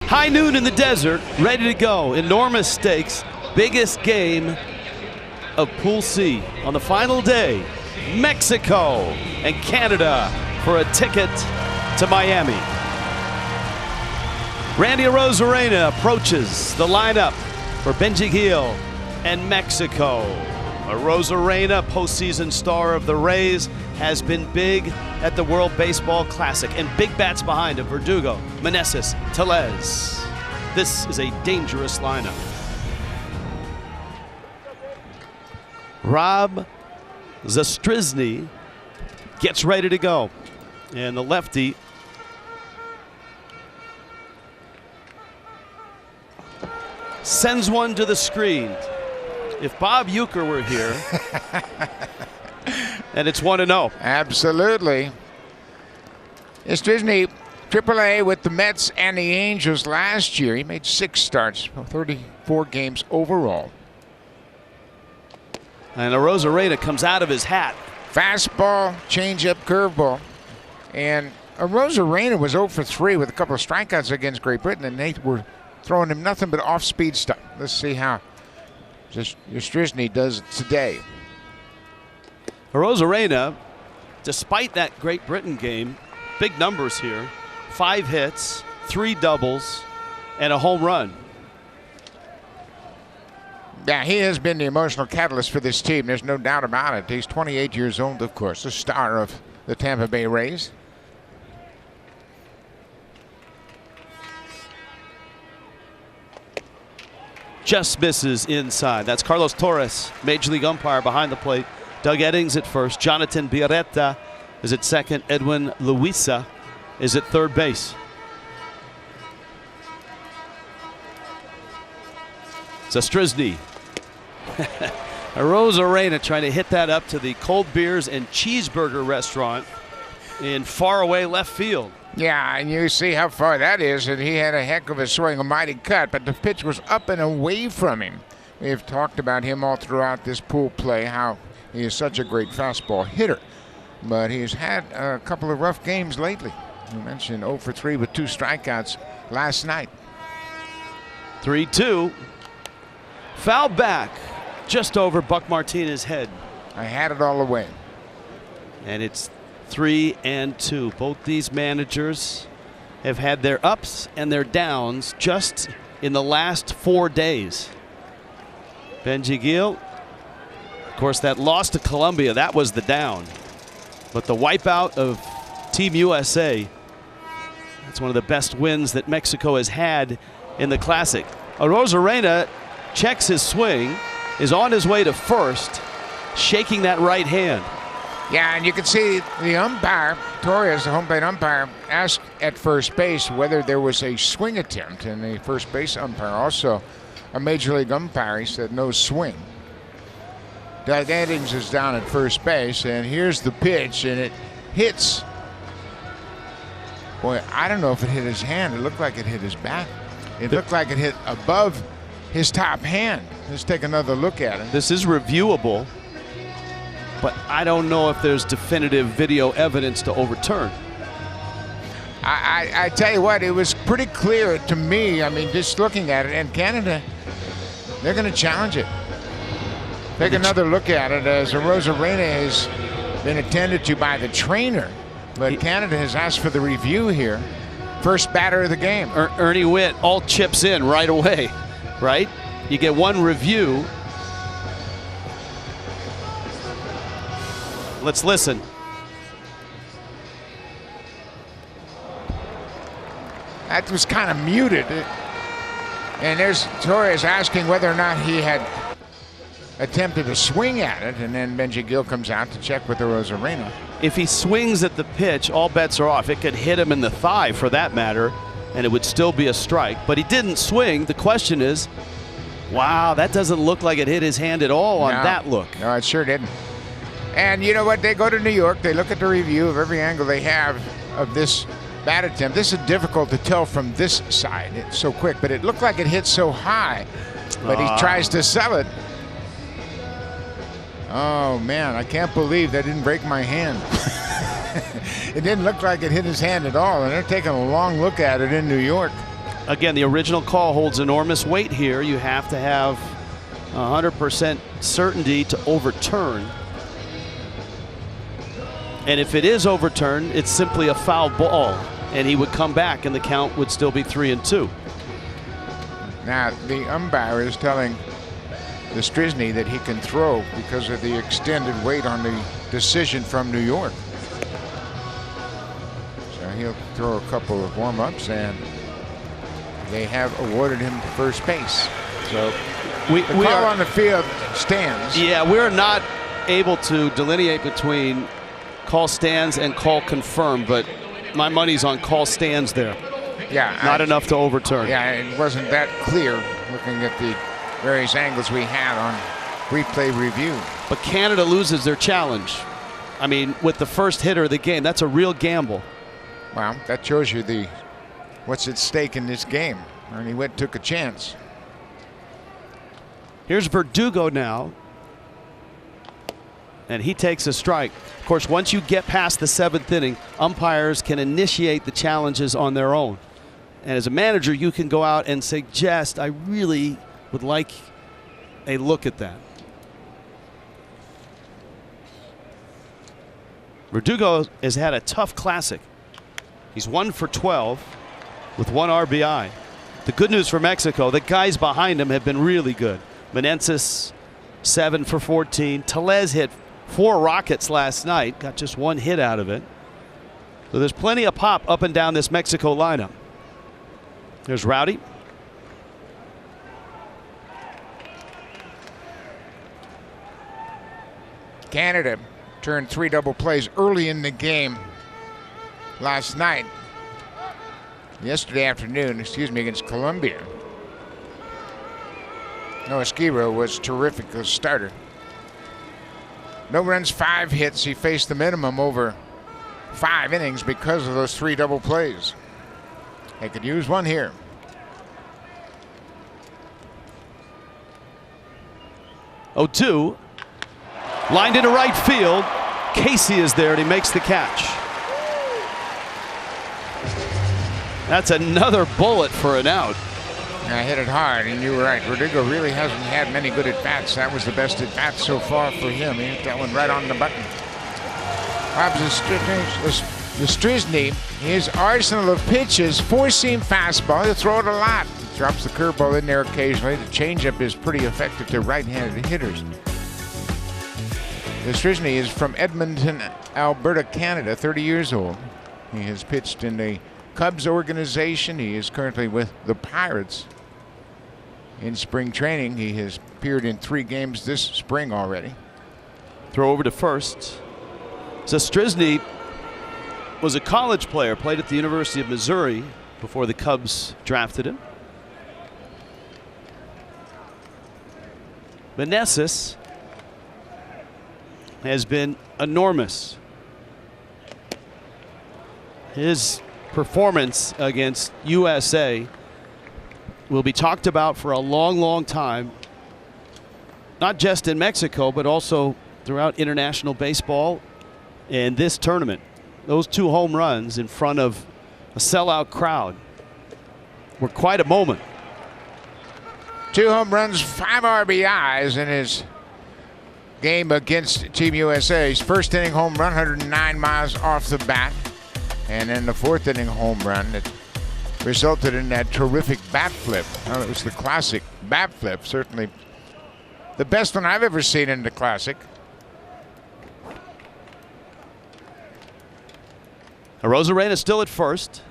High noon in the desert, ready to go. Enormous stakes, biggest game of Pool C. On the final day, Mexico and Canada for a ticket to Miami. Randy Arozarena approaches the lineup for Benji Gil and Mexico. Arozarena, postseason star of the Rays, has been big at the World Baseball Classic, and big bats behind him: Verdugo, Meneses, Tellez. This is a dangerous lineup. Rob Zastryzny gets ready to go, and the lefty sends one to the screen. If Bob Uecker were here, and it's 1-0. Absolutely. Zastryzny, AAA with the Mets and the Angels last year. He made 6 starts, 34 games overall. And Arozarena comes out of his hat. Fastball, changeup, curveball. And Arozarena was 0 for 3 with a couple of strikeouts against Great Britain, and they were throwing him nothing but off-speed stuff. Let's see how Zastryzny does today. Arozarena, despite that Great Britain game, big numbers here: 5 hits, 3 doubles, and a home run. Yeah, he has been the emotional catalyst for this team. There's no doubt about it. He's 28 years old, of course, the star of the Tampa Bay Rays. Just misses inside. That's Carlos Torres, Major League umpire, behind the plate. Doug Eddings at first. Jonathan Biretta is at second. Edwin Luisa is at third base. Zastryzny. Arozarena trying to hit that up to the Cold Beers and Cheeseburger restaurant in faraway left field. Yeah, and you see how far that is, and he had a heck of a swing, a mighty cut, but the pitch was up and away from him. We've talked about him all throughout this pool play, how he is such a great fastball hitter, but he's had a couple of rough games lately. You mentioned 0 for 3 with 2 strikeouts last night. 3-2. Foul back just over Buck Martinez's head. I had it all away. And it's 3-2. Both these managers have had their ups and their downs just in the last 4 days. Benji Gil, of course, that loss to Colombia, that was the down. But the wipeout of Team USA, that's one of the best wins that Mexico has had in the Classic. Arozarena checks his swing, is on his way to first, shaking that right hand. Yeah, and you can see the umpire, Torres, the home plate umpire, asked at first base whether there was a swing attempt, and the first base umpire, also a Major League umpire, he said no swing. Doug Eddings is down at first base, and here's the pitch, and it hits. Boy, I don't know if it hit his hand. It looked like it hit his back. It looked like it hit above his top hand. Let's take another look at it. This is reviewable, but I don't know if there's definitive video evidence to overturn. I tell you what, it was pretty clear to me. I mean, just looking at it, and Canada, they're going to challenge it. Take another look at it, as Arozarena has been attended to by the trainer, but Canada has asked for the review here. First batter of the game. Ernie Witt all chips in right away, right? You get one review. Let's listen. That was kind of muted. And there's Torres asking whether or not he had attempted a swing at it, and then Benji Gil comes out to check with Arozarena. If he swings at the pitch, all bets are off. It could hit him in the thigh, for that matter, and it would still be a strike. But he didn't swing. The question is, wow, that doesn't look like it hit his hand at all on that look. No, it sure didn't. And you know what? They go to New York. They look at the review of every angle they have of this bat attempt. This is difficult to tell from this side. It's so quick, but it looked like it hit so high. But he tries to sell it. Oh, man, I can't believe that didn't break my hand. It didn't look like it hit his hand at all, and they're taking a long look at it in New York. again, the original call holds enormous weight here. You have to have 100% certainty to overturn. And if it is overturned, it's simply a foul ball, and he would come back, and the count would still be 3-2. Now, the umpire is telling the Strisny that he can throw because of the extended weight on the decision from New York. So he'll throw a couple of warm-ups, and they have awarded him first base. So the call on the field stands. Yeah, we're not able to delineate between call stands and call confirmed, but my money's on call stands there. Yeah, not enough to overturn. Yeah, it wasn't that clear looking at the various angles we had on replay review. But Canada loses their challenge. I mean, with the first hitter of the game, that's a real gamble. Well, that shows you what's at stake in this game. Ernie Witt took a chance. Here's Verdugo now, and he takes a strike. Of course, once you get past the 7th inning, umpires can initiate the challenges on their own. And as a manager, you can go out and suggest, I really would like a look at that. Verdugo has had a tough classic. He's 1 for 12 with 1 RBI. The good news for Mexico, the guys behind him have been really good. Menenses, 7 for 14. Tellez hit 4 rockets last night, got just 1 hit out of it. So there's plenty of pop up and down this Mexico lineup. There's Rowdy. Canada turned 3 double plays early in the game last night. Yesterday afternoon, against Colombia. Noah Skiro was terrific as starter. No runs, 5 hits. He faced the minimum over 5 innings because of those 3 double plays. They could use one here. Oh, 2. Lined into right field. Casey is there, and he makes the catch. That's another bullet for an out. I hit it hard, and you were right. Verdugo really hasn't had many good at-bats. That was the best at-bat so far for him. He hit that one right on the button. Strisny, his arsenal of pitches, 4-seam fastball. He'll throw it a lot. He drops the curveball in there occasionally. The changeup is pretty effective to right-handed hitters. Strisny is from Edmonton, Alberta, Canada, 30 years old. He has pitched in the Cubs organization. He is currently with the Pirates in spring training. He has appeared in 3 games this spring already. Throw over to first. So Strisny was a college player, played at the University of Missouri before the Cubs drafted him. Menenses has been enormous. His performance against USA will be talked about for a long, long time, not just in Mexico, but also throughout international baseball and this tournament. Those 2 home runs in front of a sellout crowd were quite a moment. 2 home runs, 5 RBIs in his game against Team USA. His first inning home run, 109 miles off the bat. And then the 4th inning home run that resulted in that terrific bat flip. Well, it was the classic bat flip, certainly the best one I've ever seen in the classic. Arozarena still at first.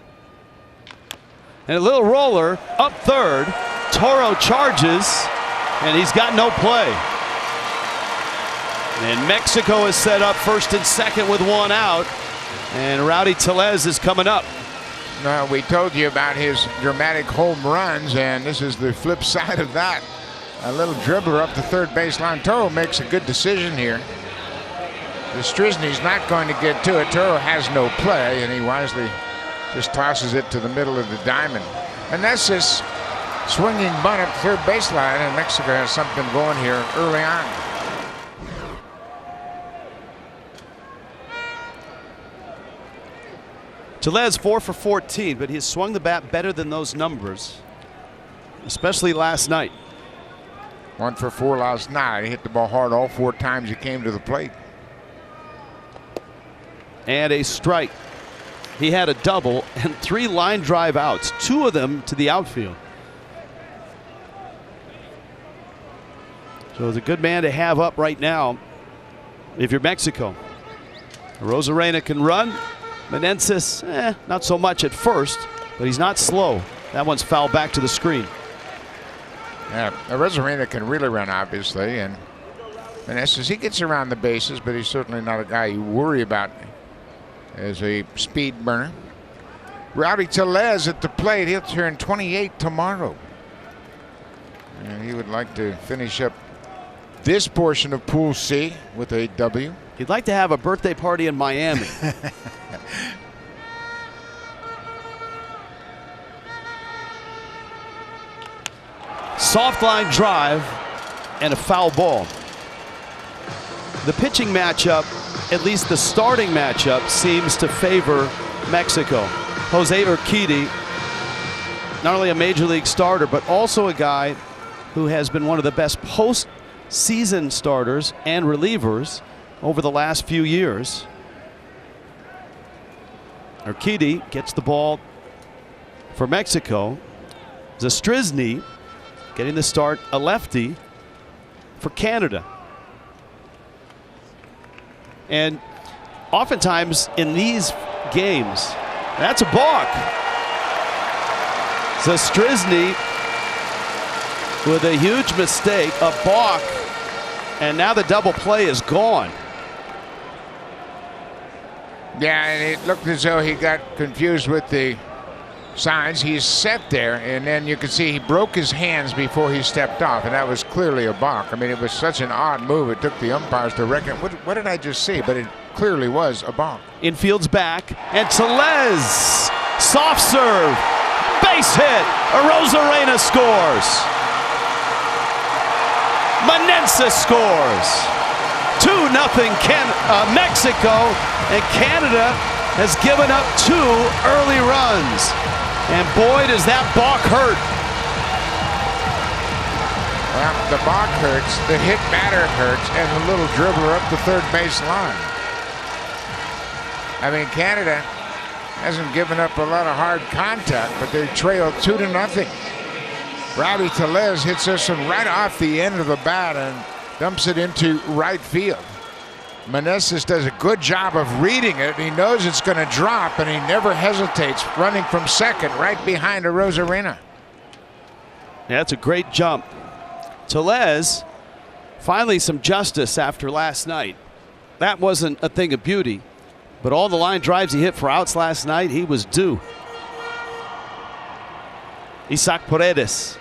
And a little roller up third. Toro charges, and he's got no play. And Mexico is set up first and second with 1 out. And Rowdy Tellez is coming up. Now, we told you about his dramatic home runs, and this is the flip side of that. A little dribbler up the third baseline. Toro makes a good decision here. The Strisny's not going to get to it. Toro has no play, and he wisely just tosses it to the middle of the diamond. And that's this swinging bunt up third baseline, and Mexico has something going here early on. Tellez 4 for 14, but he has swung the bat better than those numbers, especially last night. 1 for 4 last night. He hit the ball hard all 4 times he came to the plate. And a strike. He had a double and 3 line drive outs, 2 of them to the outfield. So it's a good man to have up right now if you're Mexico. Arozarena can run. Menenses, not so much at first, but he's not slow. That one's fouled back to the screen. Yeah, Arozarena can really run, obviously, and Menenses, he gets around the bases, but he's certainly not a guy you worry about as a speed burner. Rowdy Tellez at the plate. He'll turn 28 tomorrow. And he would like to finish up this portion of Pool C with a W. He'd like to have a birthday party in Miami. Soft line drive and a foul ball. The pitching matchup, at least the starting matchup, seems to favor Mexico. Jose Urquidy, not only a major league starter, but also a guy who has been one of the best postseason starters and relievers over the last few years. Urquidy gets the ball for Mexico. Zastryzny getting the start, a lefty for Canada. And oftentimes in these games, that's a balk. Zastryzny with a huge mistake, a balk, and now the double play is gone. Yeah, and it looked as though he got confused with the signs. He's set there, and then you can see he broke his hands before he stepped off, and that was clearly a balk. I mean, it was such an odd move. It took the umpires to reckon, what did I just see? But it clearly was a balk. Infield's back, and Tellez, soft serve, base hit. Arozarena scores. Menenses scores. 2-0 Mexico, and Canada has given up 2 early runs. And boy, does that balk hurt. Well, the balk hurts, the hit batter hurts, and the little dribbler up the third base line. I mean, Canada hasn't given up a lot of hard contact, but they trail 2-0. Rowdy Tellez hits this one right off the end of the bat and dumps it into right field. Menenses does a good job of reading it. He knows it's going to drop, and he never hesitates, running from second right behind Arozarena. Yeah, that's a great jump. Tellez, finally some justice after last night. That wasn't a thing of beauty, but all the line drives he hit for outs last night, he was due. Isaac Paredes.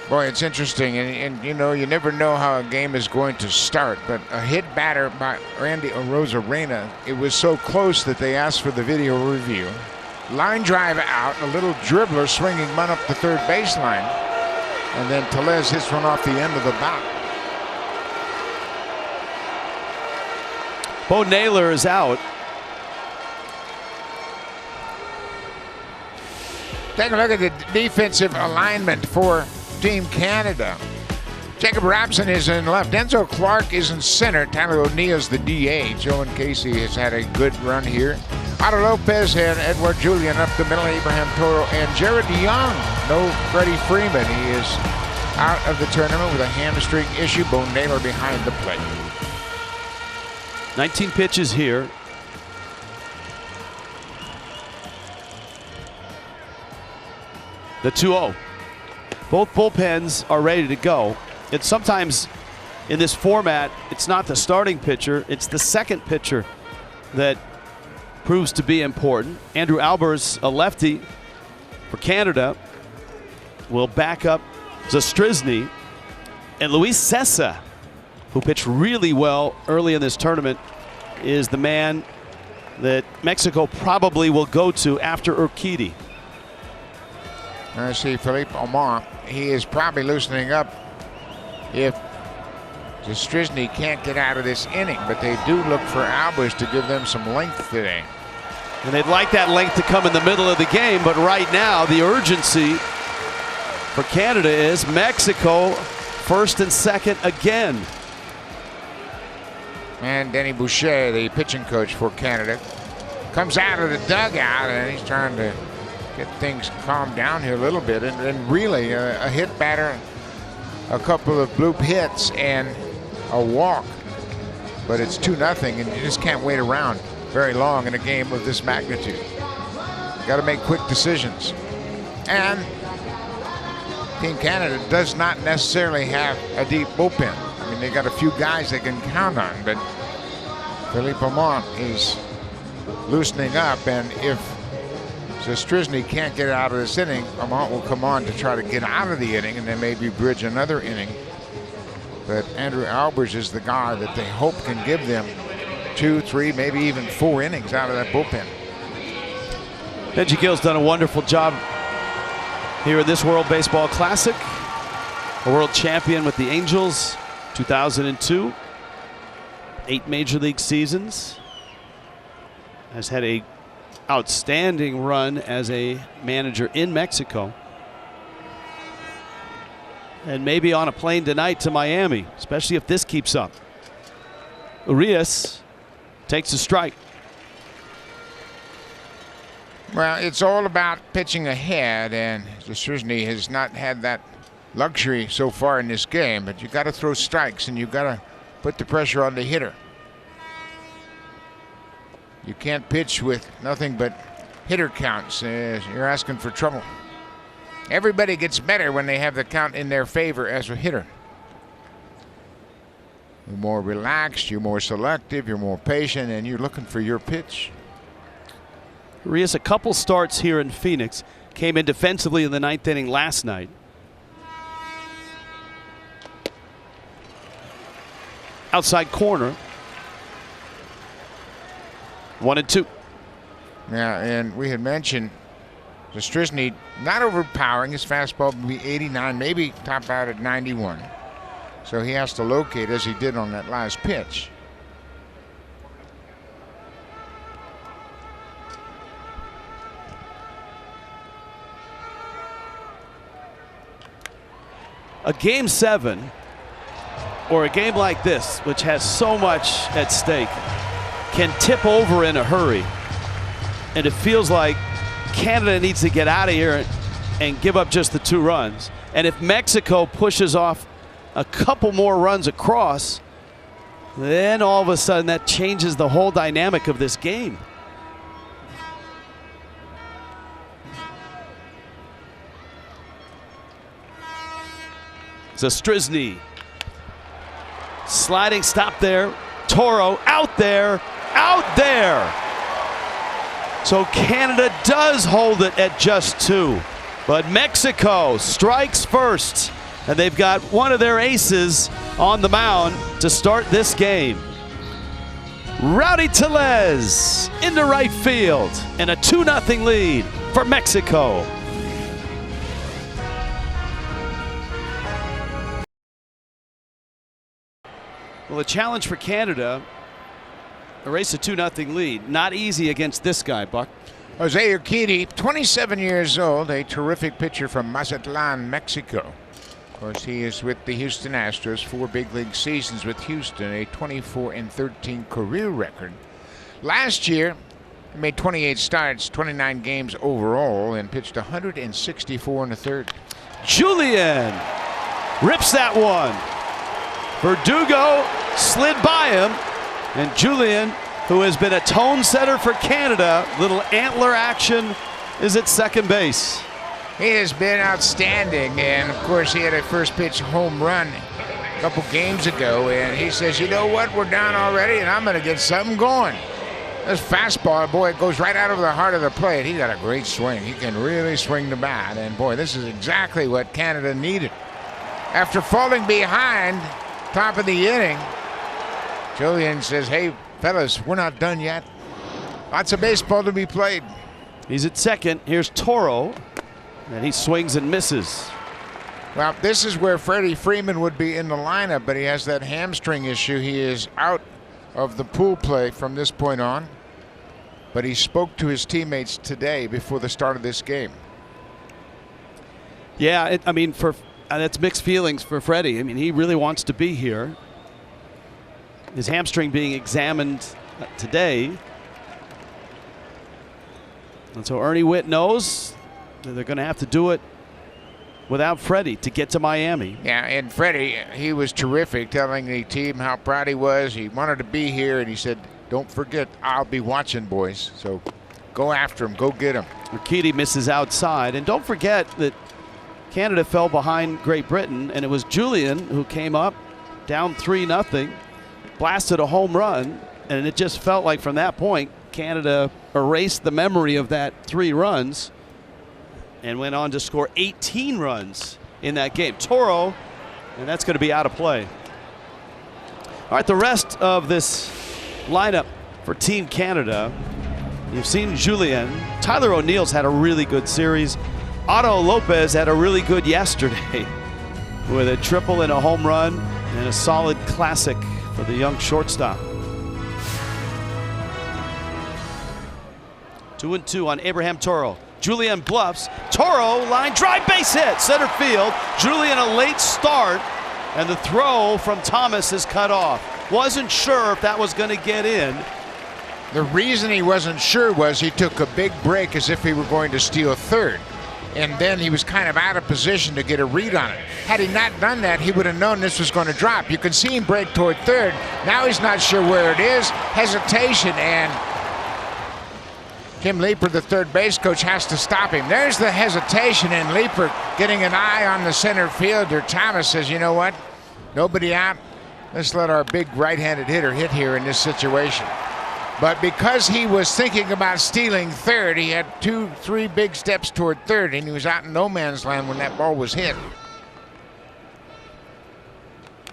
Boy, it's interesting, and you know, you never know how a game is going to start, but a hit batter by Randy Arozarena, it was so close that they asked for the video review. Line drive out, a little dribbler swinging one up the third baseline, and then Tellez hits one off the end of the bat. Bo Naylor is out. Take a look at the defensive alignment for Team Canada. Jacob Robson is in left. Enzo Clark is in center. Tyler O'Neill's the DH. Owen Casey has had a good run here. Otto Lopez and Edward Julian up the middle. Abraham Toro and Jared Young. No Freddie Freeman. He is out of the tournament with a hamstring issue. Bo Naylor behind the plate. 19 pitches here. The 2-0. Both bullpens are ready to go. And sometimes in this format, it's not the starting pitcher, it's the second pitcher that proves to be important. Andrew Albers, a lefty for Canada, will back up Zastryzny. And Luis Cessa, who pitched really well early in this tournament, is the man that Mexico probably will go to after Urquidy. I see Philippe Omar. He is probably loosening up if Strizny can't get out of this inning, but they do look for Albers to give them some length today. And they'd like that length to come in the middle of the game, but right now the urgency for Canada is Mexico first and second again. And Denny Boucher, the pitching coach for Canada, comes out of the dugout and he's trying to get things calmed down here a little bit. And really a hit batter, a couple of bloop hits, and a walk. But it's 2-0, and you just can't wait around very long in a game of this magnitude. Got to make quick decisions. And Team Canada does not necessarily have a deep bullpen. I mean, they got a few guys they can count on, but Philippe Aumont is loosening up, and if Strizny can't get out of this inning, Aumont will come on to try to get out of the inning and then maybe bridge another inning. But Andrew Albers is the guy that they hope can give them 2, 3, maybe even 4 innings out of that bullpen. Benji Gill's done a wonderful job here in this World Baseball Classic. A world champion with the Angels, 2002. 8 major league seasons. Has had a outstanding run as a manager in Mexico. And maybe on a plane tonight to Miami, especially if this keeps up. Urias takes a strike. Well, it's all about pitching ahead, and Strizny has not had that luxury so far in this game, but you got to throw strikes and you got to put the pressure on the hitter. You can't pitch with nothing but hitter counts. You're asking for trouble. Everybody gets better when they have the count in their favor as a hitter. You're more relaxed, you're more selective, you're more patient, and you're looking for your pitch. Urias, a couple starts here in Phoenix. Came in defensively in the 9th inning last night. Outside corner. 1-2. Yeah, and we had mentioned Strizny not overpowering. His fastball would be 89, maybe top out at 91. So he has to locate as he did on that last pitch. A game 7 or a game like this, which has so much at stake, can tip over in a hurry. And it feels like Canada needs to get out of here and give up just the 2 runs. And if Mexico pushes off a couple more runs across, then all of a sudden that changes the whole dynamic of this game. Strizny. Sliding stop there. Toro out there. Out there. So Canada does hold it at just 2. But Mexico strikes first. And they've got one of their aces on the mound to start this game. Rowdy Tellez into right field. And a 2-0 lead for Mexico. Well, the challenge for Canada, erase a 2-0 lead. Not easy against this guy, Buck. Jose Urquidy, 27 years old, a terrific pitcher from Mazatlan, Mexico. Of course, he is with the Houston Astros, 4 big league seasons with Houston, a 24-13 career record. Last year, he made 28 starts, 29 games overall, and pitched 164 in the 3rd. Julian rips that one. Verdugo slid by him, and Julian, who has been a tone setter for Canada, little antler action, is at second base. He has been outstanding, and of course he had a first pitch home run a couple games ago, and he says, you know what, we're down already and I'm going to get something going. This fastball, boy, it goes right out of the heart of the plate. He got a great swing. He can really swing the bat, and boy, this is exactly what Canada needed. After falling behind top of the inning, Julian says, hey fellas, we're not done yet. Lots of baseball to be played. He's at second. Here's Toro, and he swings and misses. Well, this is where Freddie Freeman would be in the lineup, but he has that hamstring issue. He is out of the pool play from this point on. But he spoke to his teammates today before the start of this game. Yeah, I mean, that's mixed feelings for Freddie. I mean, he really wants to be here. His hamstring being examined today. And so Ernie Witt knows that they're going to have to do it without Freddie to get to Miami. Yeah, and Freddie, he was terrific, telling the team how proud he was. He wanted to be here, and he said, don't forget, I'll be watching, boys. So go after him. Go get him. Urquidy misses outside. And don't forget that Canada fell behind Great Britain, and it was Julian who came up down 3-0, blasted a home run, and it just felt like from that point, Canada erased the memory of that 3 runs and went on to score 18 runs in that game. Toro, and that's going to be out of play. All right, the rest of this lineup for Team Canada. You've seen Julien. Tyler O'Neill's had a really good series. Otto Lopez had a really good yesterday with a triple and a home run and a solid classic for the young shortstop. 2-2 on Abraham Toro. Julien bluffs. Toro, line drive, base hit, center field. Julien a late start, and the throw from Thomas is cut off. Wasn't sure if that was going to get in. The reason he wasn't sure was he took a big break as if he were going to steal third. And then he was kind of out of position to get a read on it. Had he not done that, he would have known this was going to drop. You can see him break toward third. Now he's not sure where it is. Hesitation, and Kim Leeper, the third base coach, has to stop him. There's the hesitation, and Leeper getting an eye on the center fielder. Thomas says, you know what? Nobody out. Let's let our big right-handed hitter hit here in this situation. But because he was thinking about stealing third, he had 2-3 big steps toward third, and he was out in no man's land when that ball was hit.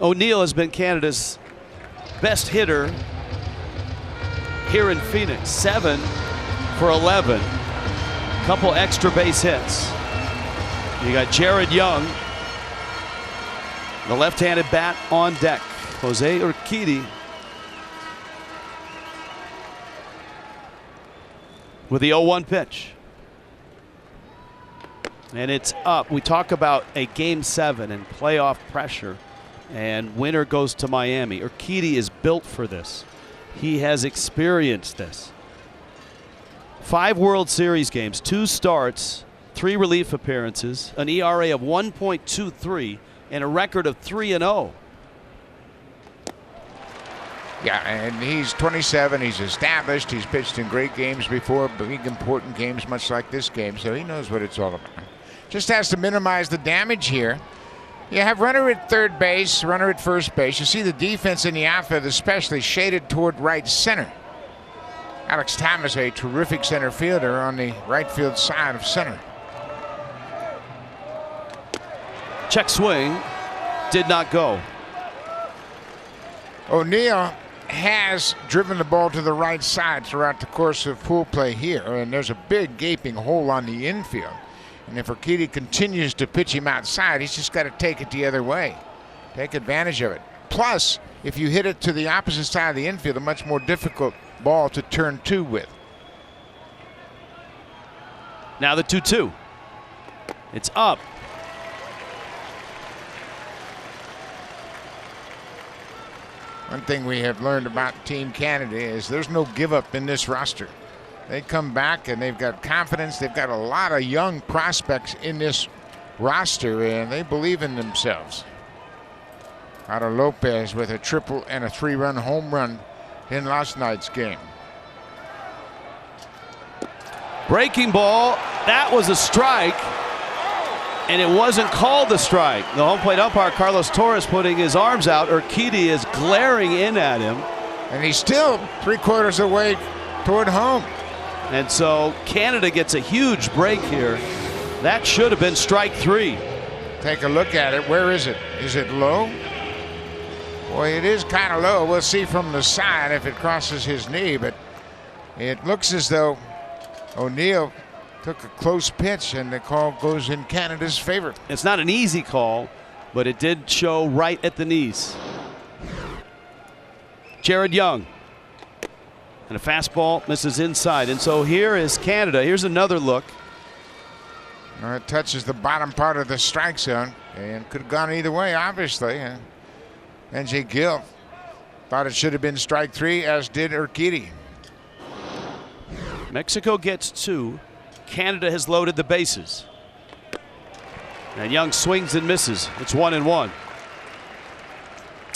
O'Neill has been Canada's best hitter here in Phoenix. 7 for 11. Couple extra base hits. You got Jared Young, the left-handed bat on deck. Jose Urquidy with the 0-1 pitch. And it's up. We talk about a Game 7 and playoff pressure, and winner goes to Miami. Urquidy is built for this. He has experienced this. 5 World Series games, 2 starts, 3 relief appearances, an ERA of 1.23, and a record of 3-0. Yeah, and he's 27. He's established. He's pitched in great games before, big important games, much like this game, so he knows what it's all about. Just has to minimize the damage here. You have runner at third base, runner at first base. You see the defense in the outfield, especially shaded toward right center. Alex Thomas, a terrific center fielder on the right field side of center. Check swing, did not go. O'Neill has driven the ball to the right side throughout the course of pool play here, and there's a big gaping hole on the infield. And if Urquidy continues to pitch him outside, he's just got to take it the other way. Take advantage of it. Plus, if you hit it to the opposite side of the infield, a much more difficult ball to turn to with. Now the 2-2. It's up. One thing we have learned about Team Canada is there's no give up in this roster. They come back and they've got confidence. They've got a lot of young prospects in this roster, and they believe in themselves. Otto Lopez with a triple and a 3-run home run in last night's game. Breaking ball, that was a strike, and it wasn't called a strike. The home plate umpire, Carlos Torres, putting his arms out. Urquidy is glaring in at him. And he's still 3/4 away toward home. And so Canada gets a huge break here. That should have been strike 3. Take a look at it. Where is it? Is it low? Boy, it is kind of low. We'll see from the side if it crosses his knee, but it looks as though O'Neill Took a close pitch, and the call goes in Canada's favor. It's not an easy call, but it did show right at the knees. Jared Young. And a fastball misses inside. And so here is Canada. Here's another look. It touches the bottom part of the strike zone and could have gone either way, obviously. N.J. Gill thought it should have been strike 3, as did Urquidy. Mexico gets 2. Canada has loaded the bases. And Young swings and misses. It's 1-1.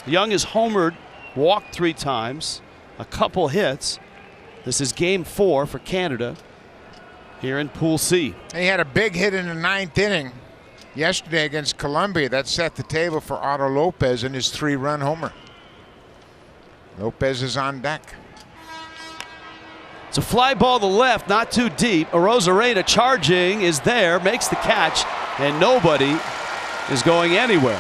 Young is homered, walked 3 times, a couple hits. This is game 4 for Canada here in Pool C. He had a big hit in the 9th inning yesterday against Colombia. That set the table for Otto Lopez in his 3-run homer. Lopez is on deck. It's a fly ball to left, not too deep. Arozarena charging is there, makes the catch, and nobody is going anywhere.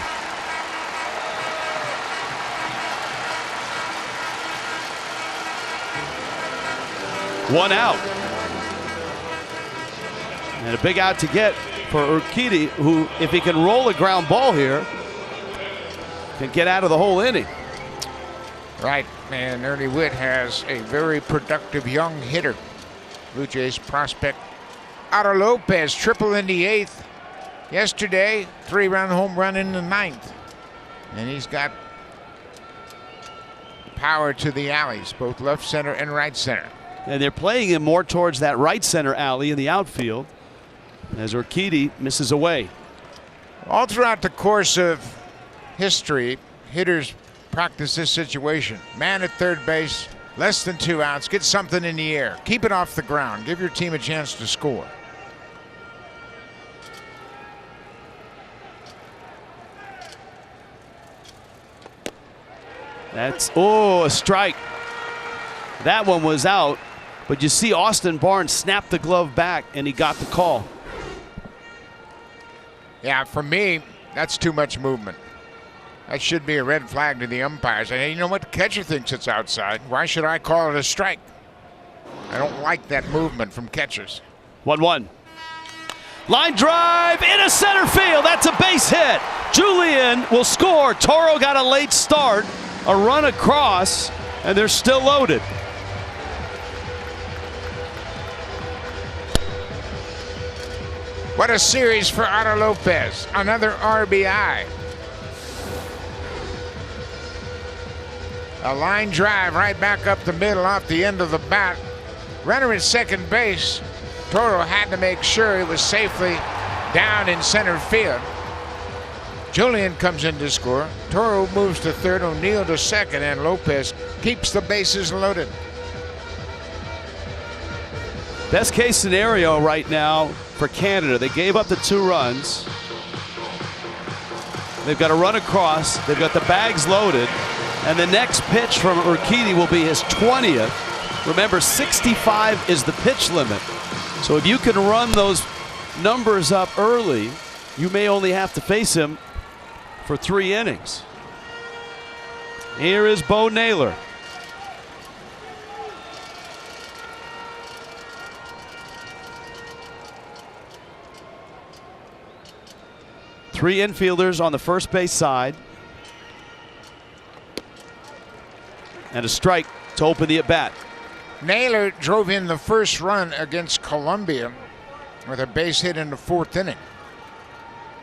One out. And a big out to get for Urquidy, who, if he can roll a ground ball here, can get out of the whole inning. Right, and Ernie Witt has a very productive young hitter. Blue Jays prospect Otto Lopez, triple in the 8th. Yesterday, 3-run home run in the 9th. And he's got power to the alleys, both left center and right center. And they're playing him more towards that right center alley in the outfield as Urquidy misses away. All throughout the course of history, hitters practice this situation. Man at third base, less than 2 outs, get something in the air, keep it off the ground, give your team a chance to score. That's, a strike. That one was out, but you see Austin Barnes snap the glove back and he got the call. Yeah, for me, that's too much movement. That should be a red flag to the umpires. And you know what? The catcher thinks it's outside. Why should I call it a strike? I don't like that movement from catchers. 1-1. Line drive into center field. That's a base hit. Julian will score. Toro got a late start. A run across, and they're still loaded. What a series for Otto Lopez. Another RBI. A line drive right back up the middle off the end of the bat. Runner at second base. Toro had to make sure he was safely down in center field. Julian comes in to score. Toro moves to third, O'Neill to second, and Lopez keeps the bases loaded. Best case scenario right now for Canada. They gave up the 2 runs. They've got a run across. They've got the bags loaded. And the next pitch from Urquidy will be his 20th. Remember, 65 is the pitch limit. So if you can run those numbers up early, you may only have to face him for 3 innings. Here is Bo Naylor. Three infielders on the first base side. And a strike to open the at-bat. Naylor drove in the first run against Colombia with a base hit in the 4th inning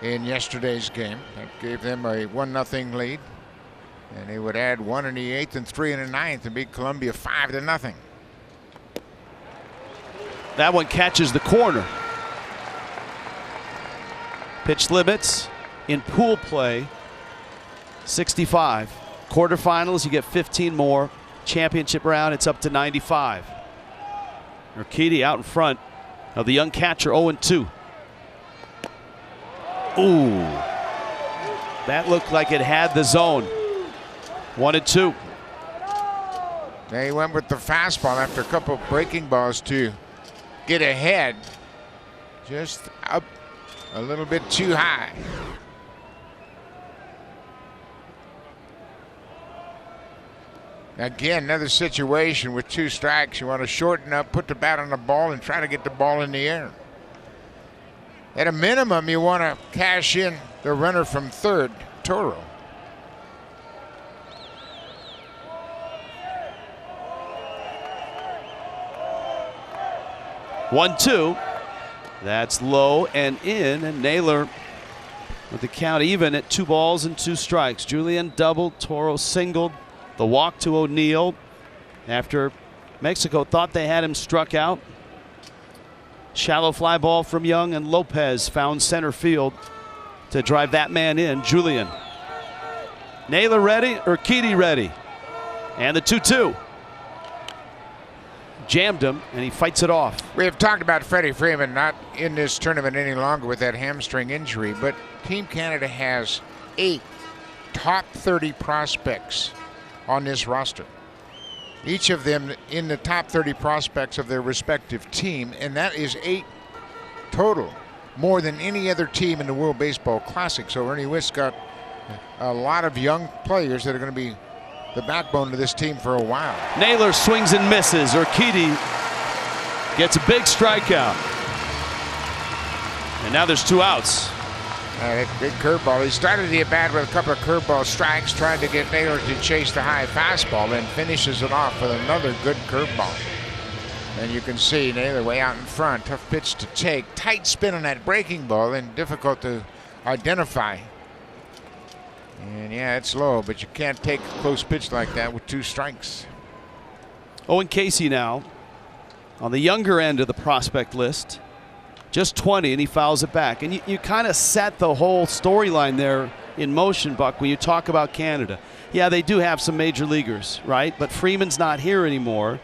in yesterday's game. That gave them a 1-0 lead. And they would add 1 in the 8th and 3 in the 9th and beat Colombia 5-0. That one catches the corner. Pitch limits in pool play 65. Quarterfinals, you get 15 more. Championship round, it's up to 95. Urquidy out in front of the young catcher, 0-2. Ooh, that looked like it had the zone. 1-2. They went with the fastball after a couple of breaking balls to get ahead. Just up a little bit too high. Again, another situation with 2 strikes. You want to shorten up, put the bat on the ball, and try to get the ball in the air. At a minimum, you want to cash in the runner from third, Toro. One, two. That's low and in, and Naylor with the count even at 2 balls and 2 strikes. Julian doubled, Toro singled. The walk to O'Neill after Mexico thought they had him struck out. Shallow fly ball from Young, and Lopez found center field to drive that man in. Julian. Naylor ready, Urquidy ready. And the 2-2. Jammed him, and he fights it off. We have talked about Freddie Freeman not in this tournament any longer with that hamstring injury, but Team Canada has 8 top 30 prospects on this roster. Each of them in the top 30 prospects of their respective team, and that is 8 total, more than any other team in the World Baseball Classic. So Ernie Witt's got a lot of young players that are going to be the backbone of this team for a while. Naylor swings and misses. Urquidy gets a big strikeout. And now there's 2 outs. Big curveball. He started the at-bat with a couple of curveball strikes, trying to get Naylor to chase the high fastball, and finishes it off with another good curveball. And you can see Naylor way out in front. Tough pitch to take. Tight spin on that breaking ball, and difficult to identify. And yeah, it's low, but you can't take a close pitch like that with 2 strikes. Owen Casey now on the younger end of the prospect list. Just 20, and he fouls it back. And you kind of set the whole storyline there in motion, Buck, when you talk about Canada. Yeah, they do have some major leaguers, right? But Freeman's not here anymore.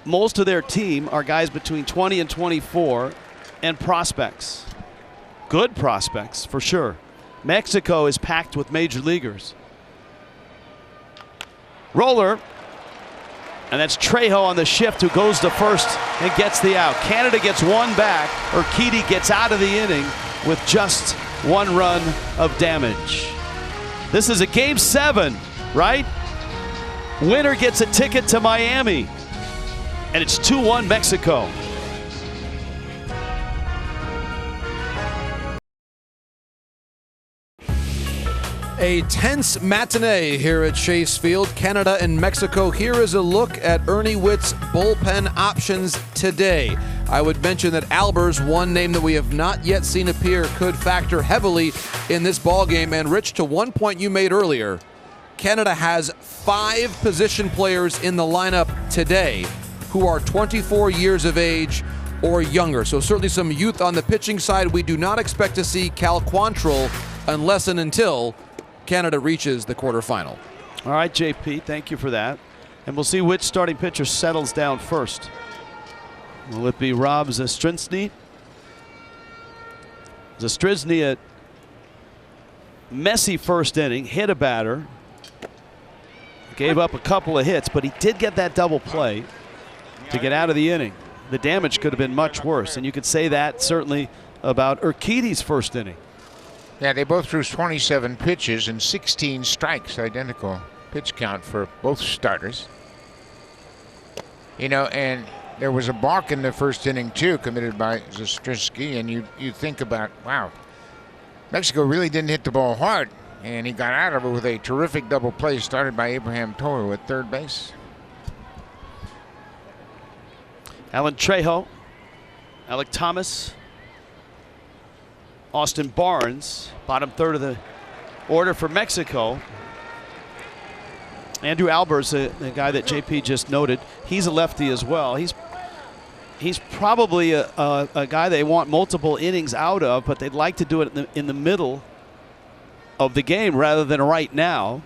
Most of their team are guys between 20 and 24 and prospects. Good prospects, for sure. Mexico is packed with major leaguers. Roller. And that's Trejo on the shift, who goes to first and gets the out. Canada gets 1 back. Urquidy gets out of the inning with just 1 run of damage. This is a game 7, right? Winner gets a ticket to Miami. And it's 2-1 Mexico. A tense matinee here at Chase Field, Canada and Mexico. Here is a look at Ernie Witt's bullpen options today. I would mention that Albers, one name that we have not yet seen appear, could factor heavily in this ballgame. And Rich, to one point you made earlier, Canada has 5 position players in the lineup today who are 24 years of age or younger. So certainly some youth on the pitching side. We do not expect to see Cal Quantrill unless and until Canada reaches the quarterfinal. All right, JP, thank you for that. And we'll see which starting pitcher settles down first. Will it be Rob Zastryzny? Zastryzny, a messy first inning, hit a batter, gave up a couple of hits, but he did get that double play to get out of the inning. The damage could have been much worse, and you could say that certainly about Urquidy's first inning. Yeah, they both threw 27 pitches and 16 strikes, identical pitch count for both starters. You know, and there was a balk in the first inning too, committed by Zastryzny, and you think about, wow, Mexico really didn't hit the ball hard, and he got out of it with a terrific double play started by Abraham Toro at third base. Alan Trejo, Alec Thomas, Austin Barnes, bottom third of the order for Mexico. Andrew Albers, the guy that JP just noted, he's a lefty as well. He's probably a guy they want multiple innings out of, but they'd like to do it in the middle of the game rather than right now.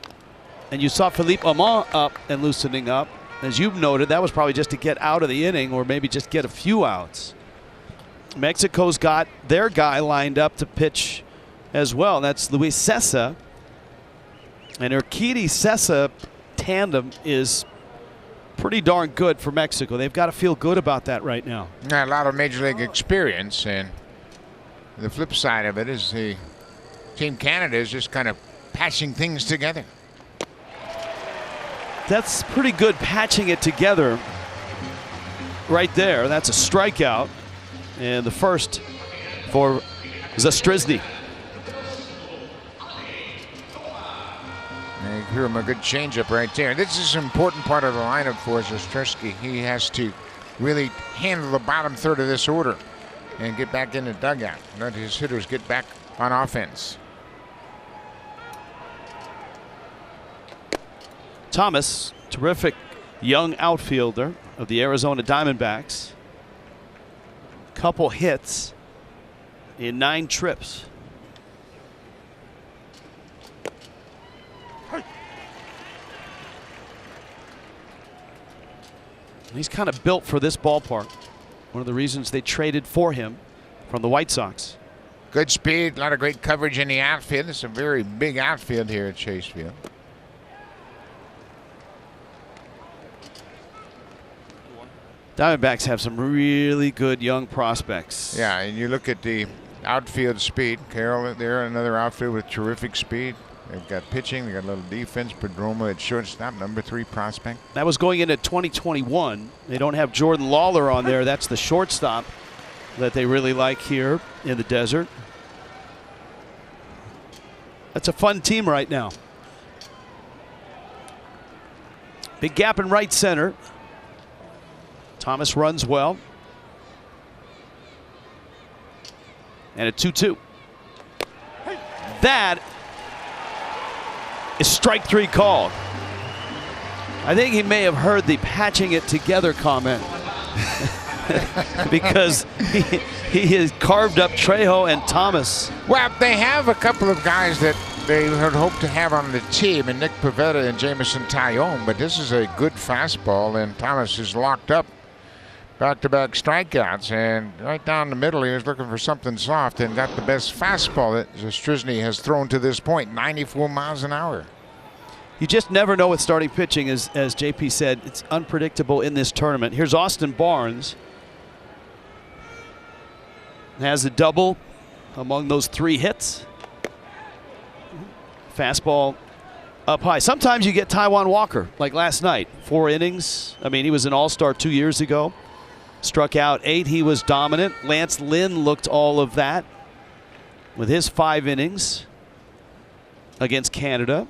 And you saw Philippe Aumont up and loosening up. As you've noted, that was probably just to get out of the inning or maybe just get a few outs. Mexico's got their guy lined up to pitch as well. That's Luis Cessa. And Urquidy-Cessa tandem is pretty darn good for Mexico. They've got to feel good about that right now. A lot of Major League experience, and the flip side of it is the Team Canada is just kind of patching things together. That's pretty good patching it together right there. That's a strikeout. And the first for Zastryzny. And you hear him a good changeup right there. This is an important part of the lineup for Zastryzny. He has to really handle the bottom third of this order and get back in the dugout. Let his hitters get back on offense. Thomas, terrific young outfielder of the Arizona Diamondbacks. Couple hits in 9 trips. He's kind of built for this ballpark. One of the reasons they traded for him from the White Sox. Good speed, a lot of great coverage in the outfield. It's a very big outfield here at Chase Field. Diamondbacks have some really good young prospects. Yeah, and you look at the outfield speed. Carroll there, another outfield with terrific speed. They've got pitching, they've got a little defense. Pedromo at shortstop, number 3 prospect. That was going into 2021. They don't have Jordan Lawler on there. That's the shortstop that they really like here in the desert. That's a fun team right now. Big gap in right center. Thomas runs well. And a 2-2. That is strike 3 called. I think he may have heard the patching it together comment because he has carved up Trejo and Thomas. Well, they have a couple of guys that they had hoped to have on the team, and Nick Pivetta and Jamison Tyone, but this is a good fastball, and Thomas is locked up. Back-to-back strikeouts, and right down the middle he was looking for something soft and got the best fastball that Zastryzny has thrown to this point, 94 miles an hour. You just never know with starting pitching, as JP said. It's unpredictable in this tournament. Here's Austin Barnes. Has a double among those 3 hits. Fastball up high. Sometimes you get Taijuan Walker, like last night. 4 innings. I mean, he was an all-star 2 years ago. Struck out 8. He was dominant. Lance Lynn looked all of that with his 5 innings against Canada.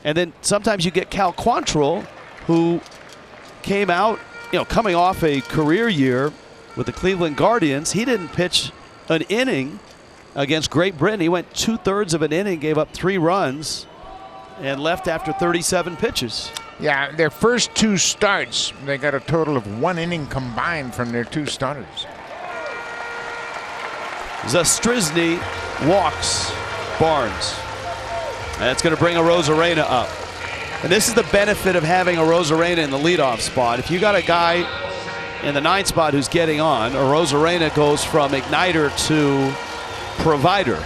And then sometimes you get Cal Quantrill, who came out, coming off a career year with the Cleveland Guardians. He didn't pitch an inning against Great Britain. He went 2/3 of an inning, gave up 3 runs, and left after 37 pitches. Yeah, their first 2 starts, they got a total of 1 inning combined from their 2 starters. Zastryzny walks Barnes. That's going to bring Arozarena up. And this is the benefit of having Arozarena in the leadoff spot. If you got a guy in the 9th spot who's getting on, Arozarena goes from igniter to provider.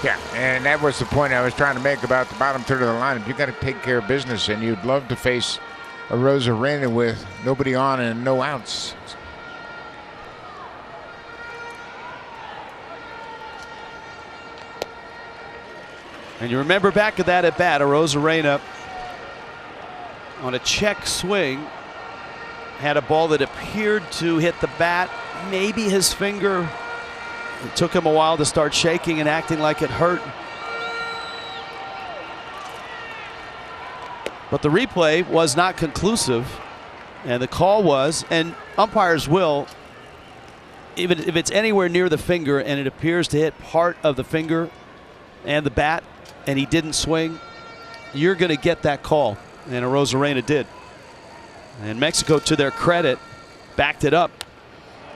Yeah, and that was the point I was trying to make about the bottom third of the lineup. You got to take care of business, and you'd love to face Arozarena with nobody on and no outs. And you remember back at that at bat, Arozarena on a check swing had a ball that appeared to hit the bat. Maybe his finger. It took him a while to start shaking and acting like it hurt. But the replay was not conclusive. And the call was, and umpires will, even if it's anywhere near the finger and it appears to hit part of the finger and the bat, and he didn't swing, you're going to get that call. And Arozarena did. And Mexico, to their credit, backed it up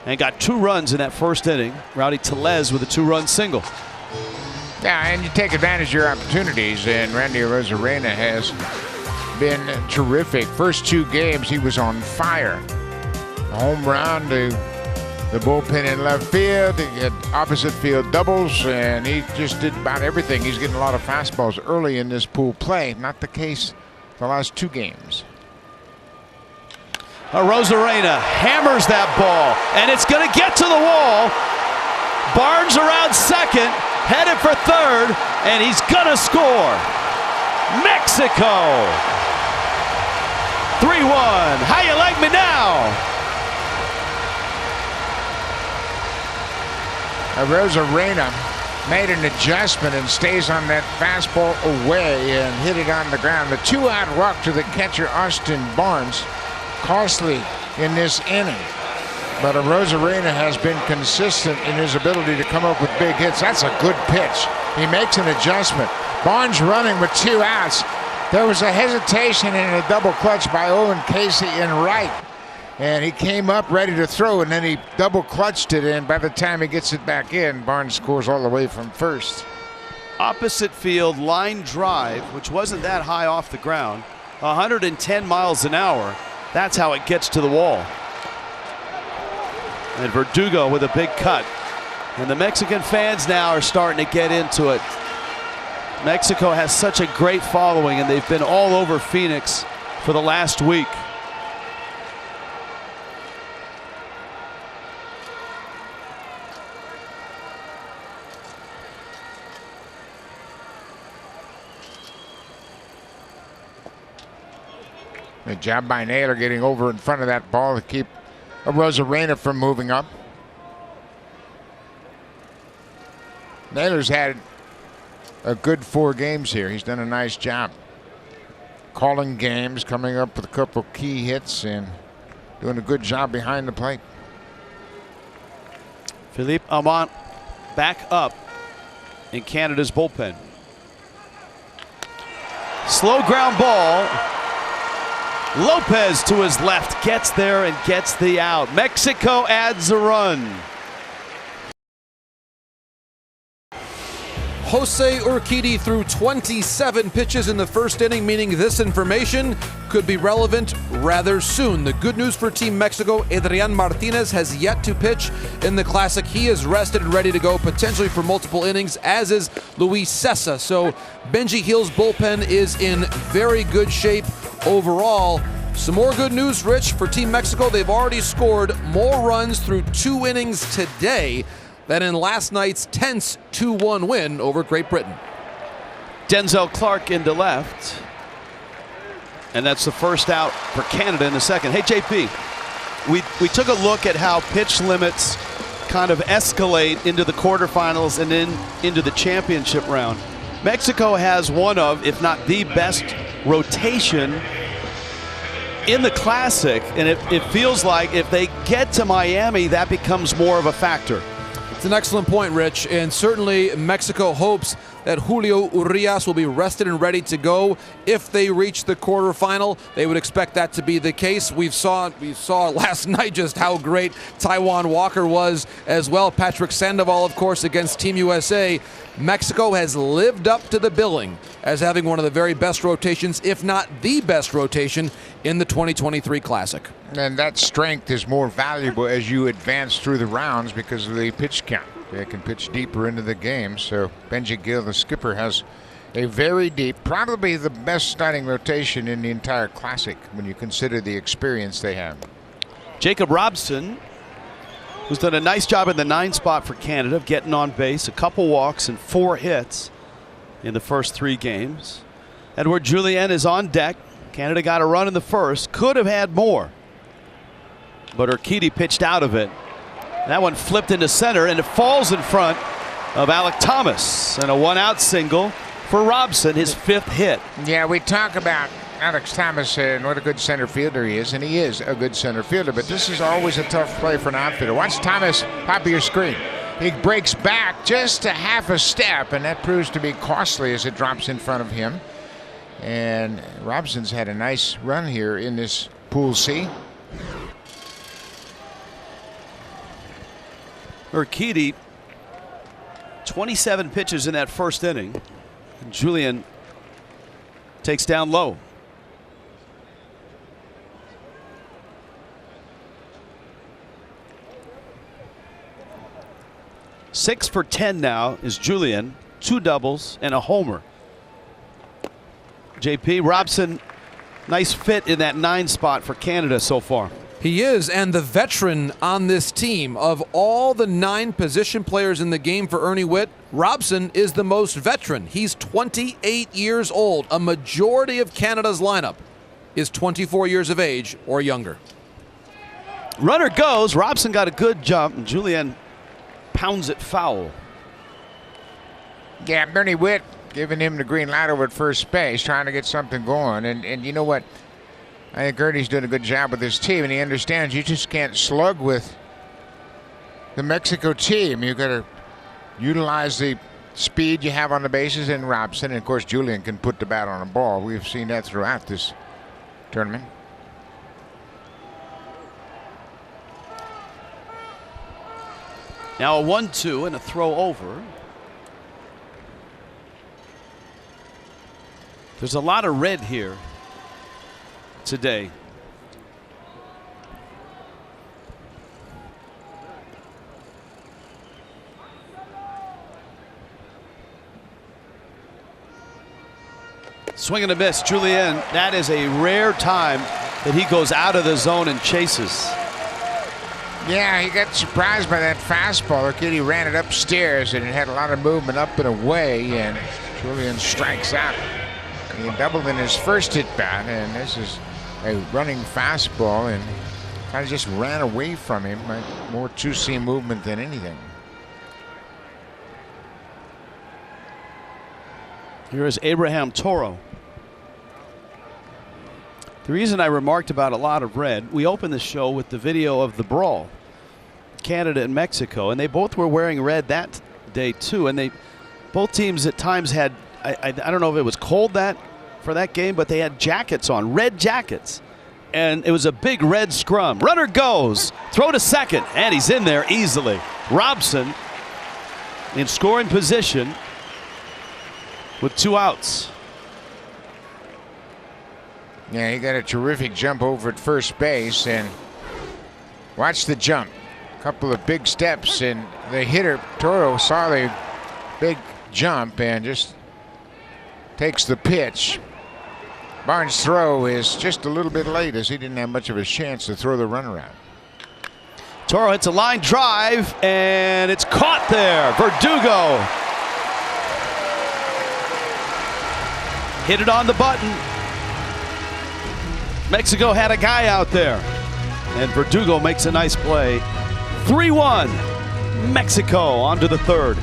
and got 2 runs in that first inning. Rowdy Tellez with a 2-run single. Yeah, and you take advantage of your opportunities, and Randy Arozarena has been terrific. First 2 games, he was on fire. A home run to the bullpen in left field. He had opposite field doubles, and he just did about everything. He's getting a lot of fastballs early in this pool play. Not the case the last 2 games. Arozarena hammers that ball, and it's going to get to the wall. Barnes around second, headed for third, and he's going to score. Mexico. 3-1. How you like me now? Arozarena made an adjustment and stays on that fastball away and hit it on the ground. The 2-out walk to the catcher, Austin Barnes, costly in this inning. But Arozarena has been consistent in his ability to come up with big hits. That's a good pitch. He makes an adjustment. Barnes running with 2 outs. There was a hesitation and a double clutch by Owen Casey in right. And he came up ready to throw, and then he double clutched it, and by the time he gets it back in, Barnes scores all the way from first. Opposite field line drive, which wasn't that high off the ground, 110 miles an hour. That's how it gets to the wall. And Verdugo with a big cut. And the Mexican fans now are starting to get into it. Mexico has such a great following, and they've been all over Phoenix for the last week. Good job by Naylor getting over in front of that ball to keep Arozarena from moving up. Naylor's had a good 4 games here. He's done a nice job calling games, coming up with a couple key hits, and doing a good job behind the plate. Philippe Amont back up in Canada's bullpen. Slow ground ball. Lopez to his left gets there and gets the out. Mexico adds a run. Jose Urquidy threw 27 pitches in the first inning, meaning this information could be relevant rather soon. The good news for Team Mexico, Adrian Martinez has yet to pitch in the Classic. He is rested and ready to go, potentially for multiple innings, as is Luis Cessa. So Benji Hill's bullpen is in very good shape overall. Some more good news, Rich, for Team Mexico. They've already scored more runs through 2 innings today than in last night's tense 2-1 win over Great Britain. Denzel Clark into left. And that's the first out for Canada in the second. Hey, JP, we took a look at how pitch limits kind of escalate into the quarterfinals and then into the championship round. Mexico has one of, if not the best rotation in the Classic, and it feels like if they get to Miami, that becomes more of a factor. It's an excellent point, Rich, and certainly Mexico hopes that Julio Urias will be rested and ready to go if they reach the quarterfinal. They would expect that to be the case. We saw last night just how great Taijuan Walker was as well. Patrick Sandoval, of course, against Team USA. Mexico has lived up to the billing as having one of the very best rotations, if not the best rotation, in the 2023 Classic. And that strength is more valuable as you advance through the rounds because of the pitch count. They can pitch deeper into the game. So Benji Gill, the skipper, has a very deep, probably the best starting rotation in the entire Classic when you consider the experience they have. Jacob Robson, who's done a nice job in the 9 spot for Canada, getting on base, a couple walks and 4 hits in the first 3 games. Edouard Julien is on deck. Canada got a run in the first, could have had more, but Urquidy pitched out of it. That one flipped into center, and it falls in front of Alec Thomas. And a 1-out single for Robson, his 5th hit. Yeah, we talk about Alex Thomas and what a good center fielder he is, and he is a good center fielder, but this is always a tough play for an outfielder. Watch Thomas pop of your screen. He breaks back just a half a step, and that proves to be costly as it drops in front of him. And Robson's had a nice run here in this Pool C. Urquidy, 27 pitches in that first inning. And Julien takes down low. Six for 10 now is Julien, 2 doubles and a homer. JP, Robson, nice fit in that 9 spot for Canada so far. He is, and the veteran on this team. Of all the 9 position players in the game for Ernie Whitt, Robson is the most veteran. He's 28 years old. A majority of Canada's lineup is 24 years of age or younger. Runner goes. Robson got a good jump, and Julien pounds it foul. Yeah, Bernie Witt giving him the green light over at first base, trying to get something going. And you know what? I think Ernie's doing a good job with his team, and he understands you just can't slug with the Mexico team. You've got to utilize the speed you have on the bases, and Robson, and of course Julian can put the bat on a ball. We've seen that throughout this tournament. Now a 1-2 and a throw over. There's a lot of red here today. Swing and a miss. Julian, that is a rare time that he goes out of the zone and chases. Yeah, he got surprised by that fastball. The kid, he ran it upstairs, and it had a lot of movement up and away, and Julian strikes out. He doubled in his first at bat, and this is a running fastball, and kind of just ran away from him. More two-seam movement than anything. Here is Abraham Toro. The reason I remarked about a lot of red, we opened the show with the video of the brawl, Canada and Mexico, and they both were wearing red that day too. And both teams at times had, I don't know if it was cold for that game, but they had jackets on, red jackets. And it was a big red scrum. Runner goes, throw to second, and he's in there easily. Robson in scoring position with 2 outs. Yeah, he got a terrific jump over at first base, and watch the jump. A couple of big steps, and the hitter, Toro, saw the big jump and just takes the pitch. Barnes' throw is just a little bit late, as he didn't have much of a chance to throw the runner out. Toro hits a line drive, and it's caught there. Verdugo hit it on the button. Mexico had a guy out there, and Verdugo makes a nice play. 3-1, Mexico on to the third.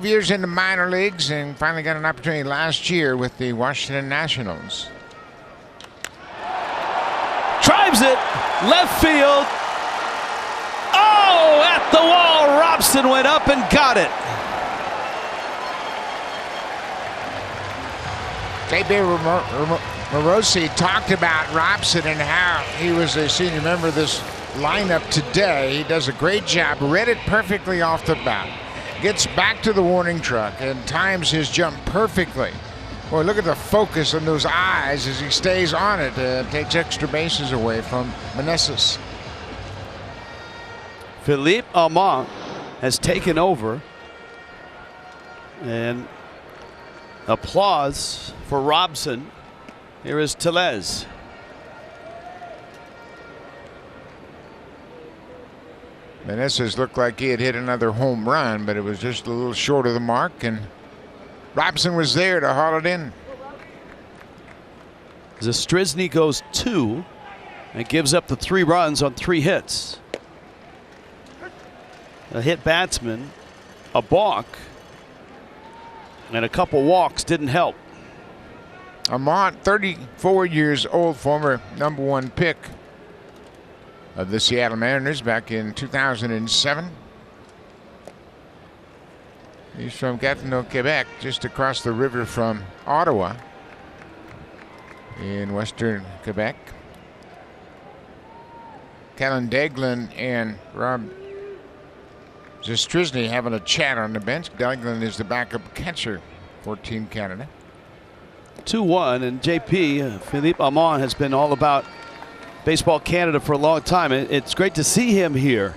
Years in the minor leagues, and finally got an opportunity last year with the Washington Nationals. Drives it, left field. Oh, at the wall, Robson went up and got it. J.B. Morosi talked about Robson and how he was a senior member of this lineup today. He does a great job, read it perfectly off the bat. Gets back to the warning truck and times his jump perfectly. Boy, look at the focus on those eyes as he stays on it. Takes extra bases away from Meneses. Philippe Armand has taken over, and applause for Robson. Here is Tellez. Meneses looked like he had hit another home run, but it was just a little short of the mark, and Robson was there to haul it in. Zastryzny goes 2 and gives up the 3 runs on 3 hits. A hit batsman, a balk, and a couple walks didn't help. Armand, 34 years old, former #1 pick of the Seattle Mariners back in 2007. He's from Gatineau, Quebec, just across the river from Ottawa in western Quebec. Callan Daiglin and Rob Zastryzny having a chat on the bench. Daiglin is the backup catcher for Team Canada. 2-1, and JP, Philippe Armand, has been all about Baseball Canada for a long time. It's great to see him here.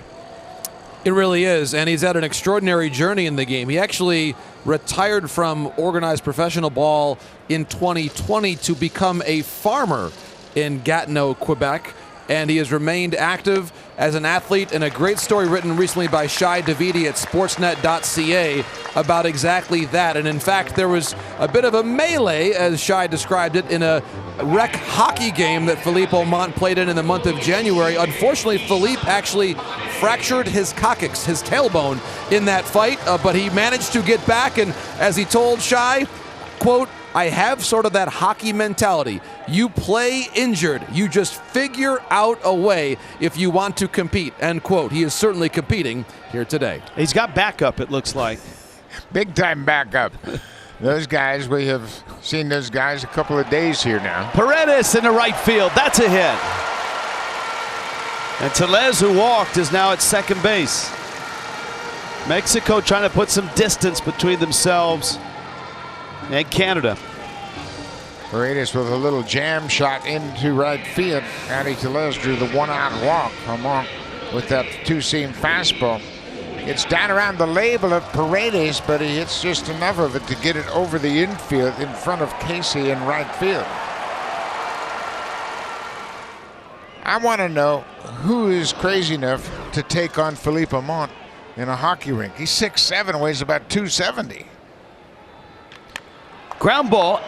It really is, and he's had an extraordinary journey in the game. He actually retired from organized professional ball in 2020 to become a farmer in Gatineau, Quebec, and he has remained active as an athlete, and a great story written recently by Shai Davidi at sportsnet.ca about exactly that. And in fact, there was a bit of a melee, as Shai described it, in a rec hockey game that Philippe Aumont played in the month of January. Unfortunately, Philippe actually fractured his coccyx, his tailbone, in that fight, but he managed to get back, and as he told Shai, quote, "I have sort of that hockey mentality. You play injured. You just figure out a way if you want to compete," end quote. He is certainly competing here today. He's got backup, it looks like. Big time backup. Those guys, we have seen those guys a couple of days here now. Paredes in the right field. That's a hit. And Tellez, who walked, is now at second base. Mexico trying to put some distance between themselves and Canada. Paredes with a little jam shot into right field. Addy Tellez drew the one-out walk along with that two-seam fastball. It's down around the label of Paredes, but he hits just enough of it to get it over the infield in front of Casey in right field. I want to know who is crazy enough to take on Philippe Aumont in a hockey rink. He's 6'7", weighs about 270. Ground ball.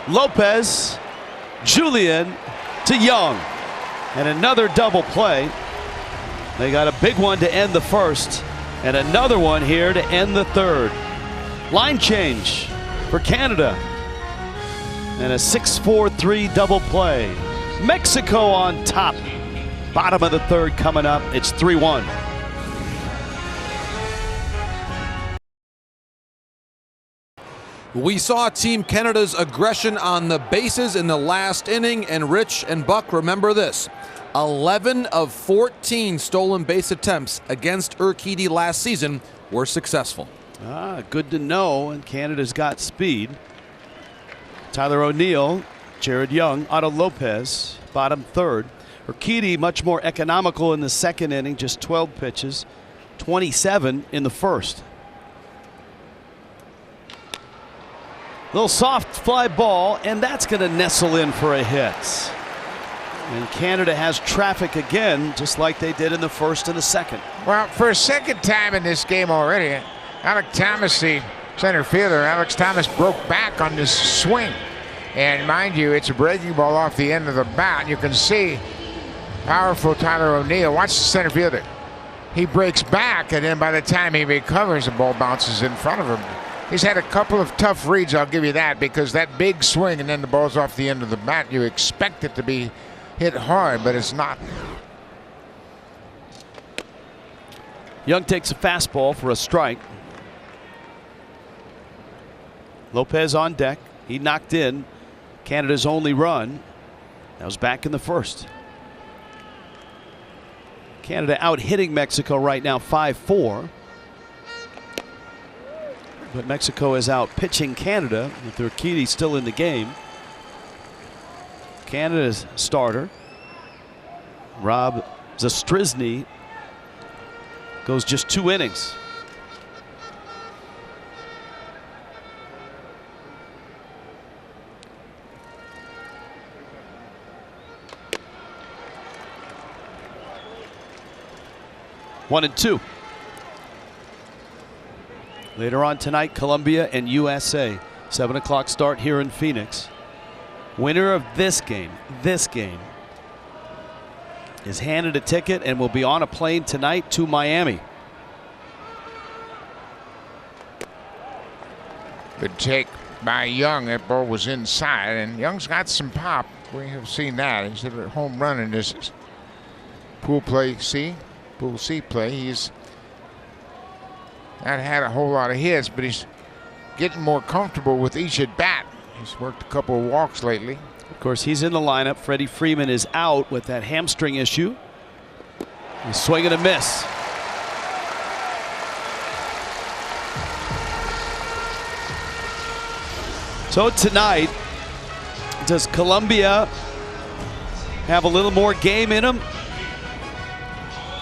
Lopez, Julian to Young. And another double play. They got a big one to end the first. And another one here to end the third. Line change for Canada. And a 6-4-3 double play. Mexico on top. Bottom of the third coming up. It's 3-1. We saw Team Canada's aggression on the bases in the last inning, and Rich and Buck, remember this. 11 of 14 stolen base attempts against Urquidy last season were successful. Good to know, and Canada's got speed. Tyler O'Neill, Jared Young, Otto Lopez, bottom third. Urquidy much more economical in the second inning, just 12 pitches, 27 in the first. Little soft fly ball, and that's going to nestle in for a hit. And Canada has traffic again, just like they did in the first and the second. Well, for a second time in this game already, Alec Thomas, the center fielder, Alex Thomas broke back on this swing. And mind you, it's a breaking ball off the end of the bat. You can see powerful Tyler O'Neill. Watch the center fielder. He breaks back, and then by the time he recovers, the ball bounces in front of him. He's had a couple of tough reads, I'll give you that, because that big swing and then the ball's off the end of the bat, you expect it to be hit hard, but it's not. Young takes a fastball for a strike. Lopez on deck. He knocked in Canada's only run. That was back in the first. Canada out hitting Mexico right now 5-4. But Mexico is out pitching Canada with Urquidy still in the game. Canada's starter, Rob Zastryzny, goes just 2 innings. One and two. Later on tonight, Colombia and USA. 7 o'clock start here in Phoenix. Winner of this game is handed a ticket and will be on a plane tonight to Miami. Good take by Young. That ball was inside, and Young's got some pop. We have seen that. He's hit a home run in this Pool C play. He's not had a whole lot of hits, but he's getting more comfortable with each at bat. He's worked a couple of walks lately. Of course, he's in the lineup. Freddie Freeman is out with that hamstring issue. He's swing and a miss. So tonight, does Colombia have a little more game in them?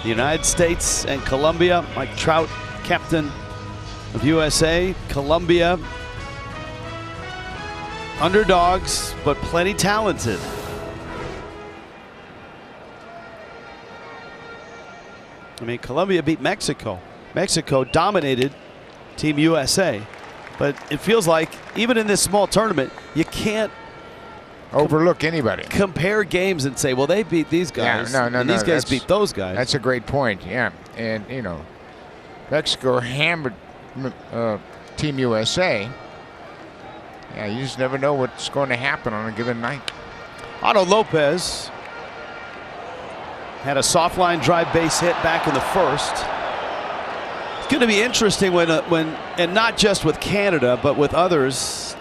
The United States and Colombia. Mike Trout, captain of USA. Colombia, underdogs, but plenty talented. I mean, Colombia beat Mexico. Mexico dominated Team USA. But it feels like, even in this small tournament, you can't overlook anybody. Compare games and say, well, they beat these guys. Yeah, no, and these guys beat those guys. That's a great point. Yeah, and Mexico hammered Team USA. Yeah, you just never know what's going to happen on a given night. Otto Lopez had a soft line drive base hit back in the first. It's going to be interesting when and not just with Canada, but with others.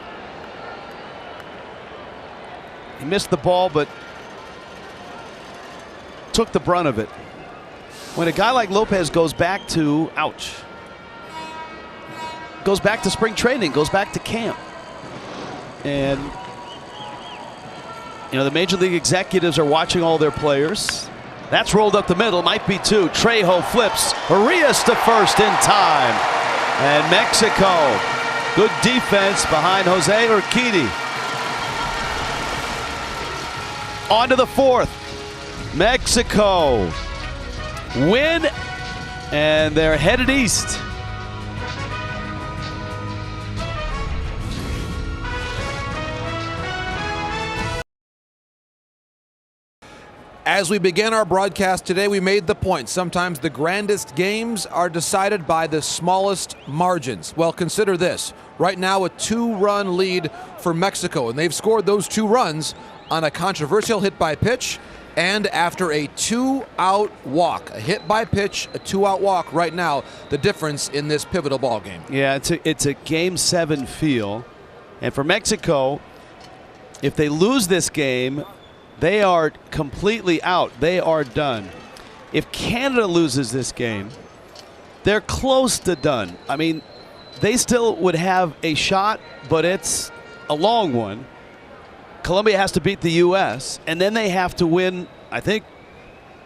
He missed the ball, but took the brunt of it. When a guy like Lopez goes back to, goes back to spring training, goes back to camp. And, the Major League executives are watching all their players. That's rolled up the middle, might be two. Trejo flips, Arias to first in time. And Mexico, good defense behind Jose Urquidy. On to the fourth. Mexico win, and they're headed east. As we begin our broadcast today, we made the point. Sometimes the grandest games are decided by the smallest margins. Well, consider this. Right now, a 2-run lead for Mexico, and they've scored those 2 runs on a controversial hit by pitch and after a 2-out walk. A hit by pitch, a 2-out walk right now, the difference in this pivotal ball game. Yeah, it's a Game 7 feel. And for Mexico, if they lose this game, they are completely out. They are done. If Canada loses this game, they're close to done. I mean, they still would have a shot, but it's a long one. Colombia has to beat the U.S., and then they have to win, I think,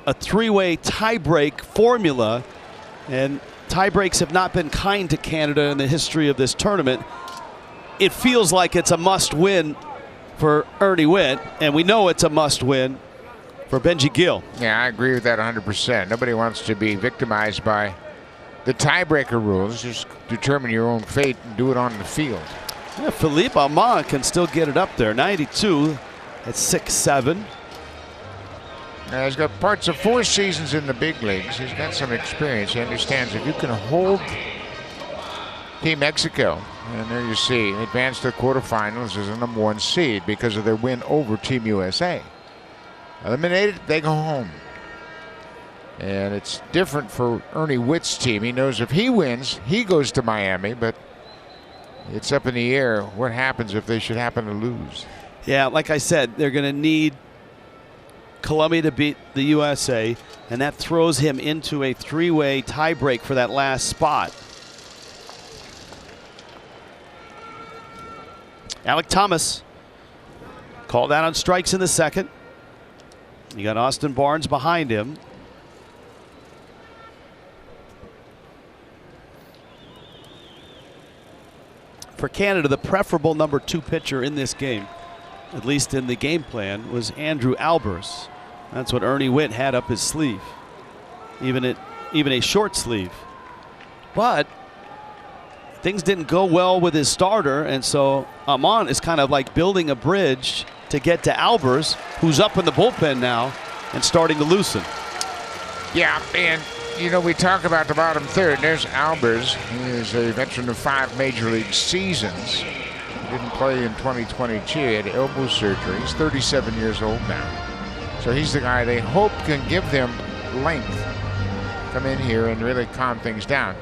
a 3-way tiebreak formula. And tiebreaks have not been kind to Canada in the history of this tournament. It feels like it's a must-win for Ernie Witt, and we know it's a must-win for Benji Gill. Yeah, I agree with that 100%. Nobody wants to be victimized by the tiebreaker rules. Just determine your own fate and do it on the field. Yeah, Philippe Armand can still get it up there. 92 at 6'7". He's got parts of 4 seasons in the big leagues. He's got some experience. He understands if you can hold Team Mexico, and there you see, advanced to the quarterfinals as a #1 seed because of their win over Team USA. Eliminated, they go home. And it's different for Ernie Witt's team. He knows if he wins, he goes to Miami, but it's up in the air what happens if they should happen to lose. Yeah, like I said, they're going to need Colombia to beat the USA, and that throws him into a 3-way tiebreak for that last spot. Alec Thomas called out on strikes in the second. You got Austin Barnes behind him. For Canada, the preferable #2 pitcher in this game, at least in the game plan, was Andrew Albers. That's what Ernie Witt had up his sleeve, even a short sleeve. But things didn't go well with his starter, and so Armand is kind of like building a bridge to get to Albers, who's up in the bullpen now and starting to loosen. Yeah, and we talk about the bottom third. There's Albers. He is a veteran of 5 major league seasons. He didn't play in 2022. He had elbow surgery. He's 37 years old now. So he's the guy they hope can give them length. Come in here and really calm things down.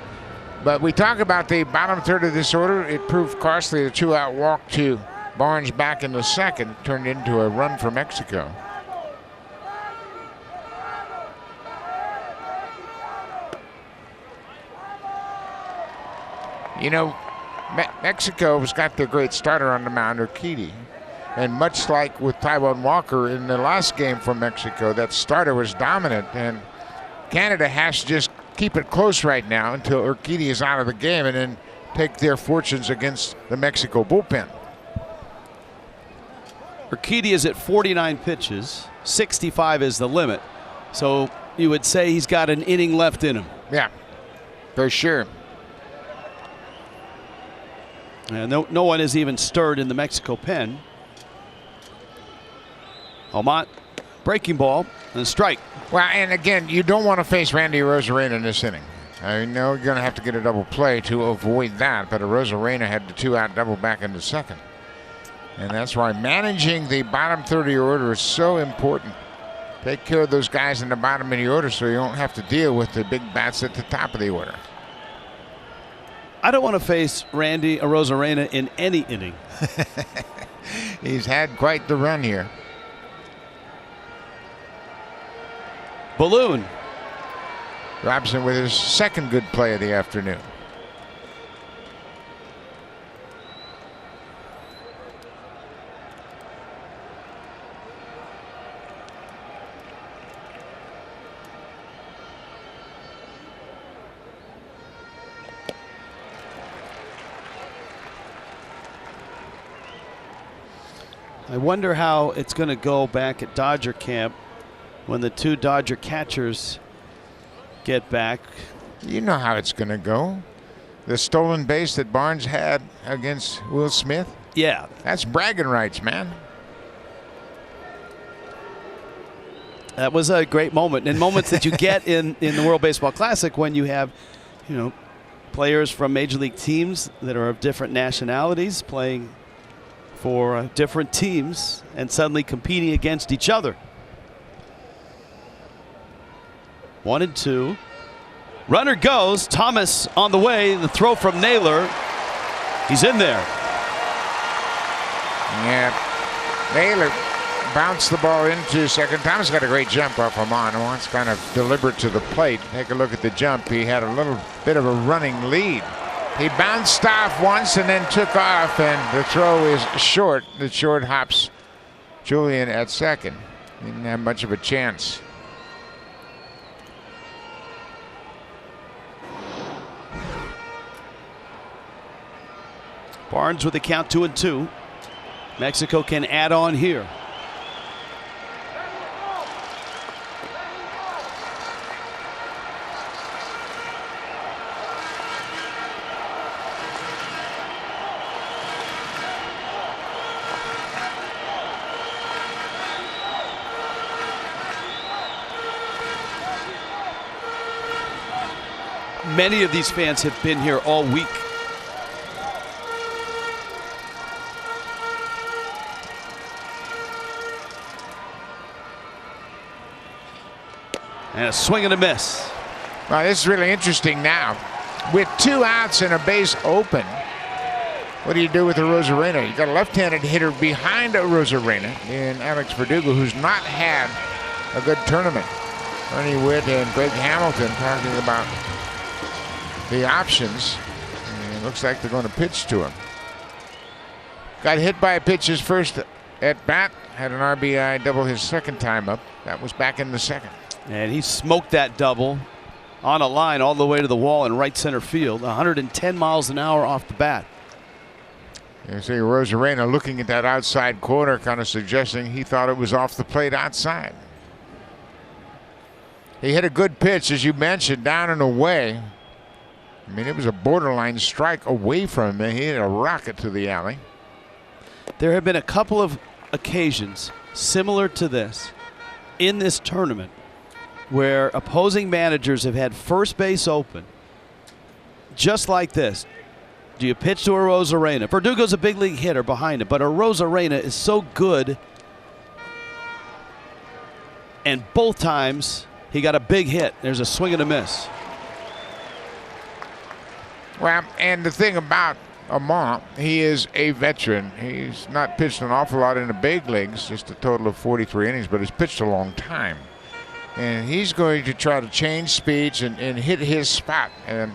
But we talk about the bottom third of this order. It proved costly. The 2-out walk to Barnes back in the second turned into a run for Mexico. Mexico has got their great starter on the mound, Urquidy. And much like with Taijuan Walker in the last game for Mexico, that starter was dominant. And Canada has to just keep it close right now until Urquidy is out of the game and then take their fortunes against the Mexico bullpen. Urquidy is at 49 pitches. 65 is the limit. So you would say he's got an inning left in him. Yeah, for sure. And no one has even stirred in the Mexico pen. Almont, breaking ball, and strike. Well, and again, you don't want to face Randy Arozarena in this inning. I know you're going to have to get a double play to avoid that, but Arozarena had the 2-out double back into second. And that's why managing the bottom third of your order is so important. Take care of those guys in the bottom of the order so you don't have to deal with the big bats at the top of the order. I don't want to face Randy Arozarena in any inning. He's had quite the run here. Balloon. Robson with his second good play of the afternoon. I wonder how it's going to go back at Dodger camp when the 2 Dodger catchers get back. You know how it's going to go. The stolen base that Barnes had against Will Smith. Yeah. That's bragging rights, man. That was a great moment, and moments that you get in the World Baseball Classic when you have, players from major league teams that are of different nationalities playing for different teams and suddenly competing against each other. 1-2. Runner goes. Thomas on the way. The throw from Naylor. He's in there. Yeah. Naylor bounced the ball into second. Thomas got a great jump off Amon. It's kind of deliberate to the plate. Take a look at the jump. He had a little bit of a running lead. He bounced off once and then took off, and the throw is short. The short hops Julian at second. Didn't have much of a chance. Barnes with the count 2-2. Mexico can add on here. Many of these fans have been here all week. And a swing and a miss. Well, this is really interesting now. With 2 outs and a base open, what do you do with Arozarena? You got a left-handed hitter behind Arozarena in Alex Verdugo, who's not had a good tournament. Ernie Witt and Greg Hamilton talking about the options. And it looks like they're going to pitch to him. Got hit by a pitch his first at bat. Had an RBI double his second time up. That was back in the second. And he smoked that double on a line all the way to the wall in right center field. 110 miles an hour off the bat. You see Arozarena looking at that outside corner, kind of suggesting he thought it was off the plate outside. He hit a good pitch, as you mentioned, down and away. I mean, it was a borderline strike away from him. He hit a rocket to the alley. There have been a couple of occasions similar to this in this tournament where opposing managers have had first base open just like this. Do you pitch to Arozarena? Verdugo's a big league hitter behind him, but Arozarena is so good, and both times he got a big hit. There's a swing and a miss. Well, and the thing about Amon, he is a veteran. He's not pitched an awful lot in the big leagues, just a total of 43 innings, but he's pitched a long time. And he's going to try to change speeds and hit his spot. And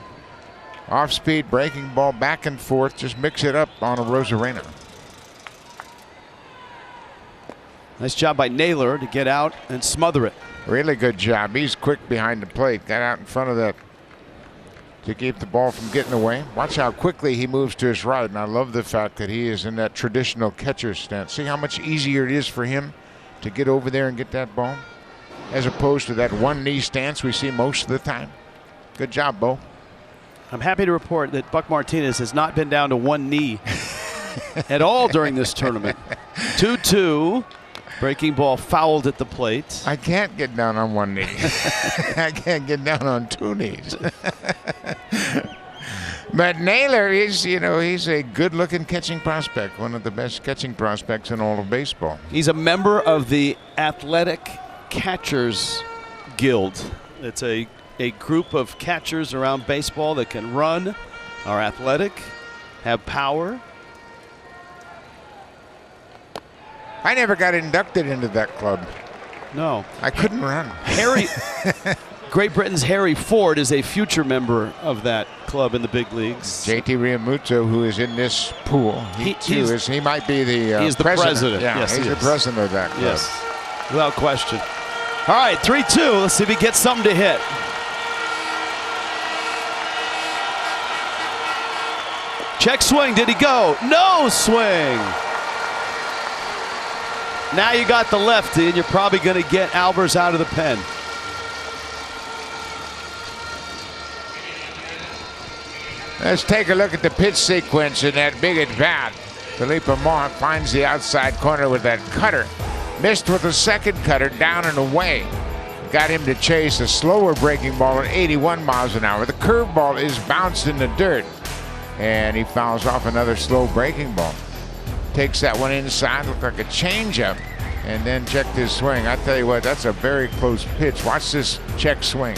off-speed breaking ball back and forth, just mix it up on Arozarena. Nice job by Naylor to get out and smother it. Really good job. He's quick behind the plate. Got out in front of that to keep the ball from getting away. Watch how quickly he moves to his right. And I love the fact that he is in that traditional catcher stance. See how much easier it is for him to get over there and get that ball, as opposed to that one knee stance we see most of the time. Good job, Bo. I'm happy to report that Buck Martinez has not been down to one knee at all during this tournament. 2-2. Breaking ball fouled at the plate. I can't get down on one knee. I can't get down on two knees. But Naylor is, he's a good-looking catching prospect, one of the best catching prospects in all of baseball. He's a member of the Athletic Catchers Guild. It's a group of catchers around baseball that can run, are athletic, have power. I never got inducted into that club. No. I couldn't run. Great Britain's Harry Ford is a future member of that club in the big leagues. J.T. Realmuto, who is in this pool, he might be the he's the president. Yeah, yes, he's the president of that club. Yes, without question. All right, 3-2. Let's see if he gets something to hit. Check swing. Did he go? No swing. Now you got the lefty, and you're probably going to get Albers out of the pen. Let's take a look at the pitch sequence in that big at bat. Philippe Amont finds the outside corner with that cutter. Missed with a second cutter, down and away. Got him to chase a slower breaking ball at 81 miles an hour. The curveball is bounced in the dirt, and he fouls off another slow breaking ball. Takes that one inside, looked like a changeup, and then checked his swing. I tell you what, that's a very close pitch. Watch this check swing.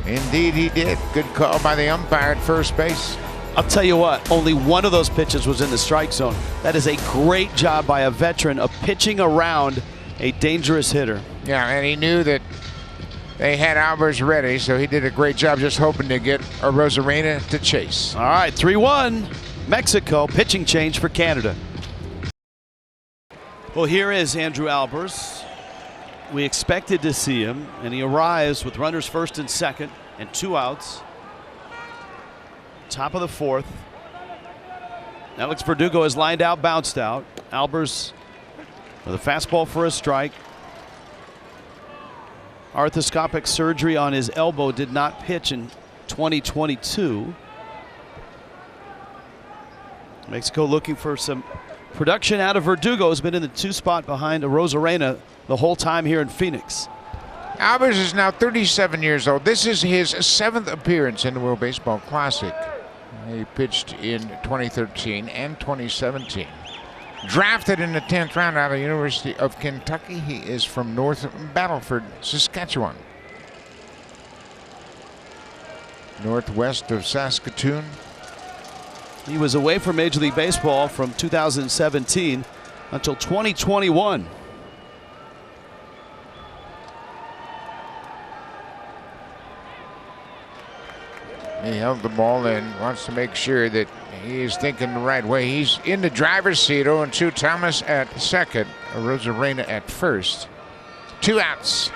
Indeed he did. Good call by the umpire at first base. I'll tell you what, only one of those pitches was in the strike zone. That is a great job by a veteran of pitching around a dangerous hitter. Yeah, and he knew that they had Albers ready, so he did a great job just hoping to get Arozarena to chase. All right, 3-1. Mexico, pitching change for Canada. Well, here is Andrew Albers. We expected to see him, and he arrives with runners first and second and 2 outs. Top of the fourth. Alex Verdugo is lined out, bounced out. Albers with a fastball for a strike. Arthroscopic surgery on his elbow, did not pitch in 2022. Mexico looking for some production out of Verdugo, has been in the 2 spot behind Arozarena the whole time here in Phoenix. Albers is now 37 years old. This is his 7th appearance in the World Baseball Classic. He pitched in 2013 and 2017. Drafted in the 10th round out of the University of Kentucky. He is from North Battleford, Saskatchewan. Northwest of Saskatoon. He was away from Major League Baseball from 2017 until 2021. He held the ball and wants to make sure that he's thinking the right way. He's in the driver's seat. 0-2. Thomas at second. Arozarena at first. 2 outs.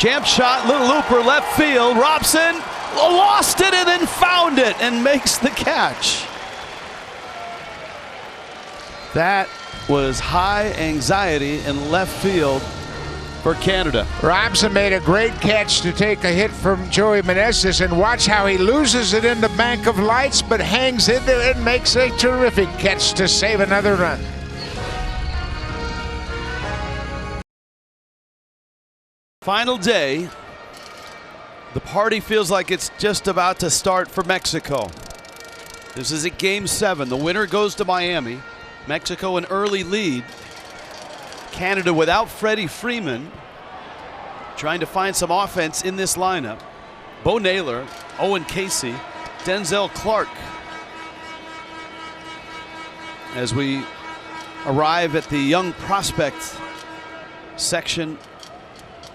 Jump shot, little looper, left field. Robson lost it and then found it and makes the catch. That was high anxiety in left field for Canada. Robson made a great catch to take a hit from Joey Meneses, and watch how he loses it in the bank of lights but hangs in there and makes a terrific catch to save another run. Final day. The party feels like it's just about to start for Mexico. This is a Game 7. The winner goes to Miami. Mexico an early lead. Canada without Freddie Freeman, trying to find some offense in this lineup. Bo Naylor, Owen Casey, Denzel Clark. As we arrive at the young prospect section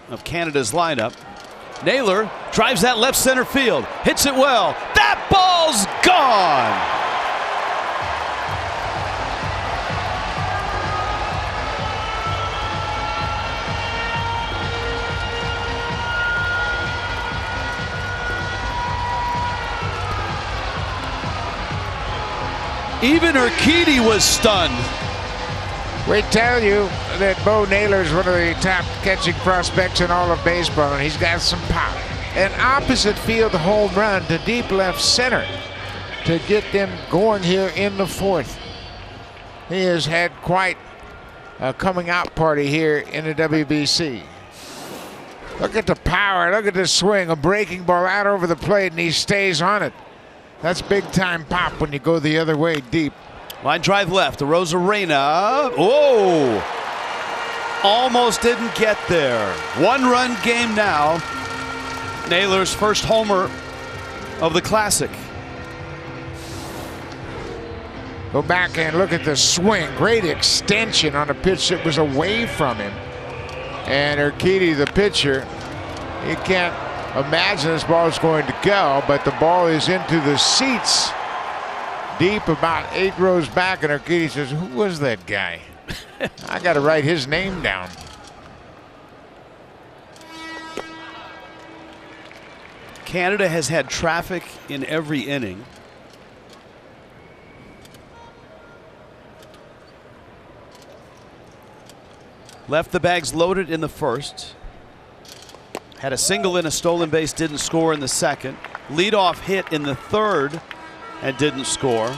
of Canada's lineup. Naylor drives that left center field, hits it well. That ball's gone. Even Urquidy was stunned. We tell you that Bo Naylor is one of the top catching prospects in all of baseball, and he's got some power. An opposite field home run to deep left center. to get them going here in the fourth. He has had quite a coming out party here in the WBC. Look at the power, look at the swing, a breaking ball out over the plate, and he stays on it. That's big time pop when you go the other way deep. Line drive left, Arozarena. Oh! Almost didn't get there. 1-run game now. Naylor's first homer of the Classic. Go back and look at the swing. Great extension on a pitch that was away from him. And Urquidy, the pitcher, he can't imagine this ball is going to go, but the ball is into the seats deep about 8 rows back, and Urquidy says, who was that guy? I got to write his name down. Canada has had traffic in every inning. Left the bags loaded in the first. Had a single and a stolen base, didn't score in the second. Leadoff hit in the third and didn't score.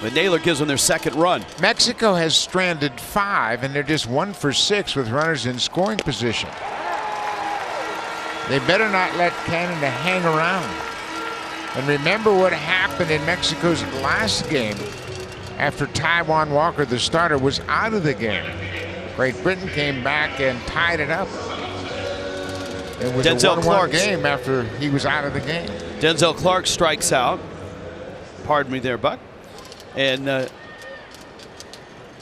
But Naylor gives them their second run. Mexico has stranded 5, and they're just 1 for 6 with runners in scoring position. They better not let Canada hang around. And remember what happened in Mexico's last game after Taijuan Walker, the starter, was out of the game. Great Britain came back and tied it up. It was Denzel a 1-1 game after he was out of the game. Denzel Clark strikes out. Pardon me there, Buck. And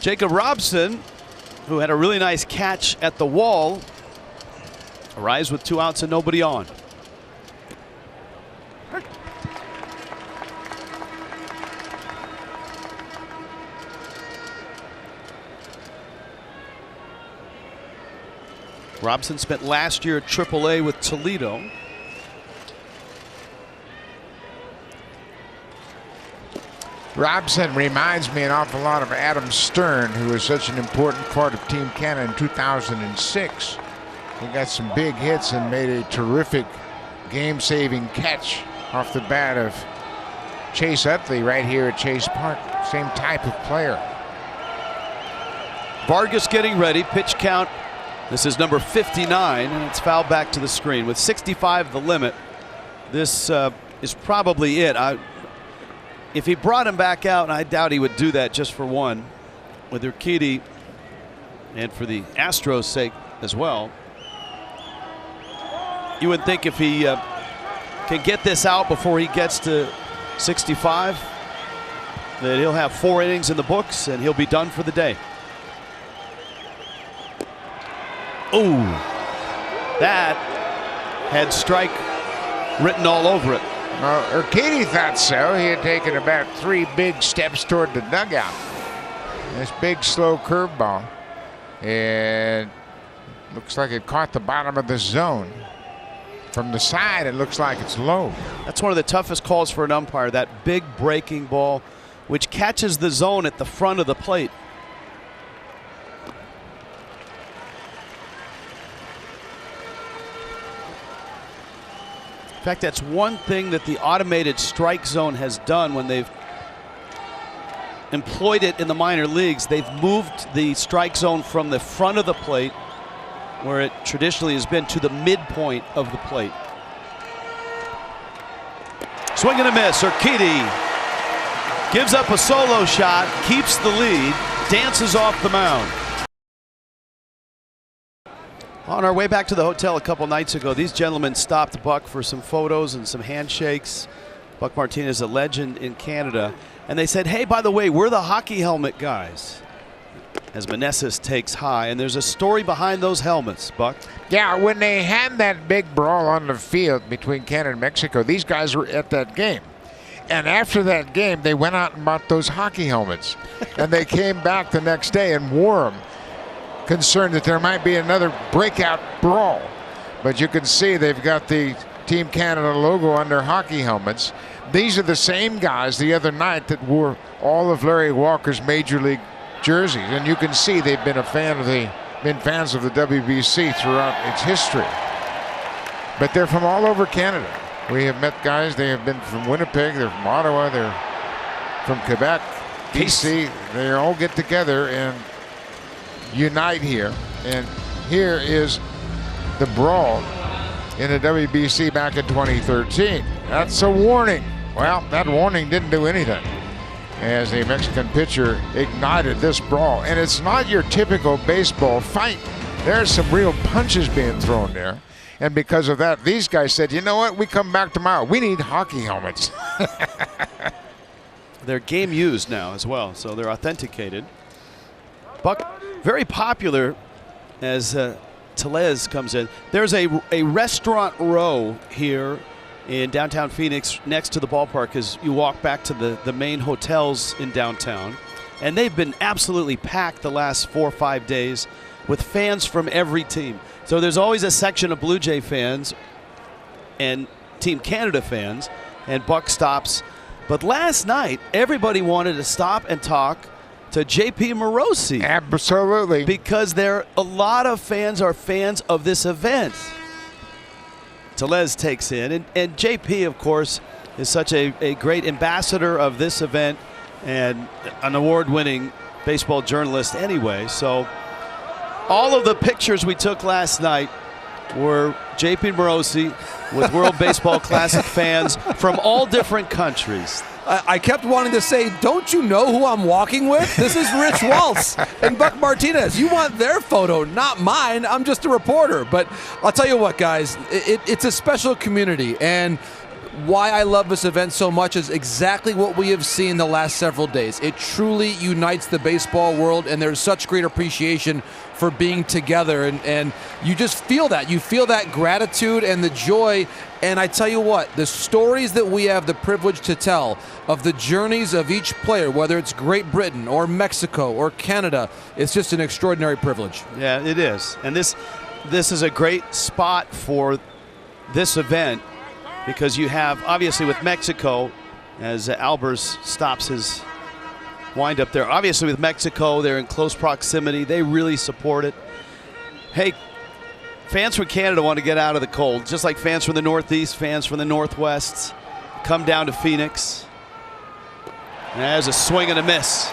Jacob Robson, who had a really nice catch at the wall, arrives with 2 outs and nobody on. Robson spent last year at AAA with Toledo. Robson reminds me an awful lot of Adam Stern, who was such an important part of Team Canada in 2006. He got some big hits and made a terrific game-saving catch off the bat of Chase Utley right here at Chase Park. Same type of player. Vargas getting ready. Pitch count. This is number 59, and it's fouled back to the screen. With 65 the limit, this is probably it. If he brought him back out, and I doubt he would do that just for one, with Urquidy and for the Astros' sake as well, you would think if he can get this out before he gets to 65, that he'll have 4 innings in the books and he'll be done for the day. Oh, that had strike written all over it. Well, Urquidy thought so. He had taken about 3 big steps toward the dugout. This big slow curveball, and looks like it caught the bottom of the zone. From the side, it looks like it's low. That's one of the toughest calls for an umpire, that big breaking ball, which catches the zone at the front of the plate. In fact, that's one thing that the automated strike zone has done when they've employed it in the minor leagues. They've moved the strike zone from the front of the plate, where it traditionally has been, to the midpoint of the plate. Swing and a miss. Urquidy gives up a solo shot, keeps the lead, dances off the mound. On our way back to the hotel a couple nights ago, these gentlemen stopped Buck for some photos and some handshakes. Buck Martinez, a legend in Canada. And they said, hey, by the way, we're the hockey helmet guys. As Meneses takes high. And there's a story behind those helmets, Buck. Yeah, when they had that big brawl on the field between Canada and Mexico, these guys were at that game. And after that game, they went out and bought those hockey helmets. And they came back the next day and wore them, concerned that there might be another breakout brawl. But you can see they've got the Team Canada logo on their hockey helmets. These are the same guys the other night that wore all of Larry Walker's Major League jerseys, and you can see they've been fans of the WBC throughout its history. But they're from all over Canada, We have met guys, they have been from Winnipeg, they're from Ottawa, they're from Quebec, BC. They all get together and unite here. And here is the brawl in the WBC back in 2013. That's a warning. Well, that warning didn't do anything, as the Mexican pitcher ignited this brawl. And it's not your typical baseball fight. There's some real punches being thrown there. And because of that, these guys said, you know what, we come back tomorrow. We need hockey helmets. They're game used now as well, so they're authenticated. Buck, very popular as Tellez comes in. There's a restaurant row here in downtown Phoenix next to the ballpark as you walk back to the main hotels in downtown. And they've been absolutely packed the last 4 or 5 days with fans from every team. So there's always a section of Blue Jay fans and Team Canada fans, and Buck stops. But last night, everybody wanted to stop and talk to JP Morosi. Absolutely. Because a lot of fans are fans of this event. Tellez takes in, and JP, of course, is such a great ambassador of this event and an award-winning baseball journalist anyway. So all of the pictures we took last night were JP Morosi with World Baseball Classic fans from all different countries. I kept wanting to say, don't you know who I'm walking with? This is Rich Waltz and Buck Martinez. You want their photo, not mine. I'm just a reporter. But I'll tell you what, guys, it's a special community. And why I love this event so much is exactly what we have seen the last several days. It truly unites the baseball world, and there's such great appreciation for being together. And you just feel that. You feel that gratitude and the joy. And I tell you what, the stories that we have the privilege to tell of the journeys of each player, whether it's Great Britain or Mexico or Canada, it's just an extraordinary privilege. Yeah, it is. And this is a great spot for this event, because you have, obviously, with Mexico, as Albers stops his windup there, obviously with Mexico, they're in close proximity. They really support it. Hey, fans from Canada want to get out of the cold, just like fans from the Northeast, fans from the Northwest come down to Phoenix. And there's a swing and a miss.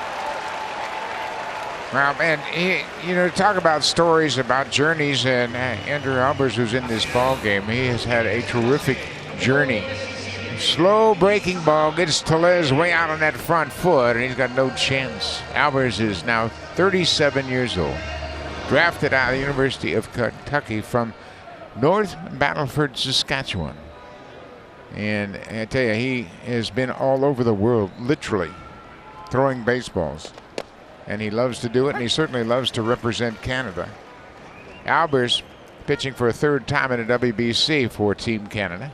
Well, man, talk about stories about journeys, and Andrew Albers, who's in this ball game, he has had a terrific journey. Slow breaking ball gets Tellez way out on that front foot, and he's got no chance. Albers is now 37 years old, drafted out of the University of Kentucky from North Battleford, Saskatchewan. And I tell you, he has been all over the world, literally, throwing baseballs. And he loves to do it, and he certainly loves to represent Canada. Albers pitching for a third time in a WBC for Team Canada.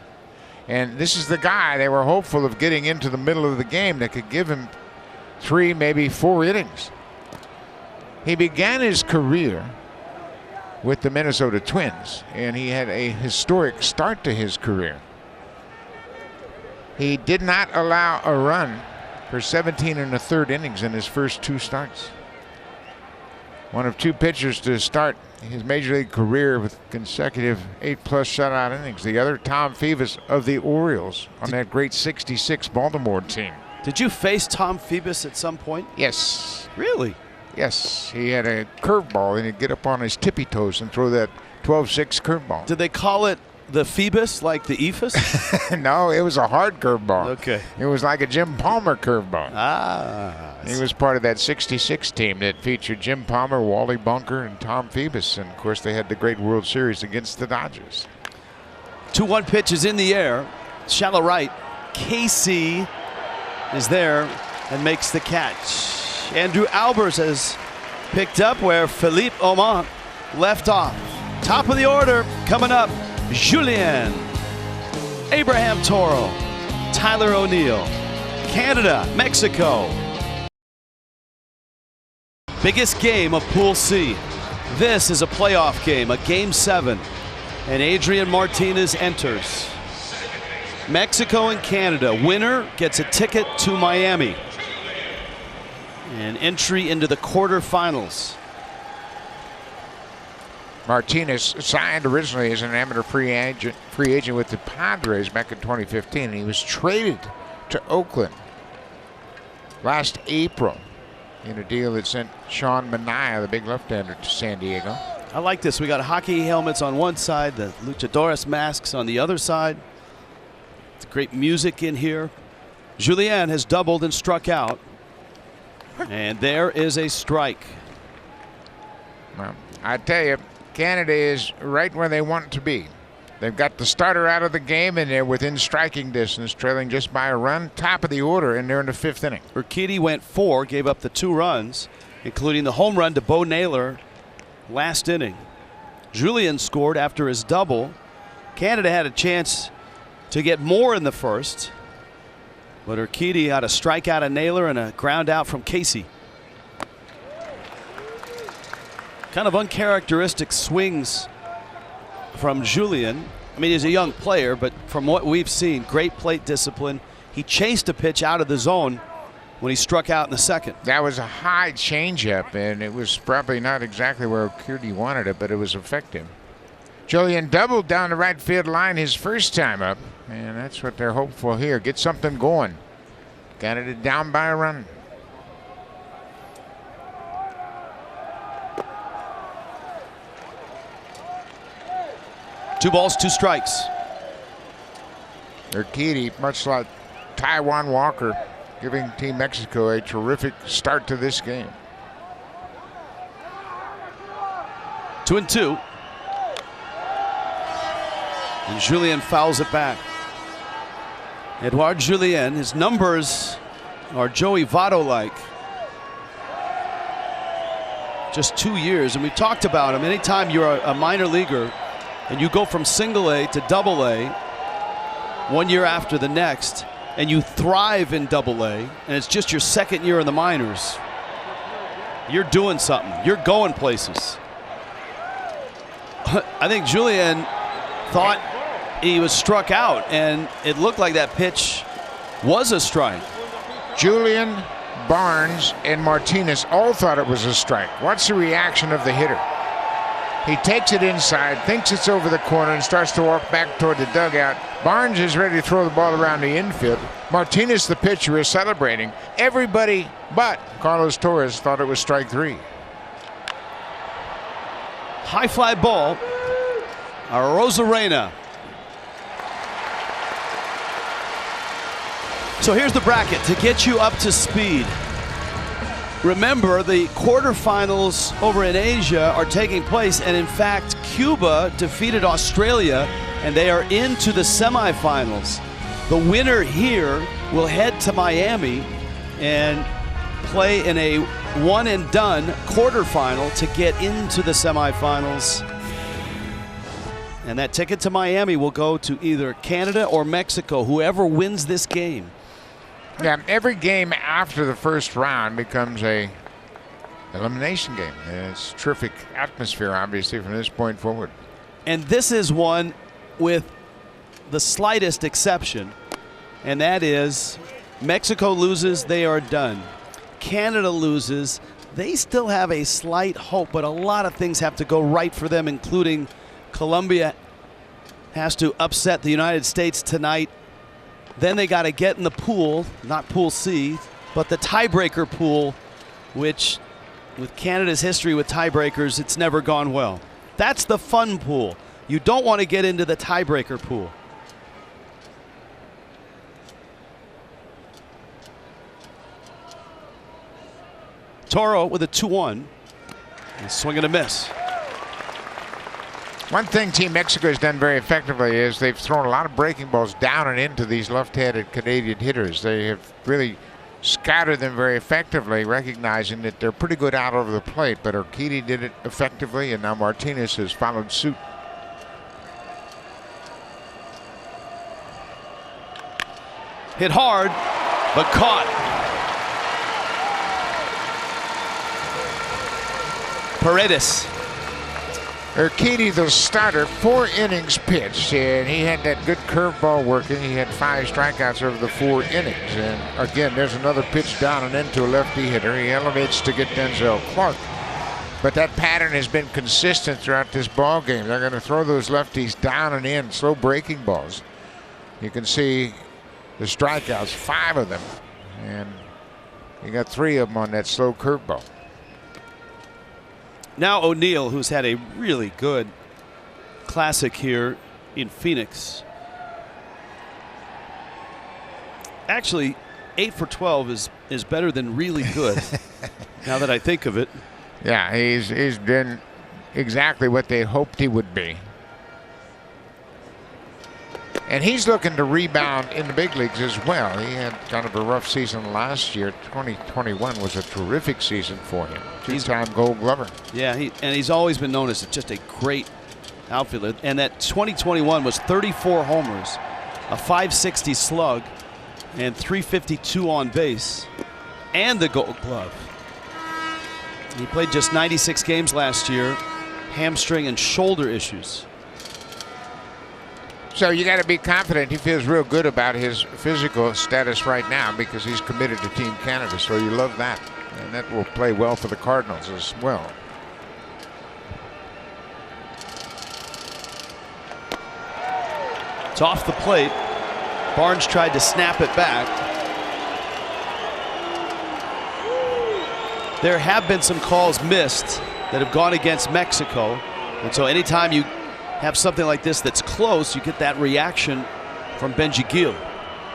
And this is the guy they were hopeful of getting into the middle of the game that could give him 3, maybe 4 innings. He began his career with the Minnesota Twins, and he had a historic start to his career. He did not allow a run for 17 1/3 innings in his first 2 starts. One of 2 pitchers to start his major league career with consecutive 8+ shutout innings. The other, Tom Phoebus of the Orioles on that great '66 Baltimore team. Did you face Tom Phoebus at some point? Yes. Really? Yes. He had a curveball, and he'd get up on his tippy toes and throw that 12-6 curveball. Did they call it the Phoebus, like the Ephus? No, it was a hard curveball. Okay. It was like a Jim Palmer curveball. Ah. He was part of that '66 team that featured Jim Palmer, Wally Bunker, and Tom Phoebus. And, of course, they had the great World Series against the Dodgers. 2-1 pitch is in the air. Shallow right. Casey is there and makes the catch. Andrew Albers has picked up where Philippe Aumont left off. Top of the order coming up. Julien, Abraham Toro, Tyler O'Neill, Canada, Mexico. Biggest game of Pool C. This is a playoff game, a Game 7, and Adrian Martinez enters. Mexico and Canada. Winner gets a ticket to Miami. An entry into the quarterfinals. Martinez signed originally as an amateur free agent with the Padres back in 2015, and he was traded to Oakland last April in a deal that sent Sean Manaea, the big left-hander, to San Diego. I like this. We got hockey helmets on one side, the luchadores masks on the other side. It's great music in here. Julien has doubled and struck out. And there is a strike. Well, I tell you, Canada is right where they want to be. They've got the starter out of the game, and they're within striking distance, trailing just by a run. Top of the order, and they're in the 5th inning. Urquidy went 4, gave up the 2 runs, including the home run to Bo Naylor last inning. Julien scored after his double. Canada had a chance to get more in the first, but Urquidy had a strikeout of Naylor and a ground out from Casey. Kind of uncharacteristic swings from Julien. I mean, he's a young player, but from what we've seen, great plate discipline. He chased a pitch out of the zone when he struck out in the second. That was a high changeup, and it was probably not exactly where Urquidy wanted it, but it was effective. Julien doubled down the right field line his first time up, and that's what they're hopeful here. Get something going. Canada down by a run. Two balls, 2 strikes. Urquidy, much like Taijuan Walker, giving Team Mexico a terrific start to this game. 2-2. And Julien fouls it back. Edouard Julien, his numbers are Joey Votto-like. Just 2 years, and we've talked about him. Anytime you're a minor leaguer and you go from single A to double A 1 year after the next, and you thrive in double A, and it's just your second year in the minors, you're doing something. You're going places. I think Julien thought he was struck out, and it looked like that pitch was a strike. Julien, Barnes, and Martinez all thought it was a strike. What's the reaction of the hitter? He takes it inside, thinks it's over the corner, and starts to walk back toward the dugout. Barnes is ready to throw the ball around the infield. Martinez, the pitcher, is celebrating. Everybody but Carlos Torres thought it was strike 3. High fly ball. Arozarena. So here's the bracket to get you up to speed. Remember, the quarterfinals over in Asia are taking place, and in fact, Cuba defeated Australia, and they are into the semifinals. The winner here will head to Miami and play in a one-and-done quarterfinal to get into the semifinals. And that ticket to Miami will go to either Canada or Mexico, whoever wins this game. Yeah, every game after the first round becomes a elimination game. And it's terrific atmosphere, obviously, from this point forward. And this is one with the slightest exception, and that is Mexico loses, they are done. Canada loses, they still have a slight hope, but a lot of things have to go right for them, including Colombia has to upset the United States tonight. Then they got to get in the pool, not Pool C, but the tiebreaker pool, which with Canada's history with tiebreakers, it's never gone well. That's the fun pool. You don't want to get into the tiebreaker pool. Toro with a 2-1. Swing and a miss. One thing Team Mexico has done very effectively is they've thrown a lot of breaking balls down and into these left-handed Canadian hitters. They have really scattered them very effectively, recognizing that they're pretty good out over the plate. But Urquidy did it effectively, and now Martinez has followed suit. Hit hard, but caught. Paredes. Urquidy, the starter, 4 innings pitched, and he had that good curveball working. He had 5 strikeouts over the 4 innings. And again, there's another pitch down and into a lefty hitter. He elevates to get Denzel Clark. But that pattern has been consistent throughout this ball game. They're going to throw those lefties down and in, slow breaking balls. You can see the strikeouts, 5 of them, and you got 3 of them on that slow curveball. Now O'Neill, who's had a really good classic here in Phoenix. Actually, 8 for 12 is better than really good. Now that I think of it. Yeah, he's been exactly what they hoped he would be. And he's looking to rebound in the big leagues as well. He had kind of a rough season last year. 2021 was a terrific season for him. 2-time Gold Glover. Yeah, he's always been known as just a great outfielder. And that 2021 was 34 homers, a .560 slug, and .352 on base, and the Gold Glove. He played just 96 games last year, hamstring and shoulder issues. So you got to be confident. He feels real good about his physical status right now because he's committed to Team Canada. So you love that. And that will play well for the Cardinals as well. It's off the plate. Barnes tried to snap it back. There have been some calls missed that have gone against Mexico. And so anytime you have something like this that's close, you get that reaction from Benji Gill.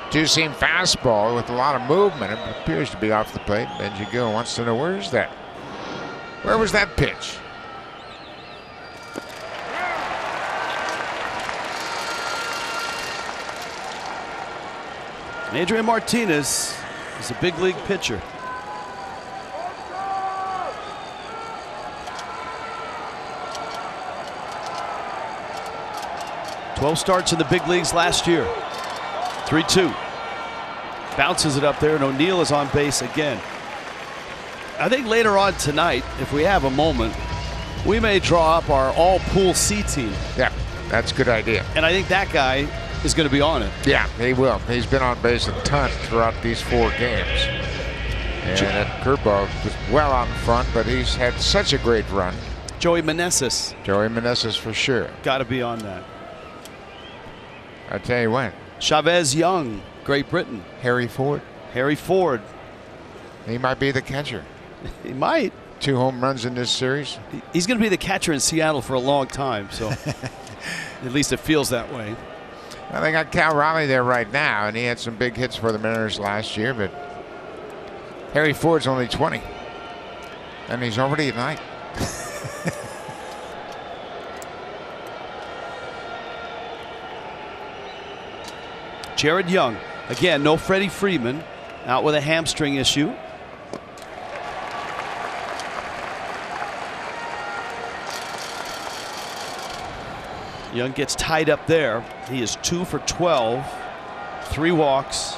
Two-seam fastball with a lot of movement. It appears to be off the plate. Benji Gill wants to know, where's that? Where was that pitch? And Adrian Martinez is a big league pitcher. Twelve starts in the big leagues last year. 3-2. Bounces it up there, and O'Neill is on base again. I think later on tonight, if we have a moment, we may draw up our all-pool C team. Yeah, that's a good idea. And I think that guy is going to be on it. Yeah, he will. He's been on base a ton throughout these 4 games. And that curveball was well out in front, but he's had such a great run. Joey Meneses. Joey Meneses for sure. Got to be on that. I tell you what. Chavez Young, Great Britain. Harry Ford. Harry Ford. He might be the catcher. He might. 2 home runs in this series. He's going to be the catcher in Seattle for a long time, so at least it feels that way. Well, they got Cal Raleigh there right now, and he had some big hits for the Mariners last year, but Harry Ford's only 20, and he's already at night. Jared Young, again, no Freddie Freeman, out with a hamstring issue. Young gets tied up there. He is 2 for 12, 3 walks,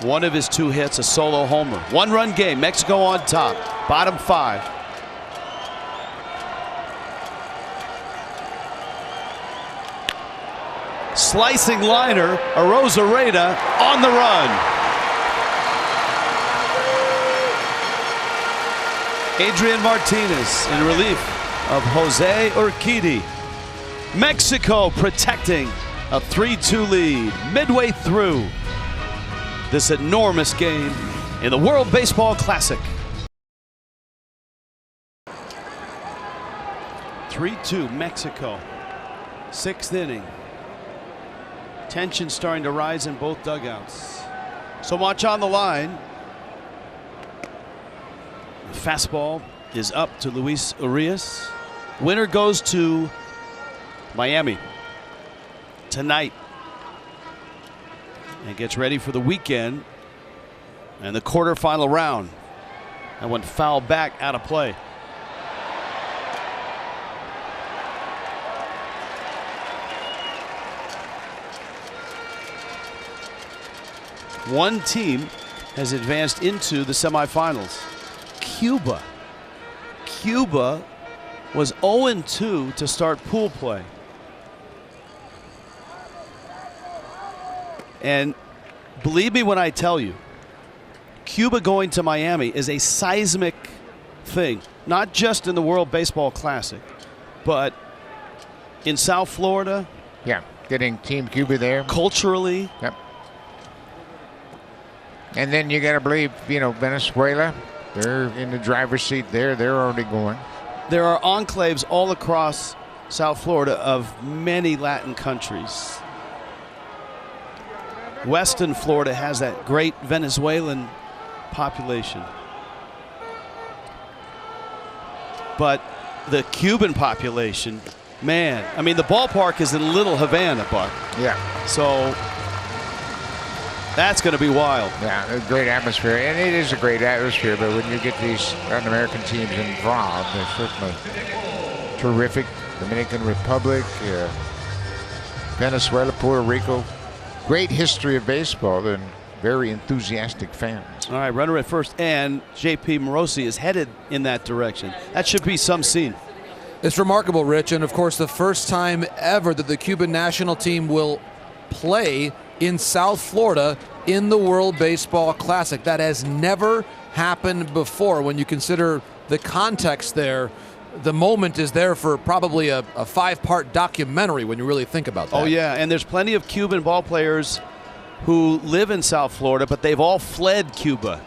1 of his 2 hits, a solo homer. 1-run game, Mexico on top, bottom 5. Slicing liner, Arozarena on the run. Adrian Martinez in relief of Jose Urquidy. Mexico protecting a 3-2 lead midway through this enormous game in the World Baseball Classic. 3-2 Mexico, 6th inning. Tension starting to rise in both dugouts. So much on the line. The fastball is up to Luis Urias. Winner goes to Miami tonight and gets ready for the weekend and the quarterfinal round. That went foul back, out of play. One team has advanced into the semifinals. Cuba. Cuba was 0-2 to start pool play. And believe me when I tell you, Cuba going to Miami is a seismic thing, not just in the World Baseball Classic, but in South Florida. Yeah, getting Team Cuba there. Culturally. Yep. And then you got to believe, Venezuela, they're in the driver's seat there. They're already going. There are enclaves all across South Florida of many Latin countries. Western Florida has that great Venezuelan population. But the Cuban population, man, I mean, the ballpark is in Little Havana, Buck. Yeah. So that's going to be wild. Yeah, a great atmosphere. And it is a great atmosphere, but when you get these Latin American teams involved, they're certainly terrific. Dominican Republic, Venezuela, Puerto Rico. Great history of baseball and very enthusiastic fans. All right, runner at first, and J.P. Morosi is headed in that direction. That should be some scene. It's remarkable, Rich, and of course the first time ever that the Cuban national team will play in South Florida in the World Baseball Classic. That has never happened before. When you consider the context there, the moment is there for probably a 5-part documentary when you really think about that. Oh, yeah, and there's plenty of Cuban ball players who live in South Florida, but they've all fled Cuba.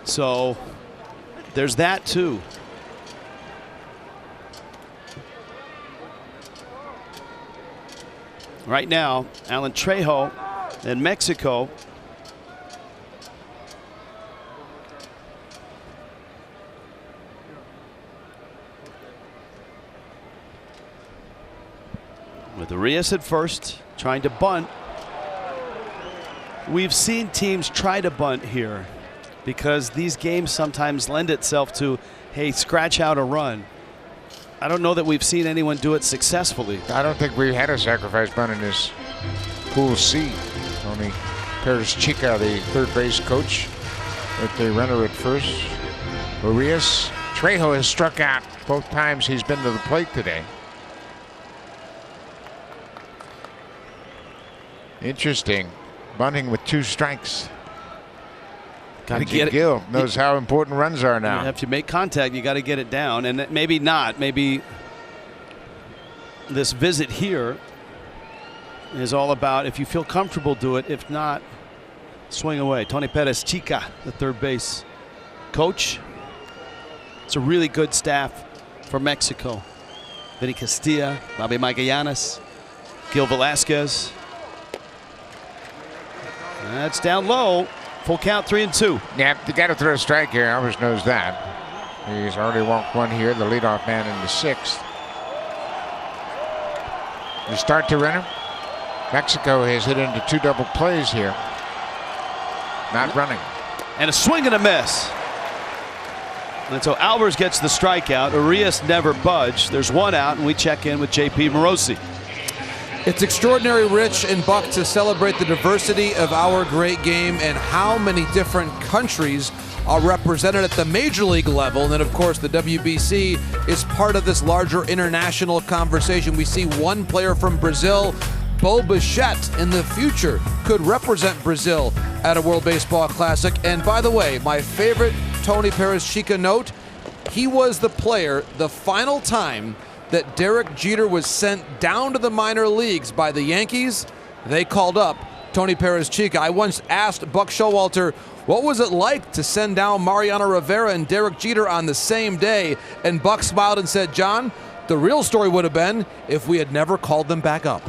So there's that, too. Right now, Alan Trejo in Mexico. With Arias at first, trying to bunt. We've seen teams try to bunt here because these games sometimes lend itself to, hey, scratch out a run. I don't know that we've seen anyone do it successfully. I don't think we had a sacrifice bunt in this Pool C. Tony Perez Chica, the third base coach, with the runner at first. Arias. Trejo has struck out both times he's been to the plate today. Interesting. Bunting with 2 strikes. Got to get it. Gill knows how important runs are now. If you make contact, you got to get it down, and maybe not. Maybe this visit here is all about if you feel comfortable, do it. If not, swing away. Tony Perez Chica, the third base coach. It's a really good staff for Mexico. Vinny Castilla, Bobby Magallanes, Gil Velasquez. That's down low. Full count, 3-2. Yeah, you got to throw a strike here. Alvarez knows that. He's already walked one here, the leadoff man in the 6th. The start to runner. Mexico has hit into 2 double plays here. Not running. And a swing and a miss. And so Alvarez gets the strikeout. Arias never budged. There's 1 out, and we check in with J.P. Morosi. It's extraordinary, Rich and Buck, to celebrate the diversity of our great game and how many different countries are represented at the major league level. And then, of course, the WBC is part of this larger international conversation. We see one player from Brazil, Bo Bichette, in the future could represent Brazil at a World Baseball Classic. And by the way, my favorite Tony Perez Chica note, he was the player the final time that Derek Jeter was sent down to the minor leagues by the Yankees. They called up Tony Perez Chica. I once asked Buck Showalter, what was it like to send down Mariano Rivera and Derek Jeter on the same day? And Buck smiled and said, John, the real story would have been if we had never called them back up.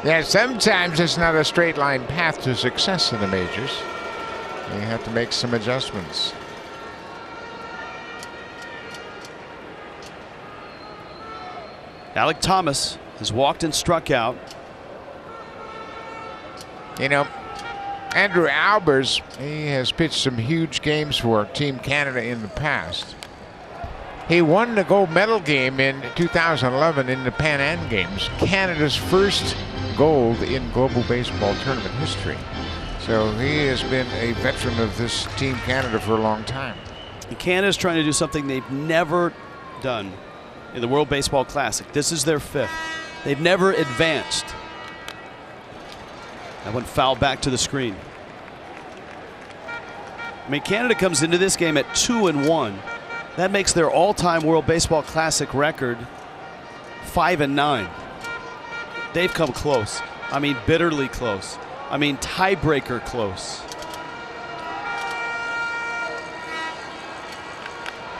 Yeah, sometimes it's not a straight line path to success in the majors. You have to make some adjustments. Alec Thomas has walked and struck out. You know, Andrew Albers, he has pitched some huge games for Team Canada in the past. He won the gold medal game in 2011 in the Pan Am Games, Canada's first gold in global baseball tournament history. So he has been a veteran of this Team Canada for a long time. And Canada's trying to do something they've never done in the World Baseball Classic. This is their 5th. They've never advanced. That went foul back to the screen. I mean, Canada comes into this game at 2-1. That makes their all-time World Baseball Classic record 5-9. They've come close. I mean, bitterly close. I mean, tiebreaker close.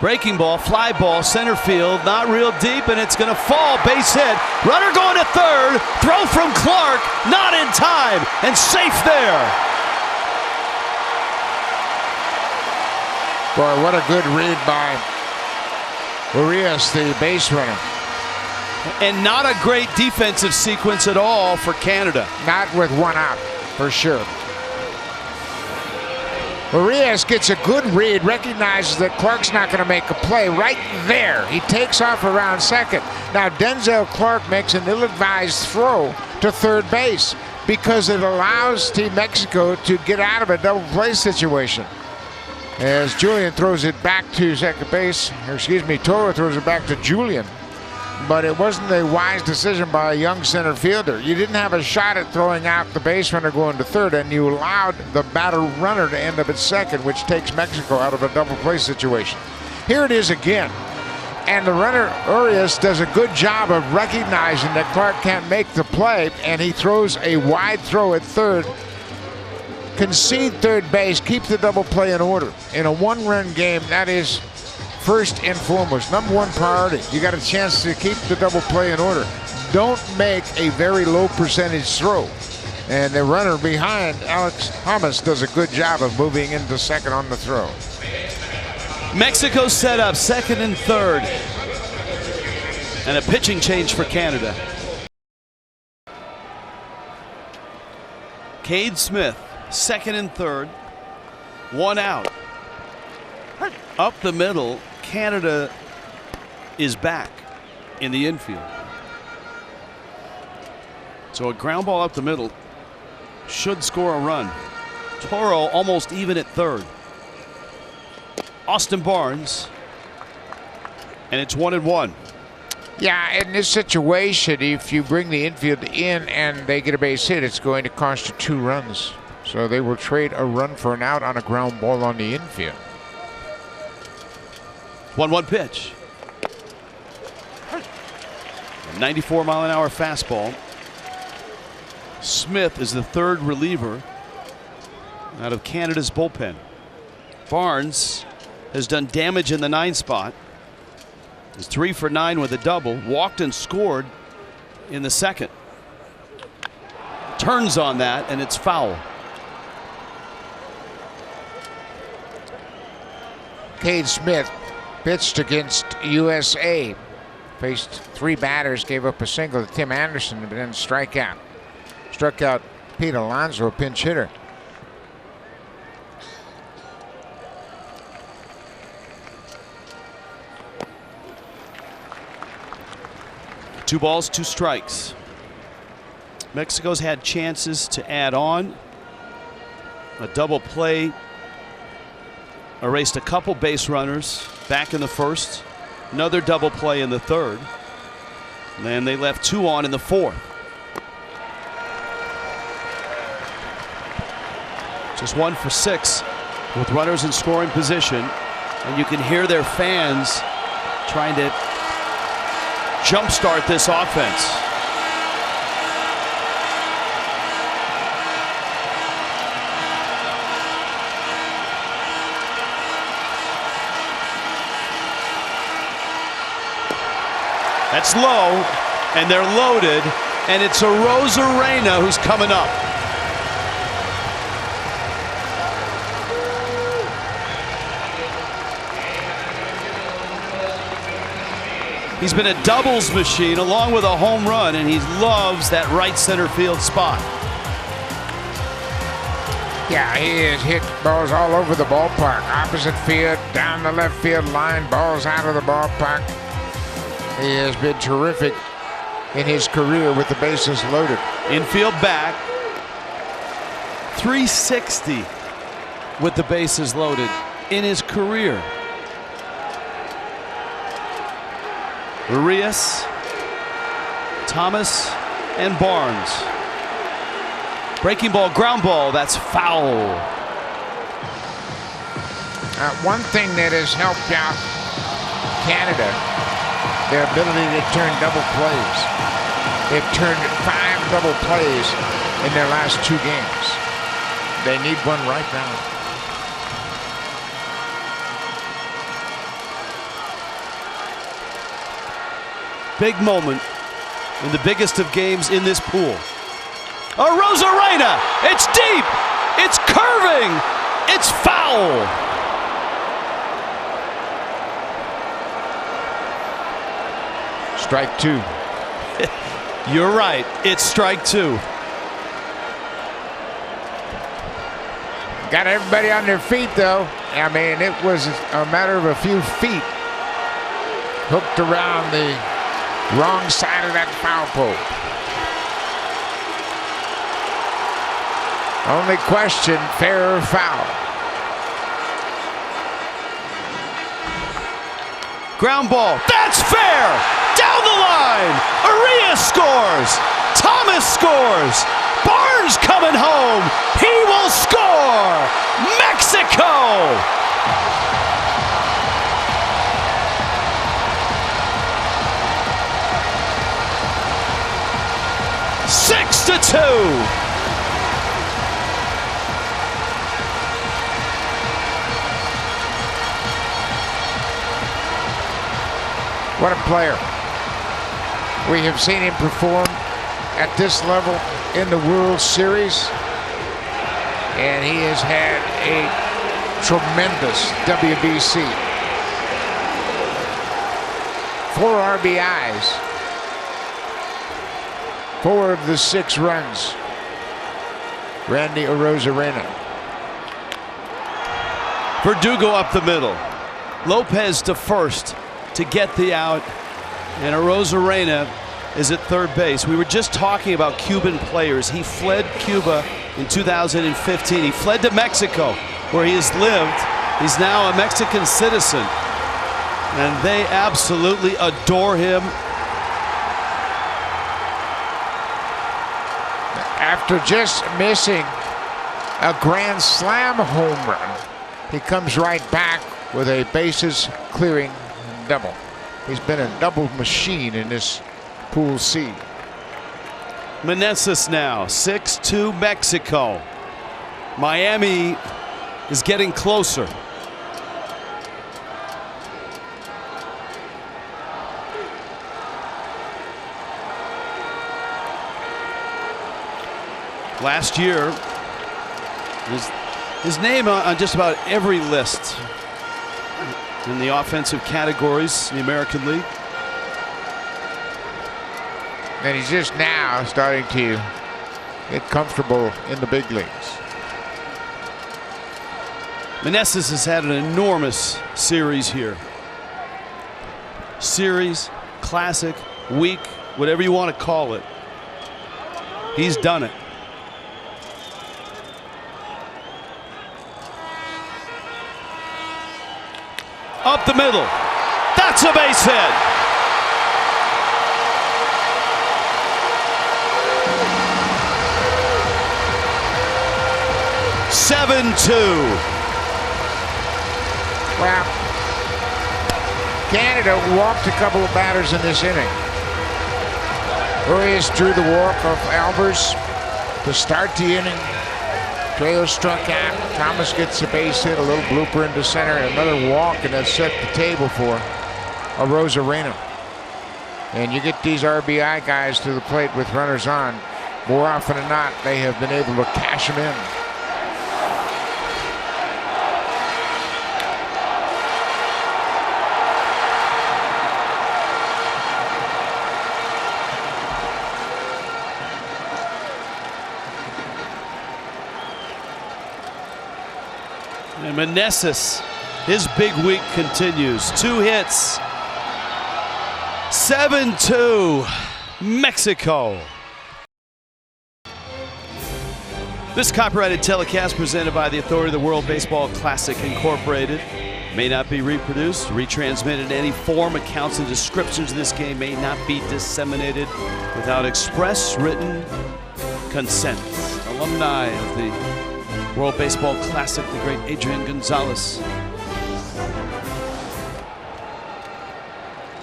Breaking ball, fly ball, center field, not real deep, and it's going to fall. Base hit. Runner going to third. Throw from Clark, not in time, and safe there. Boy, what a good read by Urias, the base runner. And not a great defensive sequence at all for Canada. Not with one out, for sure. Urias gets a good read, recognizes that Clark's not going to make a play right there. He takes off around second. Now Denzel Clark makes an ill-advised throw to third base because it allows Team Mexico to get out of a double play situation. As Julian throws it back to second base, or excuse me, Toro throws it back to Julian. But it wasn't a wise decision by a young center fielder. You didn't have a shot at throwing out the base runner going to third, and you allowed the batter runner to end up at second, which takes Mexico out of a double play situation. Here it is again. And the runner, Urias, does a good job of recognizing that Clark can't make the play, and he throws a wide throw at third. Concede third base, keep the double play in order. In a one-run game, that is first and foremost, number one priority. You got a chance to keep the double play in order. Don't make a very low percentage throw. And the runner behind, Alex Thomas, does a good job of moving into second on the throw. Mexico set up second and third. And a pitching change for Canada. Cade Smith, second and third. One out. Up the middle, Canada is back in the infield. So a ground ball up the middle should score a run. Toro almost even at third. Austin Barnes, and it's 1-1. Yeah, in this situation, if you bring the infield in and they get a base hit, it's going to cost you 2 runs. So they will trade a run for an out on a ground ball on the infield. 1-1 pitch. A 94-mile-an-hour fastball. Smith is the third reliever out of Canada's bullpen. Barnes has done damage in the 9 spot. He's 3 for 9 with a double. Walked and scored in the second. Turns on that, and it's foul. Cade Smith pitched against USA. Faced 3 batters, gave up a single to Tim Anderson, but then struck out Pete Alonso, a pinch hitter. Two balls, 2 strikes. Mexico's had chances to add on. A double play erased a couple base runners back in the first. Another double play in the third. And then they left 2 on in the fourth. Just 1 for 6 with runners in scoring position. And you can hear their fans trying to jumpstart this offense. That's low, and they're loaded, and it's Arozarena who's coming up. He's been a doubles machine along with a home run, and he loves that right center field spot. Yeah, he has hit balls all over the ballpark. Opposite field, down the left field line, balls out of the ballpark. He has been terrific in his career with the bases loaded. Infield back. 360 with the bases loaded in his career. Urias, Thomas, and Barnes. Breaking ball, ground ball, that's foul. One thing that has helped out Canada, their ability to turn double plays. They've turned 5 double plays in their last 2 games. They need one right now. Big moment in the biggest of games in this pool. Arozarena, it's deep, it's curving, it's foul. Strike 2. You're right, it's strike 2. Got everybody on their feet, though. I mean, it was a matter of a few feet. Hooked around the wrong side of that foul pole. Only question, fair or foul? Ground ball, that's fair! Down the line! Arias scores! Thomas scores! Barnes coming home! He will score! Mexico! Six to 2. What a player. We have seen him perform at this level in the World Series, and he has had a tremendous WBC. 4 RBIs, 4 of the 6 runs. Randy Arozarena. Verdugo up the middle. Lopez to first to get the out, and Arozarena is at third base. We were just talking about Cuban players. He fled Cuba in 2015. He fled to Mexico, where he has lived. He's now a Mexican citizen, and they absolutely adore him. After just missing a grand slam home run, he comes right back with a bases clearing double. He's been a double machine in this Pool C. Meneses now, 6-2 Mexico. Miami is getting closer. Last year, his name on just about every list in the offensive categories in the American League. And he's just now starting to get comfortable in the big leagues. Meneses has had an enormous series here. Series, classic, week, whatever you want to call it. He's done it. Up the middle. That's a base hit. Well, Canada walked a couple of batters in this inning. Urias drew the walk of Albers to start the inning. Trejo struck out. Thomas gets a base hit, a little blooper into center, and another walk, and that set the table for Arozarena. And you get these RBI guys to the plate with runners on. More often than not, they have been able to cash them in. And Meneses, his big week continues. 2 hits. 7-2 Mexico. This copyrighted telecast presented by the authority of the World Baseball Classic Incorporated may not be reproduced, retransmitted in any form. Accounts and descriptions of this game may not be disseminated without express written consent. Alumni of the World Baseball Classic, the great Adrian Gonzalez,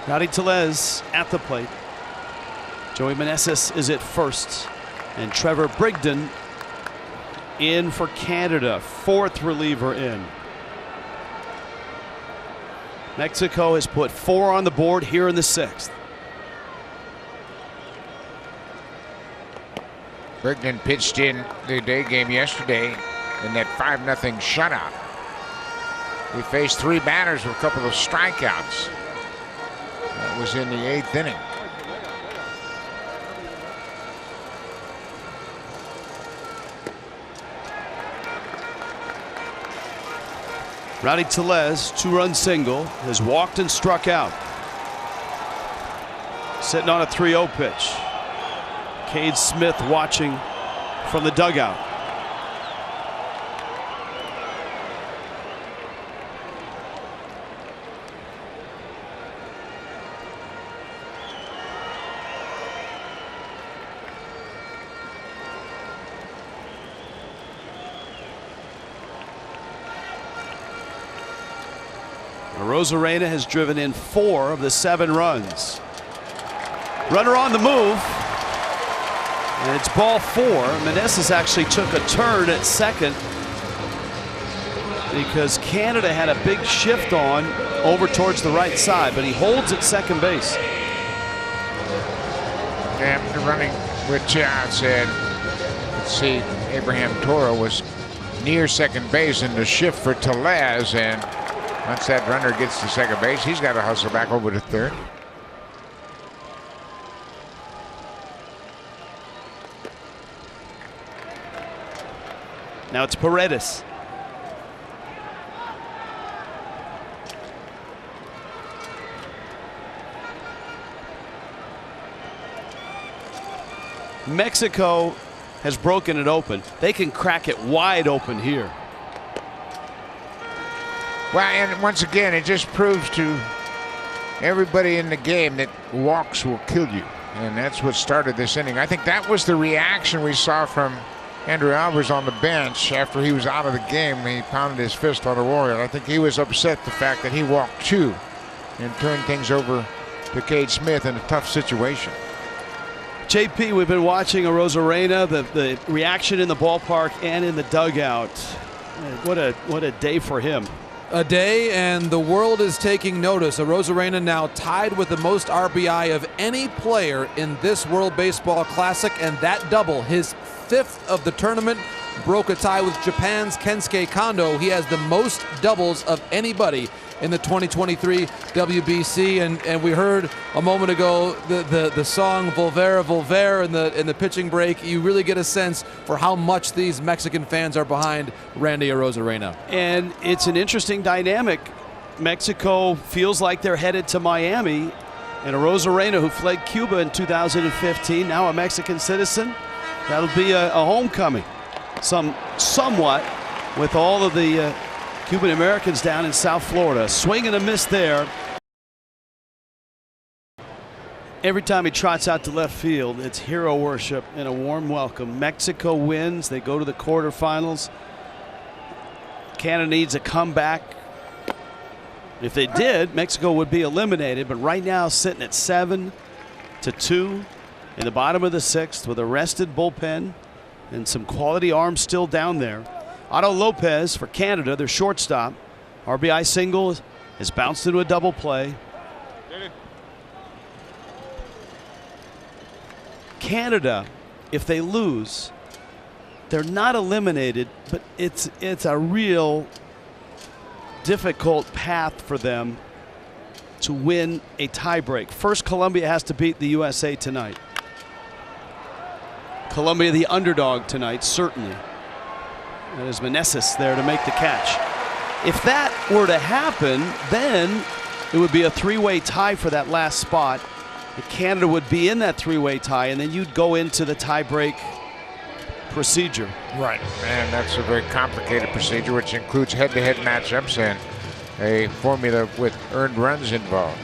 Rowdy Tellez at the plate. Joey Meneses is at first. And Trevor Brigden in for Canada. Fourth reliever in. Mexico has put 4 on the board here in the 6th. Brigden pitched in the day game yesterday in that 5-0 shutout. He faced 3 batters with a couple of strikeouts. That was in the 8th inning. Rowdy Tellez, 2-run single, has walked and struck out. Sitting on a 3-0 pitch. Cade Smith watching from the dugout. Arozarena has driven in 4 of the 7 runs. Runner on the move. And it's ball 4. Meneses actually took a turn at second because Canada had a big shift on over towards the right side, but he holds at second base. After running with chance, and let's see, Abraham Toro was near second base in the shift for Tellez, and once that runner gets to second base, he's got to hustle back over to third. Now it's Paredes. Mexico has broken it open. They can crack it wide open here. Well, and once again, it just proves to everybody in the game that walks will kill you. And that's what started this inning. I think that was the reaction we saw from Andrew Alvarez on the bench after he was out of the game. He pounded his fist on the wall. I think he was upset the fact that he walked 2 and turned things over to Cade Smith in a tough situation. JP, we've been watching Arozarena, the reaction in the ballpark and in the dugout. What a day for him. A day, and the world is taking notice. Arozarena now tied with the most RBI of any player in this World Baseball Classic, and that double, his 5th of the tournament, broke a tie with Japan's Kensuke Kondo. He has the most doubles of anybody in the 2023 WBC, and we heard a moment ago the song Volver Volver in the pitching break. You really get a sense for how much these Mexican fans are behind Randy Arozarena. And it's an interesting dynamic. Mexico feels like they're headed to Miami, and Arozarena, who fled Cuba in 2015, now a Mexican citizen, that'll be a homecoming, somewhat, with all of the Cuban Americans down in South Florida. Swing and a miss there. Every time he trots out to left field, it's hero worship and a warm welcome. Mexico wins. They go to the quarterfinals. Canada needs a comeback. If they did, Mexico would be eliminated. But right now, sitting at 7-2 in the bottom of the 6th with a rested bullpen and some quality arms still down there. Otto Lopez for Canada, their shortstop. RBI single is bounced into a double play. Canada, if they lose, they're not eliminated, but it's a real difficult path for them to win a tiebreak. First, Colombia has to beat the USA tonight. Colombia the underdog tonight, certainly. And there's Meneses there to make the catch. If that were to happen, then it would be a 3-way tie for that last spot. And Canada would be in that 3-way tie, and then you'd go into the tiebreak procedure. Right, and that's a very complicated procedure, which includes head-to-head matchups and a formula with earned runs involved.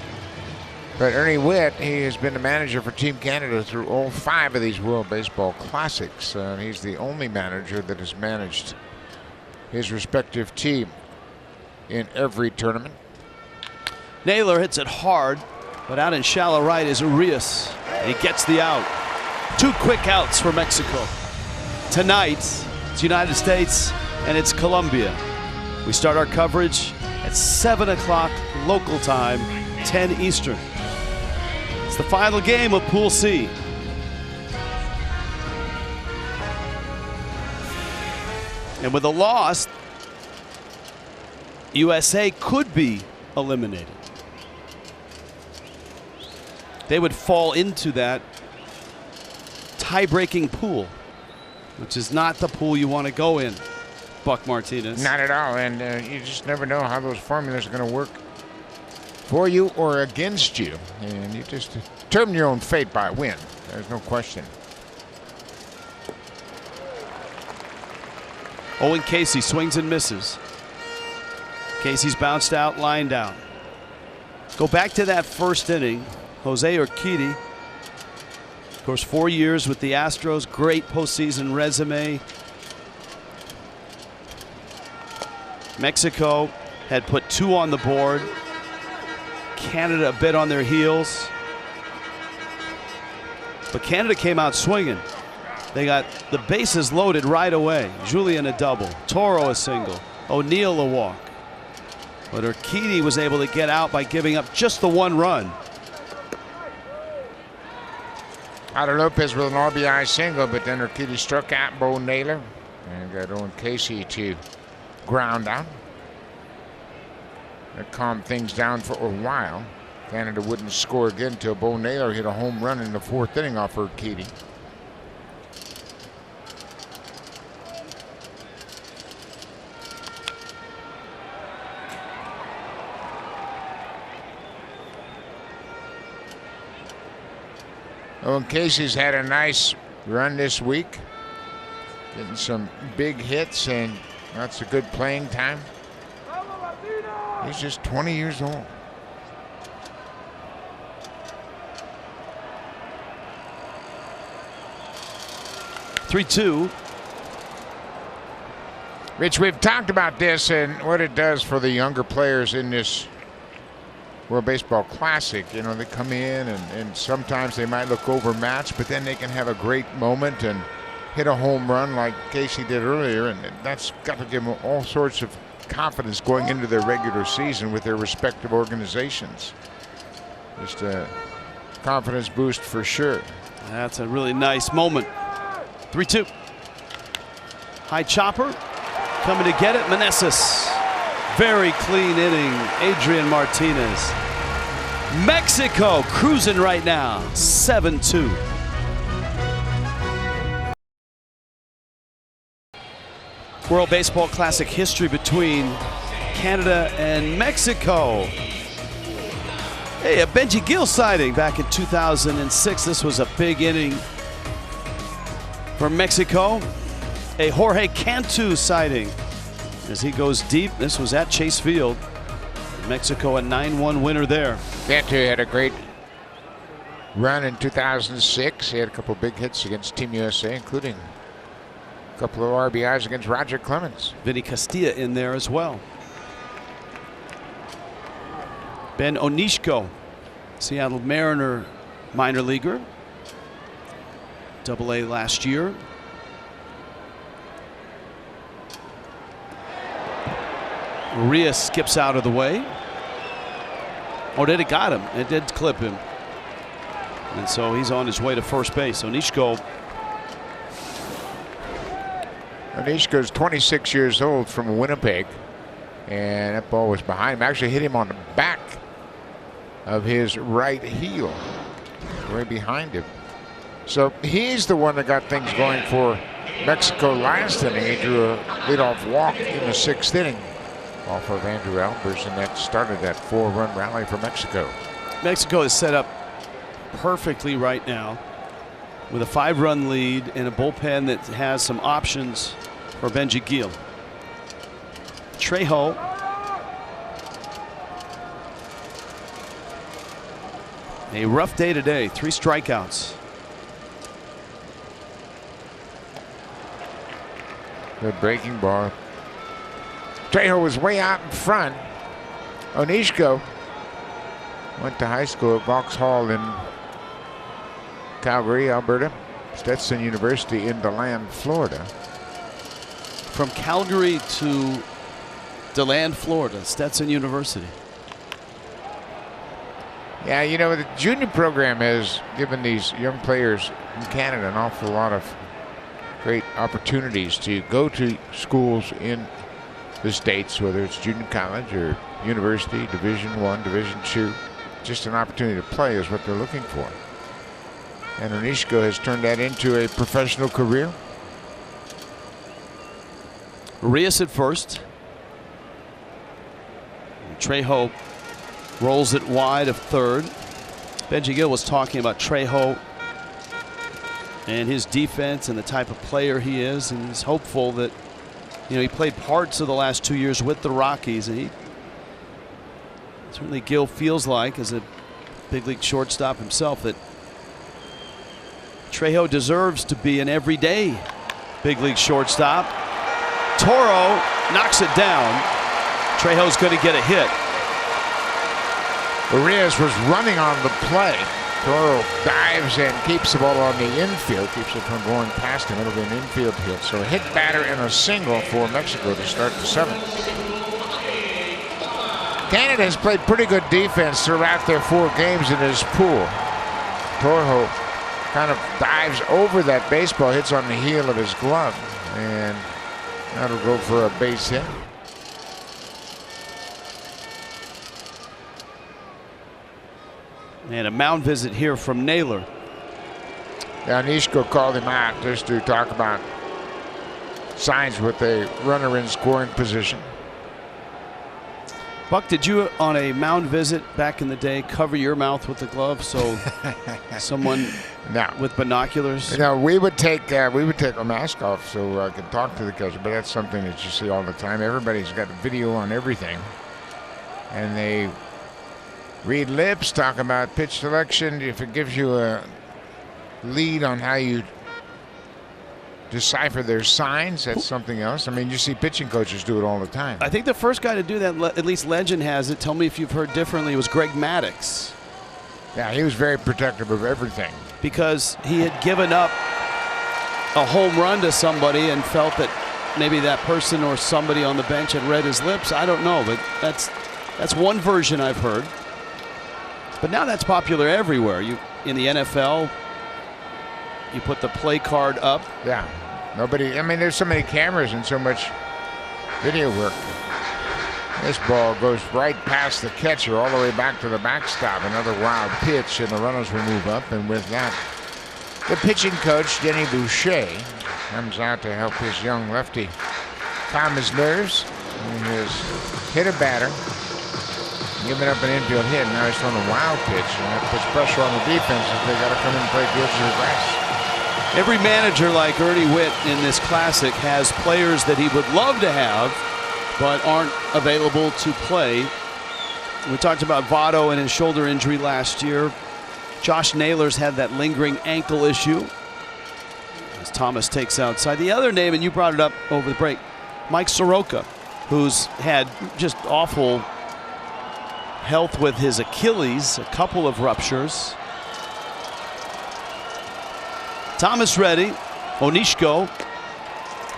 But Ernie Witt, he has been the manager for Team Canada through all 5 of these World Baseball Classics. He's the only manager that has managed his respective team. in every tournament. Naylor hits it hard, but out in shallow right is Urias. He gets the out. 2 quick outs for Mexico. Tonight, it's United States and it's Colombia. We start our coverage at 7 o'clock local time, 10 Eastern. It's the final game of Pool C. And with a loss, USA could be eliminated. They would fall into that tie-breaking pool, which is not the pool you want to go in, Buck Martinez. Not at all, and you just never know how those formulas are going to work for you or against you. And you just determine your own fate by a win. There's no question. Owen Casey swings and misses. Casey's bounced out, lined out. Go back to that first inning. Jose Urquidy, of course, 4 years with the Astros, great postseason resume. Mexico had put 2 on the board. Canada a bit on their heels. But Canada came out swinging. They got the bases loaded right away. Julian a double, Toro a single, O'Neill a walk. But Urquidy was able to get out by giving up just the 1 run. Ado Lopez with an RBI single, but then Urquidy struck out Bo Naylor and got Owen Casey to ground out. That calmed things down for a while. Canada wouldn't score again until Bo Naylor hit a home run in the 4th inning off Urquidy. Owen Casey's had a nice run this week, getting some big hits and lots of good playing time. He's just 20 years old. (3-2). Rich, we've talked about this and what it does for the younger players in this World Baseball Classic. You know, they come in and sometimes they might look overmatched, but then they can have a great moment and hit a home run like Casey did earlier, and that's got to give them all sorts of confidence going into their regular season with their respective organizations. Just a confidence boost for sure. That's a really nice moment. 3-2. High chopper coming to get it. Meneses. Very clean inning. Adrian Martinez. Mexico cruising right now. 7-2. World Baseball Classic history between Canada and Mexico. Hey, a Benji Gill sighting back in 2006. This was a big inning for Mexico. A Jorge Cantu sighting as he goes deep. This was at Chase Field. Mexico a 9-1 winner there. Cantu had a great run in 2006. He had a couple big hits against Team USA, including a couple of RBIs against Roger Clemens. Vinny Castilla in there as well. Ben Onishko, Seattle Mariner minor leaguer. Double-A last year. Urias skips out of the way. Oh, did it got him? It did clip him. And so he's on his way to first base. Onishko. Onishko's 26 years old from Winnipeg. And that ball was behind him. Actually hit him on the back of his right heel. Right behind him. So he's the one that got things going for Mexico last inning. He drew a leadoff walk in the 6th inning off of Andrew Albers, and that started that 4-run rally for Mexico. Mexico is set up perfectly right now with a 5-run lead and a bullpen that has some options for Benji Gill. Trejo. A rough day today, 3 strikeouts. Good breaking ball. Trejo was way out in front. Onishko went to high school at Vauxhall in Calgary, Alberta. Stetson University in DeLand, Florida. From Calgary to DeLand, Florida, Stetson University. Yeah, you know, the junior program has given these young players in Canada an awful lot of great opportunities to go to schools in the States, whether it's junior college or university, Division I, Division II. Just an opportunity to play is what they're looking for. And Onishko has turned that into a professional career. Rios at first. Trejo rolls it wide of third. Benji Gill was talking about Trejo and his defense and the type of player he is, and he's hopeful that, you know, he played parts of the last 2 years with the Rockies, and he certainly, Gill feels like, as a big league shortstop himself, that Trejo deserves to be an everyday big league shortstop. Toro knocks it down. Trejo's going to get a hit. Urias was running on the play. Toro dives and keeps the ball on the infield, keeps it from going past him. It'll be an infield hit. So a hit batter and a single for Mexico to start the seventh. Canada has played pretty good defense throughout their 4 games in this pool. Toro kind of dives over that baseball, hits on the heel of his glove, and that'll go for a base hit. And a mound visit here from Naylor. Yeah, Onishko called him out just to talk about signs with a runner in scoring position. Buck, did you on a mound visit back in the day cover your mouth with the glove so someone with binoculars? No, we would take our mask off so I could talk to the catcher, but that's something that you see all the time. Everybody's got a video on everything, and they read lips, talk about pitch selection. If it gives you a lead on how you decipher their signs, that's something else. I mean, you see pitching coaches do it all the time. I think the first guy to do that, at least legend has it, tell me if you've heard differently, was Greg Maddux. Yeah, he was very protective of everything. Because he had given up a home run to somebody and felt that maybe that person or somebody on the bench had read his lips. I don't know, but that's one version I've heard. But now that's popular everywhere. In the NFL, you put the play card up. Yeah. Nobody, I mean, there's so many cameras and so much video work. This ball goes right past the catcher all the way back to the backstop. Another wild pitch, and the runners will move up. And with that, the pitching coach, Denny Boucher, comes out to help his young lefty calm his nerves. He has hit a batter, giving up an infield hit. Now he's throwing a wild pitch, and that puts pressure on the defense as they got to come in and play field to the grass. Every manager like Ernie Witt in this classic has players that he would love to have but aren't available to play. We talked about Votto and his shoulder injury last year. Josh Naylor's had that lingering ankle issue as Thomas takes outside. The other name, and you brought it up over the break, Mike Soroka, who's had just awful health with his Achilles, a couple of ruptures. Thomas ready. Onishko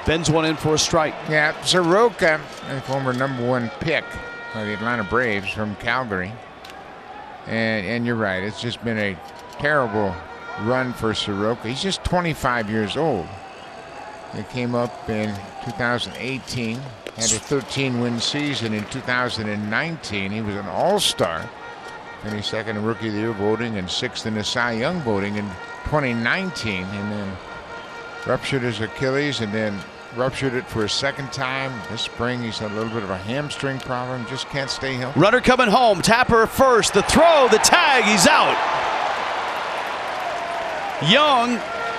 bends one in for a strike. Yeah, Soroka, a former #1 pick by the Atlanta Braves from Calgary. And you're right, it's just been a terrible run for Soroka. He's just 25 years old. He came up in 2018, had a 13-win season in 2019. He was an all-star, finished second in Rookie of the Year voting and 6th in the Cy Young voting in 2019, and then ruptured his Achilles and then ruptured it for a second time this spring. He's had a little bit of a hamstring problem, just can't stay healthy. Runner coming home, Tapper first, the throw, the tag, he's out. Young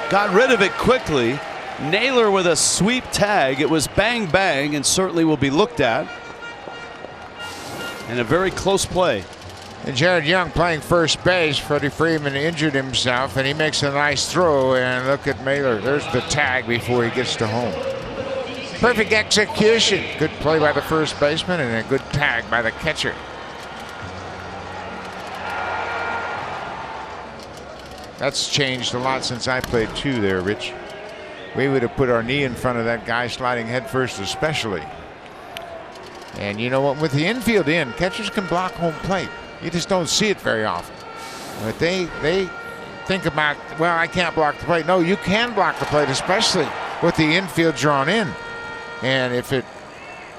got rid of it quickly. Naylor with a sweep tag. It was bang bang and certainly will be looked at. And a very close play. And Jared Young playing first base. Freddie Freeman injured himself, and he makes a nice throw. And look at Naylor. There's the tag before he gets to home. Perfect execution. Good play by the first baseman and a good tag by the catcher. That's changed a lot since I played too there, Rich. We would have put our knee in front of that guy sliding headfirst especially. And you know what? With the infield in, catchers can block home plate. You just don't see it very often. But they think about, well, I can't block the plate. No, you can block the plate, especially with the infield drawn in. And if it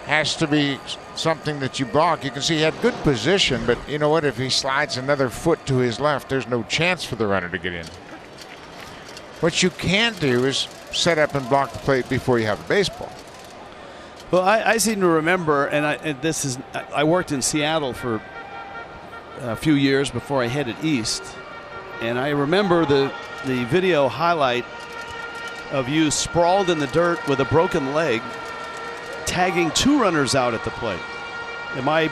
has to be something that you block, you can see he had good position, but you know what? If he slides another foot to his left, there's no chance for the runner to get in. What you can't do is set up and block the plate before you have the baseball. Well, I seem to remember, and I worked in Seattle for a few years before I headed east, and I remember the video highlight of you sprawled in the dirt with a broken leg, tagging 2 runners out at the plate. Am I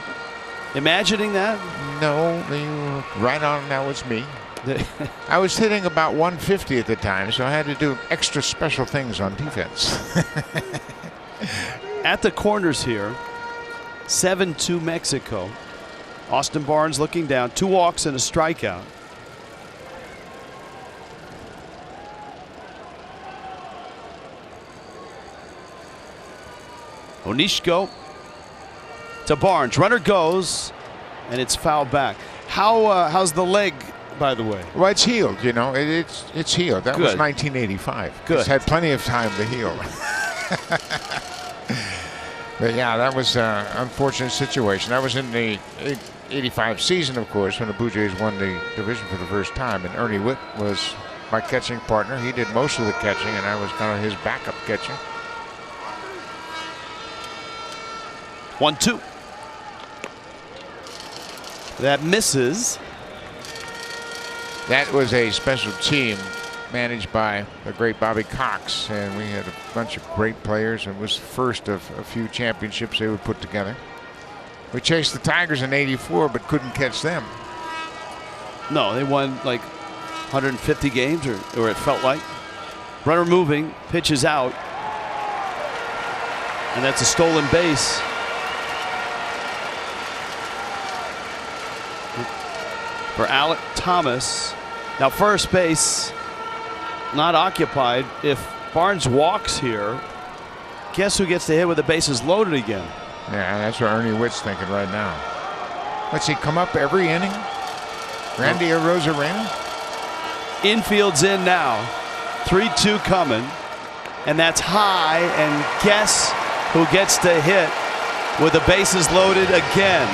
imagining that? No, you right on. That was me. I was hitting about 150 at the time, so I had to do extra special things on defense. At the corners here, 7-2 Mexico. Austin Barnes looking down, 2 walks and a strikeout. Onishko to Barnes. Runner goes, and it's fouled back. How's the leg, by the way? Well, it's healed. You know, it's healed. That was 1985. Good. It's had plenty of time to heal. But yeah, that was an unfortunate situation. That was in the 85 season, of course, when the Blue Jays won the division for the first time. And Ernie Witt was my catching partner. He did most of the catching, and I was kind of his backup catcher. 1-2. That misses. That was a special team managed by the great Bobby Cox, and we had a bunch of great players, and was first of a few championships they would put together. We chased the Tigers in '84, but couldn't catch them. No, they won like 150 games, or it felt like. Runner moving, pitches out, and that's a stolen base. For Alec Thomas. Now first base not occupied. If Barnes walks here, guess who gets to hit with the bases loaded again? Yeah, that's what Ernie Witt's thinking right now. What's he come up every inning? Randy Arozarena? Infield's in now. 3-2 coming. And that's high. And guess who gets to hit with the bases loaded again?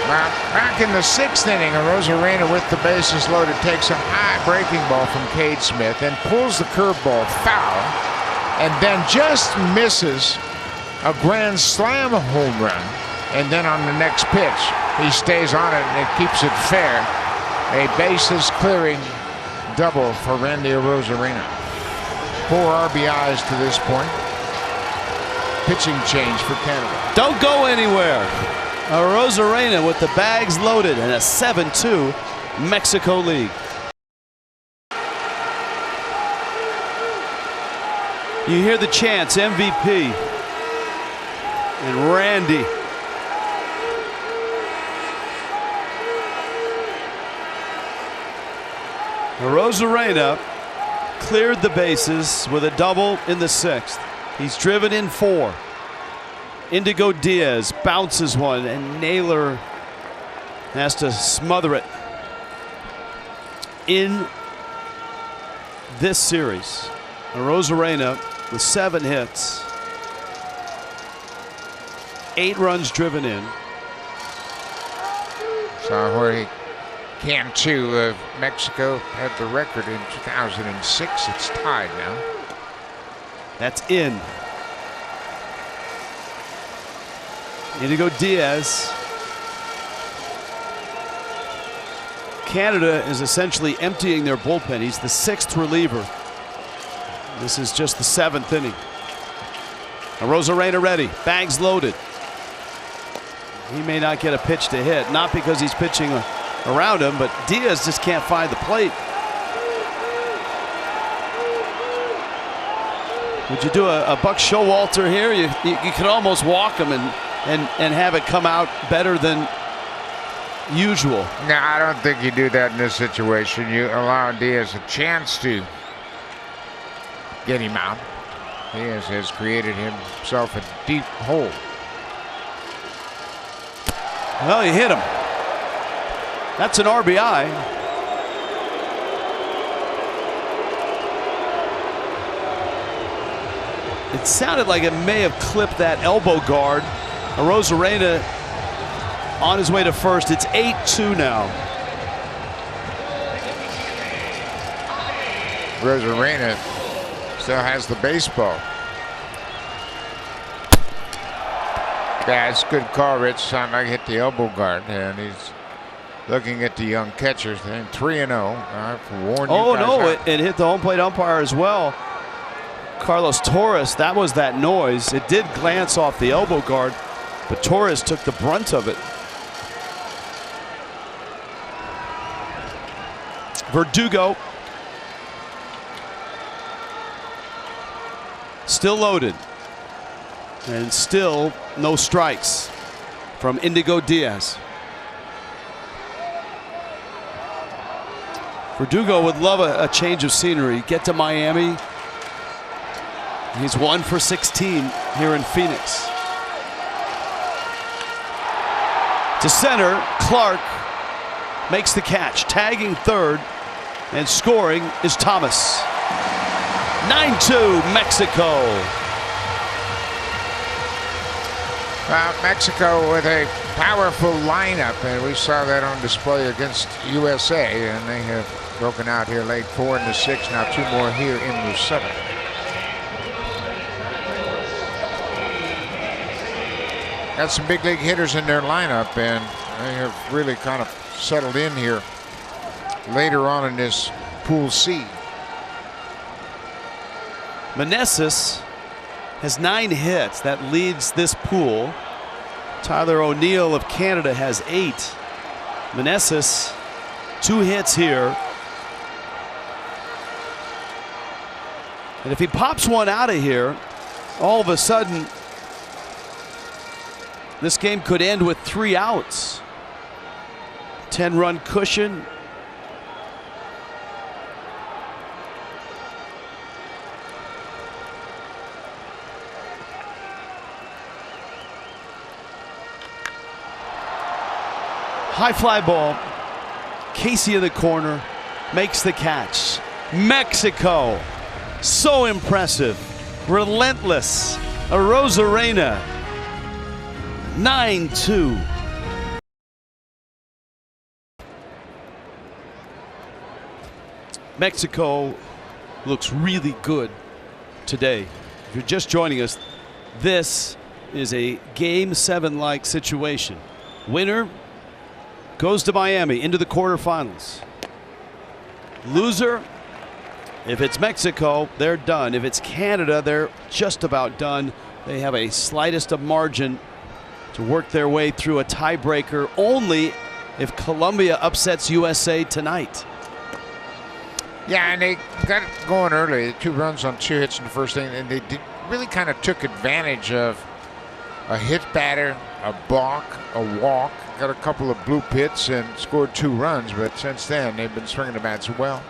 Well, back in the 6th inning, Arozarena with the bases loaded takes a high breaking ball from Cade Smith and pulls the curveball foul, and then just misses a grand slam home run. And then on the next pitch, he stays on it and it keeps it fair. A bases clearing double for Randy Arozarena. 4 RBIs to this point. Pitching change for Canada. Don't go anywhere. Arozarena with the bags loaded and a 7-2 Mexico lead. You hear the chants, MVP. And Randy. Arozarena cleared the bases with a double in the 6th. He's driven in 4. Indigo Diaz bounces one, and Naylor has to smother it. In this series, Arozarena with 7 hits, 8 runs driven in. So Jorge Cantu of Mexico had the record in 2006. It's tied now. That's in. Indigo Diaz. Canada is essentially emptying their bullpen. He's the 6th reliever. This is just the 7th inning. Arozarena ready. Bags loaded. He may not get a pitch to hit, not because he's pitching around him, but Diaz just can't find the plate. Would you do a Buck Showalter here? You could almost walk him and have it come out better than usual. No, I don't think you do that in this situation. You allow Diaz a chance to get him out. Diaz has created himself a deep hole. Well, he hit him. That's an RBI. It sounded like it may have clipped that elbow guard. Arozarena on his way to first. It's 8-2 now. Arozarena still has the baseball. Yeah, it's a good call, Rich. Sounded like hit the elbow guard, and he's looking at the young catchers. 3-0. I've warned you guys no, out. it hit the home plate umpire as well. Carlos Torres, that was that noise. It did glance off the elbow guard, but Torres took the brunt of it. Verdugo still loaded, and still no strikes from Indigo Diaz. Verdugo would love a change of scenery. Get to Miami. He's 1 for 16 here in Phoenix. To center, Clark makes the catch, tagging third, and scoring is Thomas. 9-2 Mexico. Well, Mexico with a powerful lineup, and we saw that on display against USA, and they have broken out here late 4 in the 6th, now 2 more here in the 7th. Got some big league hitters in their lineup, and they have really kind of settled in here later on in this Pool C. Meneses has 9 hits. That leads this pool. Tyler O'Neill of Canada has 8. Meneses, 2 hits here. And if he pops one out of here, all of a sudden, this game could end with 3 outs. 10-run cushion. High fly ball. Casey in the corner makes the catch. Mexico, so impressive, relentless. Arozarena, 9-2. Mexico looks really good today. If you're just joining us, this is a Game 7-like situation. Winner goes to Miami into the quarterfinals. Loser, if it's Mexico, they're done. If it's Canada, they're just about done. They have a slightest of margin to work their way through a tiebreaker only if Colombia upsets USA tonight. Yeah, and they got it going early. 2 runs on 2 hits in the first inning, and they really kind of took advantage of a hit batter, a balk, a walk. Got a couple of bloop hits and scored 2 runs, but since then they've been swinging the bats well.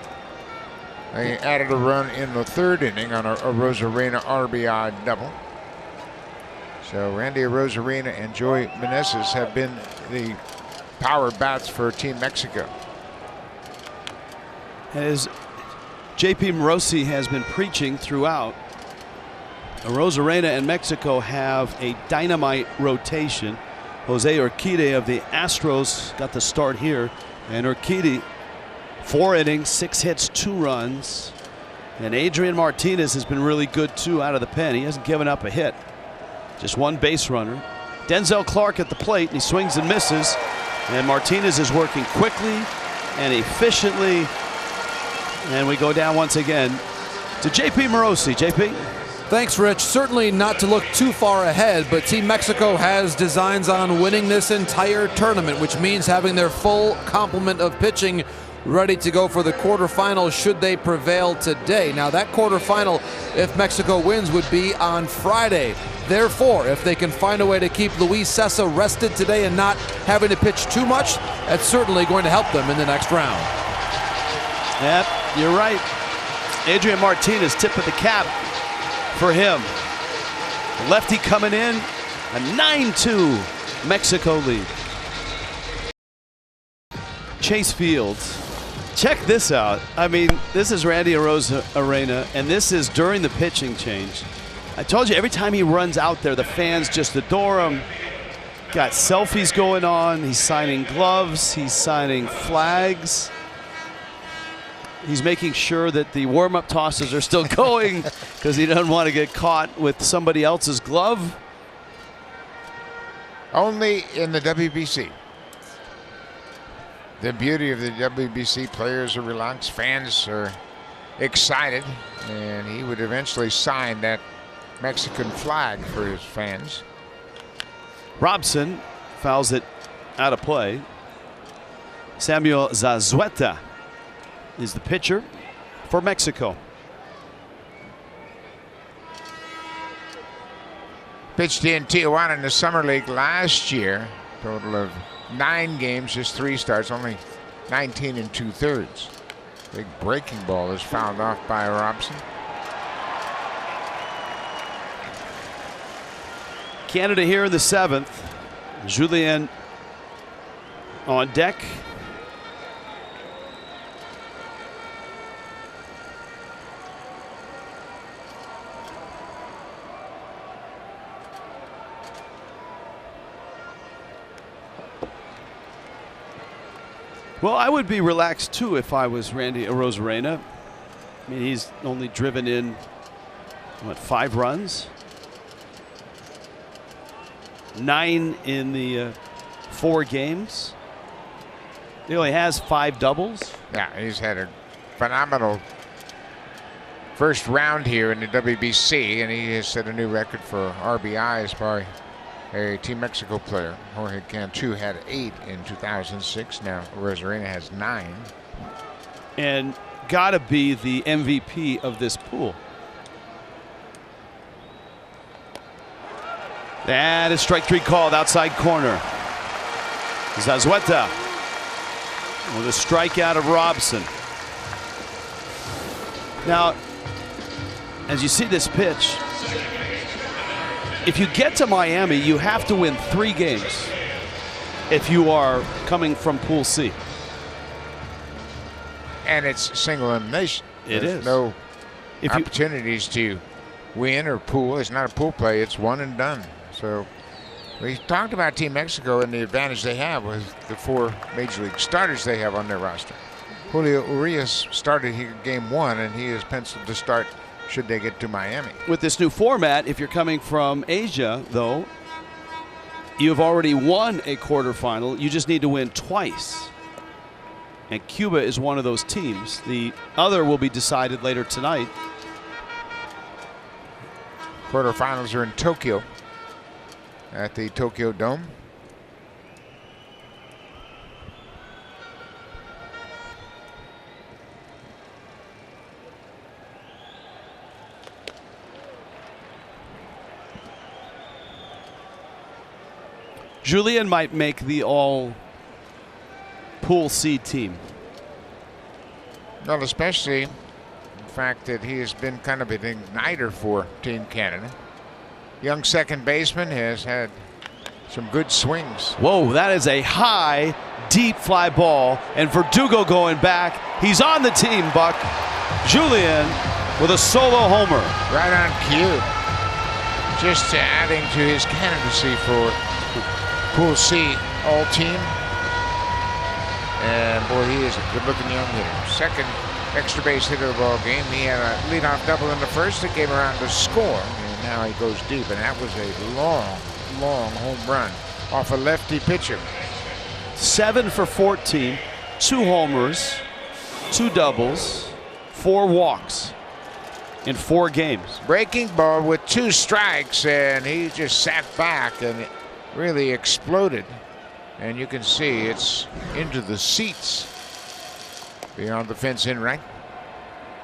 They added a run in the 3rd inning on a Arozarena RBI double. So Randy Arozarena and Joey Meneses have been the power bats for Team Mexico. As JP Morosi has been preaching throughout, Arozarena and Mexico have a dynamite rotation. Jose Urquidy of the Astros got the start here, and Urquidy 4 innings, 6 hits, 2 runs. And Adrian Martinez has been really good too out of the pen. He hasn't given up a hit, just 1 base runner. Denzel Clark at the plate, and he swings and misses, and Martinez is working quickly and efficiently, and we go down once again to JP Morosi. JP. Thanks, Rich. Certainly not to look too far ahead, but Team Mexico has designs on winning this entire tournament, which means having their full complement of pitching ready to go for the quarterfinals should they prevail today. Now, that quarterfinal, if Mexico wins, would be on Friday. Therefore, if they can find a way to keep Luis Cessa rested today and not having to pitch too much, that's certainly going to help them in the next round. Yep, you're right. Adrian Martinez, tip of the cap for him. Lefty coming in, a 9-2 Mexico lead. Chase Fields. Check this out. I mean, this is Randy Arozarena, and this is during the pitching change. I told you, every time he runs out there, the fans just adore him. Got selfies going on. He's signing gloves. He's signing flags. He's making sure that the warm-up tosses are still going because he doesn't want to get caught with somebody else's glove. Only in the WBC. The beauty of the WBC, players are relaxed, fans are excited, and he would eventually sign that Mexican flag for his fans. Robson fouls it out of play. Samuel Zazueta is the pitcher for Mexico. Pitched in Tijuana in the Summer League last year. Total of 9 games, just 3 starts, only 19 2/3. Big breaking ball is fouled off by Robson. Canada here in the 7th. Julien on deck. Well, I would be relaxed too if I was Randy Arozarena. I mean, he's only driven in, what, 5 runs? 9 in the 4 games. He only has 5 doubles. Yeah, he's had a phenomenal first round here in the WBC, and he has set a new record for RBIs by a Team Mexico player. Jorge Cantu had 8 in 2006. Now Arozarena has 9. And gotta be the MVP of this pool. That is strike 3 called outside corner. Zazueta with a strikeout of Robson. Now, as you see this pitch, if you get to Miami, you have to win 3 games if you are coming from Pool C. And it's single elimination. There's no opportunities to win or pool. It's not a pool play. It's one and done. So we talked about Team Mexico and the advantage they have with the 4 Major League starters they have on their roster. Julio Urias started here game 1, and he is penciled to start should they get to Miami. With this new format, if you're coming from Asia, though, you've already won a quarterfinal. You just need to win twice. And Cuba is one of those teams. The other will be decided later tonight. Quarterfinals are in Tokyo at the Tokyo Dome. Julien might make the all Pool C team. Well, especially the fact that he has been kind of an igniter for Team Canada. Young second baseman has had some good swings. Whoa, that is a high, deep fly ball. And Verdugo going back. He's on the team, Buck. Julien with a solo homer. Right on cue. Just adding to his candidacy for Pool C all-team. And boy, he is a good-looking young hitter. Second extra base hitter of the ball game. He had a leadoff double in the first that came around to score. And now he goes deep, and that was a long, long home run off a lefty pitcher. 7 for 14, 2 homers, 2 doubles, 4 walks in 4 games. Breaking ball with 2 strikes, and he just sat back and it really exploded. And you can see it's into the seats. Beyond the fence in right.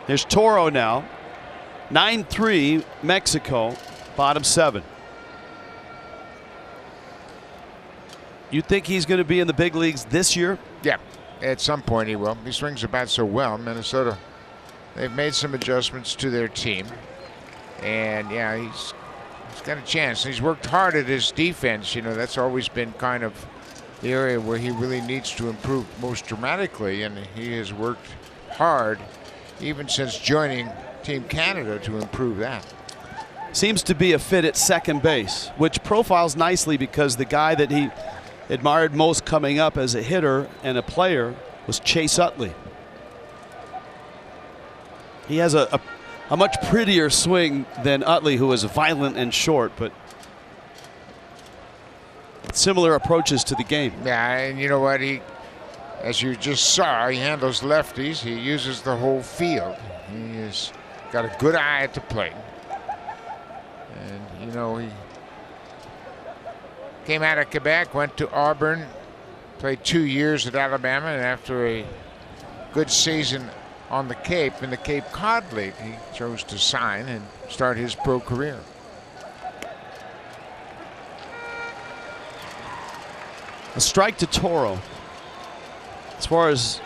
There's Toro now. 9-3 Mexico, bottom 7. You think he's going to be in the big leagues this year? Yeah, at some point he will. He swings the bat so well. Minnesota, they've made some adjustments to their team. And yeah, he's got a chance. He's worked hard at his defense. You know, that's always been kind of the area where he really needs to improve most dramatically. And he has worked hard even since joining Team Canada to improve that. Seems to be a fit at second base, which profiles nicely because the guy that he admired most coming up as a hitter and a player was Chase Utley. He has a much prettier swing than Utley, who is violent and short, but similar approaches to the game. Yeah, and you know what? He, as you just saw, he handles lefties. He uses the whole field. He has got a good eye at the plate. And, you know, he came out of Quebec, went to Auburn, played 2 years at Alabama, and after a good season on the Cape, in the Cape Cod League, he chose to sign and start his pro career. A strike to Toro. As far as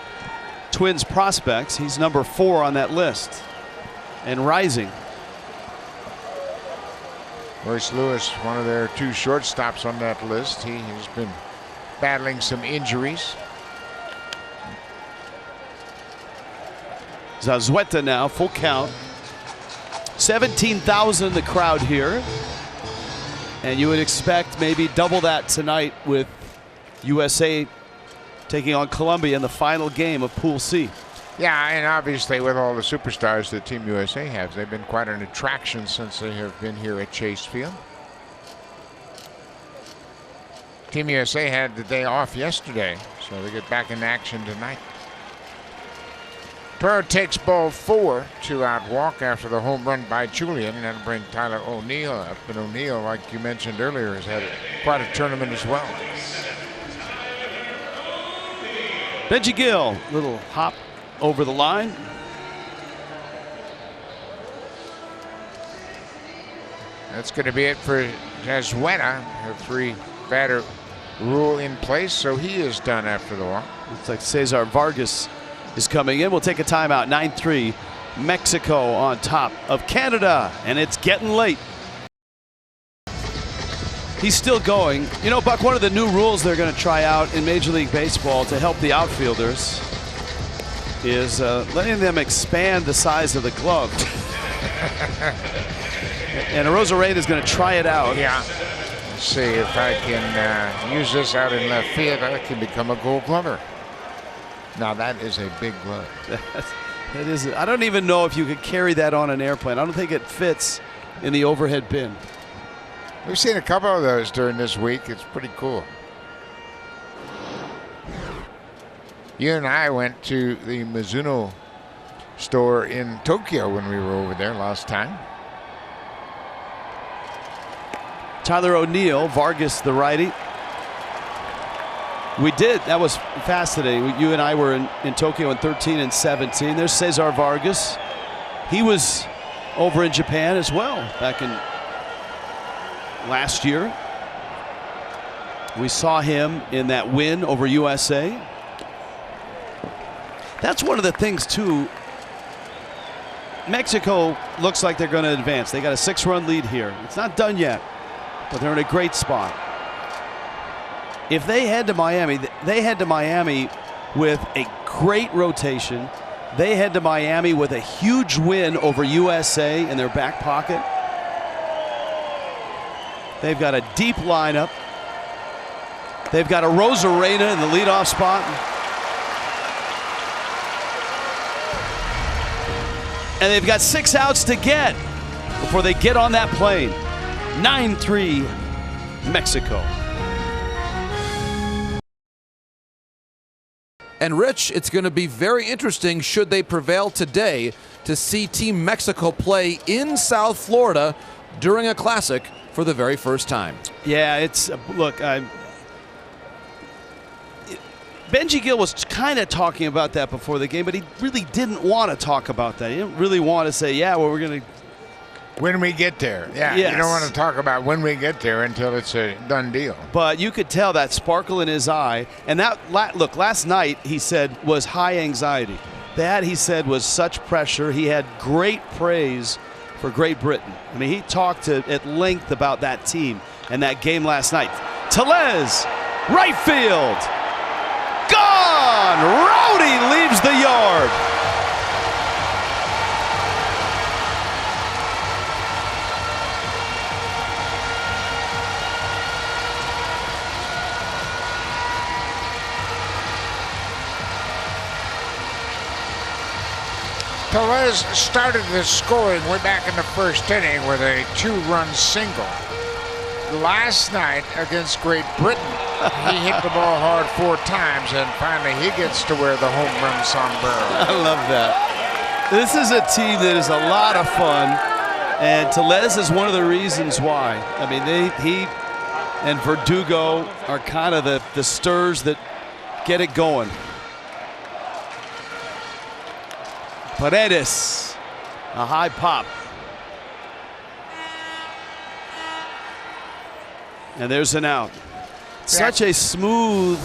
Twins prospects, he's number 4 on that list and rising. Royce Lewis, one of their 2 shortstops on that list. He has been battling some injuries. Zazueta now, full count. 17,000 in the crowd here. And you would expect maybe double that tonight with USA taking on Colombia in the final game of Pool C. Yeah, and obviously with all the superstars that Team USA has, they've been quite an attraction since they have been here at Chase Field. Team USA had the day off yesterday, so they get back in action tonight. Toro takes ball 4, 2-out walk after the home run by Julian. That'll bring Tyler O'Neill up. And O'Neill, like you mentioned earlier, has had quite a tournament as well. Benji Gill, little hop over the line. That's going to be it for Zazueta. A 3-batter rule in place, so he is done after the walk. Looks like Cesar Vargas is coming in. We'll take a timeout. 9-3 Mexico on top of Canada, and it's getting late. He's still going. You know, Buck, one of the new rules they're going to try out in Major League Baseball to help the outfielders is letting them expand the size of the glove. And Arozarena is going to try it out. Yeah. Let's see if I can use this out in left field. I can become a Gold Glover. Now that is a big glove. It is. I don't even know if you could carry that on an airplane. I don't think it fits in the overhead bin. We've seen a couple of those during this week. It's pretty cool. You and I went to the Mizuno store in Tokyo when we were over there last time. Tyler O'Neill, Vargas the righty. We did. That was fascinating. You and I were in Tokyo in 13 and 17. There's Cesar Vargas. He was over in Japan as well back in last year. We saw him in that win over USA. That's one of the things too. Mexico looks like they're going to advance. They got a 6-run lead here. It's not done yet, but they're in a great spot. If they head to Miami, they head to Miami with a great rotation. They head to Miami with a huge win over USA in their back pocket. They've got a deep lineup. They've got Arozarena in the leadoff spot. And they've got 6 outs to get before they get on that plane. 9-3 Mexico. And Rich, it's going to be very interesting should they prevail today to see Team Mexico play in South Florida during a classic for the very first time. Yeah, it's look, Benji Gill was kind of talking about that before the game, but he really didn't want to talk about that. He didn't really want to say, yeah, well, we're going to. When we get there. Yeah, Yes. You don't want to talk about when we get there until it's a done deal. But you could tell that sparkle in his eye. And that, look, last night, he said, was high anxiety. That, he said, was such pressure. He had great praise for Great Britain. I mean, he talked at length about that team and that game last night. Tellez, right field. Gone! Rowdy leaves the yard. Tellez started the scoring way back in the first inning with a 2-run single. Last night against Great Britain, he hit the ball hard 4 times, and finally he gets to wear the home run sombrero. I love that. This is a team that is a lot of fun, and Tellez is one of the reasons why. I mean, he and Verdugo are kind of the stirs that get it going. Paredes, a high pop. And there's an out. Such a smooth,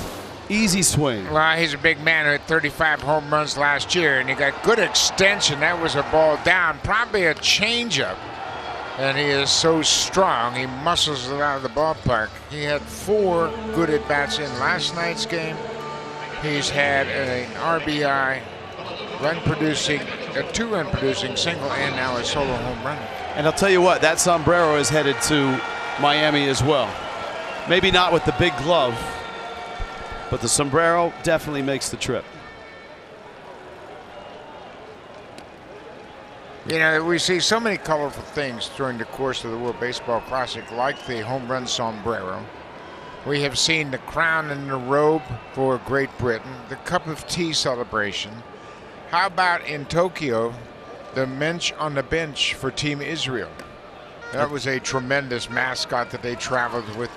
easy swing. Well, he's a big man who had 35 home runs last year, and he got good extension. That was a ball down, probably a changeup. And he is so strong, he muscles it out of the ballpark. He had 4 good at-bats in last night's game. He's had an RBI, run-producing, a 2-run producing single, and now a solo home run. And I'll tell you what, that sombrero is headed to Miami as well. Maybe not with the big glove, but the sombrero definitely makes the trip. You know, we see so many colorful things during the course of the World Baseball Classic, like the home run sombrero. We have seen the crown and the robe for Great Britain, the cup of tea celebration. How about in Tokyo, the mensch on the bench for Team Israel? That was a tremendous mascot that they traveled with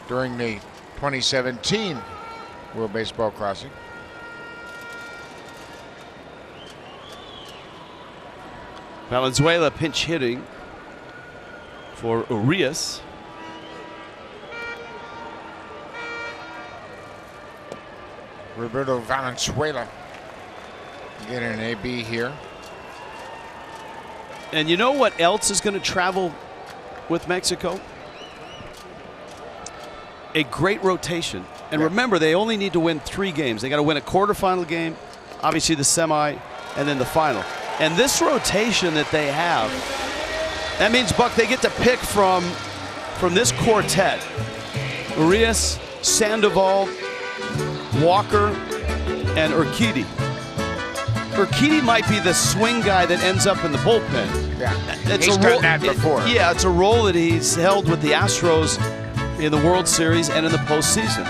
during the 2017 World Baseball Classic. Valenzuela pinch hitting for Urias. Roberto Valenzuela getting an AB here. And you know what else is going to travel with Mexico? A great rotation. And remember, they only need to win 3 games. They got to win a quarterfinal game, obviously the semi, and then the final. And this rotation that they have, that means, Buck, they get to pick from this quartet. Urias, Sandoval, Walker, and Urquidy. Urquidy might be the swing guy that ends up in the bullpen. Yeah, he's done that before. Yeah, it's a role that he's held with the Astros in the World Series and in the postseason.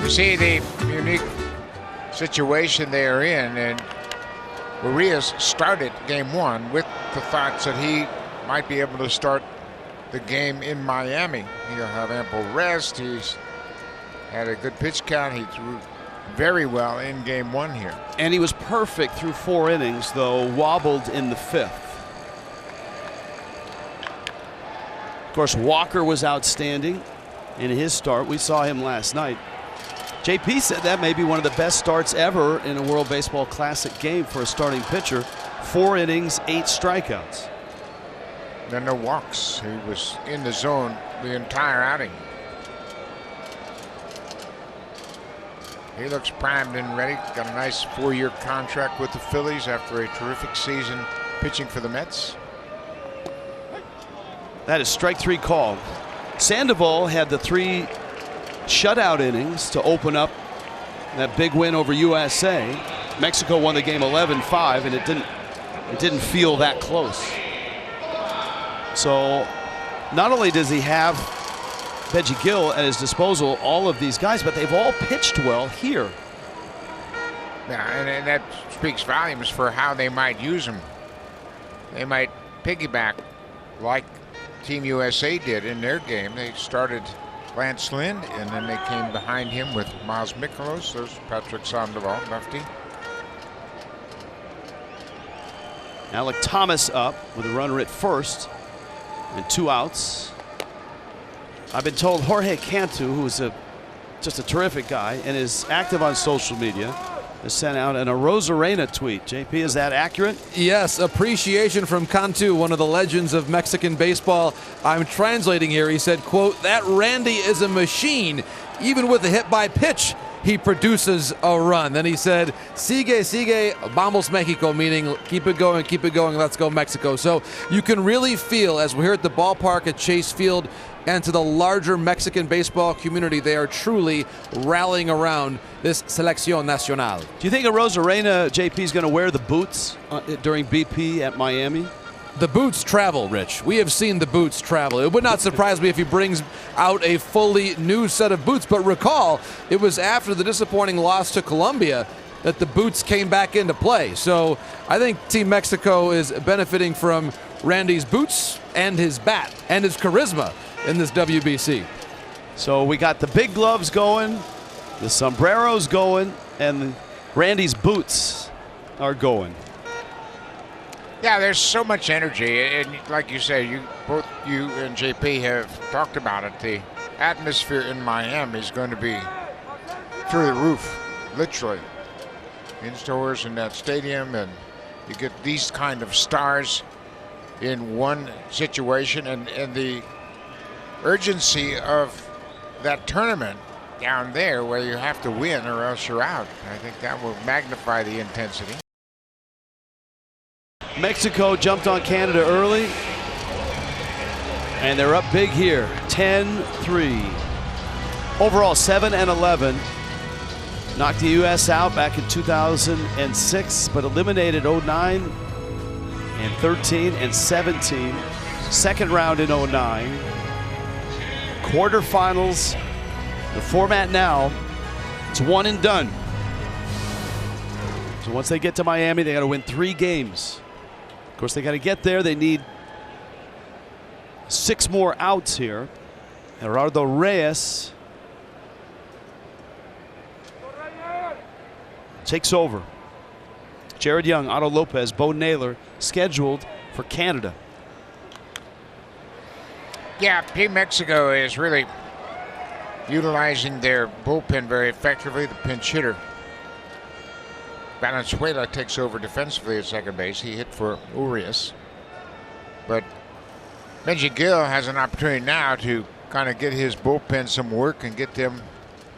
You see the unique situation they are in, and Urias started game 1 with the thoughts that he might be able to start the game in Miami. He'll have ample rest. He's had a good pitch count. He threw very well in game 1 here. And he was perfect through 4 innings, though wobbled in the 5th. Of course, Walker was outstanding in his start. We saw him last night. JP said that may be one of the best starts ever in a World Baseball Classic game for a starting pitcher. 4 innings, 8 strikeouts. Then no walks. He was in the zone the entire outing. He looks primed and ready. Got a nice 4-year contract with the Phillies after a terrific season pitching for the Mets. That is strike 3 call. Sandoval had the 3 shutout innings to open up that big win over USA. Mexico won the game 11-5, and it didn't feel that close. So not only does he have Benji Gill at his disposal, all of these guys, but they've all pitched well here. Yeah, and that speaks volumes for how they might use him. They might piggyback like Team USA did in their game. They started Lance Lynn, and then they came behind him with Miles Mikolos. There's Patrick Sandoval, lefty. Alec Thomas up with a runner at first and 2 outs. I've been told Jorge Cantu, who is just a terrific guy and is active on social media, has sent out an Arozarena tweet. JP, is that accurate? Yes, appreciation from Cantu, one of the legends of Mexican baseball. I'm translating here. He said, quote, "That Randy is a machine. Even with a hit by pitch, he produces a run." Then he said, "Sigue, sigue, vamos Mexico," meaning keep it going, let's go Mexico. So you can really feel, as we're here at the ballpark at Chase Field, and to the larger Mexican baseball community, they are truly rallying around this Selección Nacional. Do you think Arozarena, JP, is going to wear the boots during BP at Miami? The boots travel, Rich. We have seen the boots travel. It would not surprise me if he brings out a fully new set of boots. But recall, it was after the disappointing loss to Colombia that the boots came back into play. So I think Team Mexico is benefiting from Randy's boots and his bat and his charisma in this WBC. So we got the big gloves going, the sombreros going, and Randy's boots are going. Yeah, there's so much energy, and like you say, both you and JP have talked about it. The atmosphere in Miami is going to be through the roof, literally. Indoors in that stadium, and you get these kind of stars in one situation, and the urgency of that tournament down there where you have to win or else you're out. I think that will magnify the intensity. Mexico jumped on Canada early, and they're up big here, 10-3. Overall, 7-11. Knocked the U.S. out back in 2006, but eliminated 09 and 13 and 17. Second round in 09. Quarterfinals. The format now, it's one and done. So once they get to Miami, they got to win 3 games. Of course, they got to get there. They need 6 more outs here. Gerardo Reyes takes over. Jared Young, Otto Lopez, Bo Naylor scheduled for Canada. Yeah, Team Mexico is really utilizing their bullpen very effectively. The pinch hitter Valenzuela takes over defensively at second base. He hit for Urias. But Benji Gill has an opportunity now to kind of get his bullpen some work and get them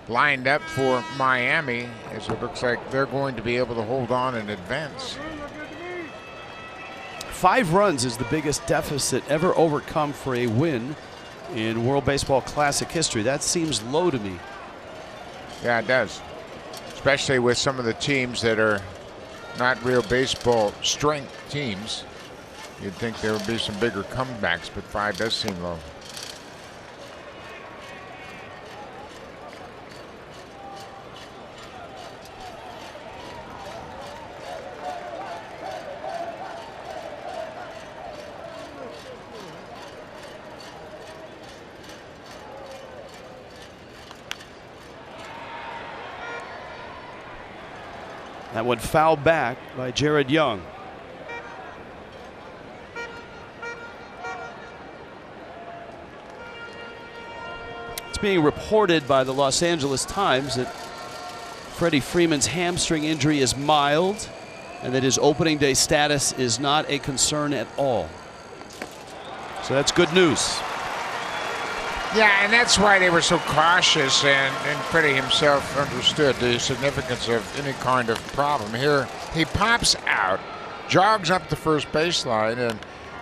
lined up for Miami, as it looks like they're going to be able to hold on and advance. 5 runs is the biggest deficit ever overcome for a win in World Baseball Classic history. That seems low to me. Yeah, it does. Especially with some of the teams that are not real baseball strength teams. You'd think there would be some bigger comebacks, but 5 does seem low. That one fouled back by Jared Young. It's being reported by the Los Angeles Times that Freddie Freeman's hamstring injury is mild and that his opening day status is not a concern at all. So that's good news. Yeah, and that's why they were so cautious, and Freddie himself understood the significance of any kind of problem. Here, he pops out, jogs up the first baseline, and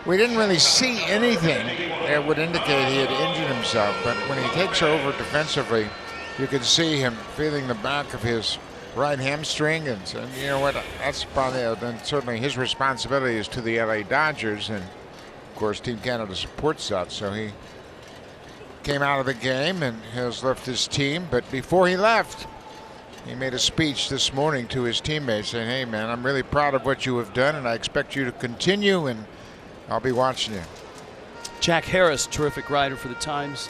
we didn't really see anything that would indicate he had injured himself. But when he takes over defensively, you can see him feeling the back of his right hamstring, and you know what? That's probably then certainly his responsibility is to the LA Dodgers, and of course Team Canada supports that. So he came out of the game and has left his team, but before he left, he made a speech this morning to his teammates saying, "Hey man, I'm really proud of what you have done, and I expect you to continue, and I'll be watching you." Jack Harris, terrific writer for the Times,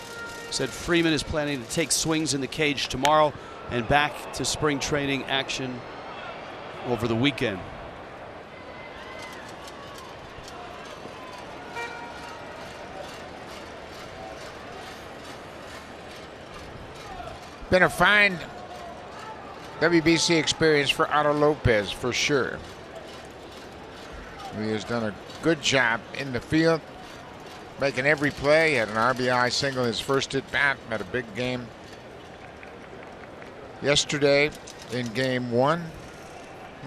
said Freeman is planning to take swings in the cage tomorrow and back to spring training action over the weekend. Been a fine WBC experience for Otto Lopez, for sure. He has done a good job in the field, making every play. Had an RBI single his first at bat, had a big game yesterday in game 1.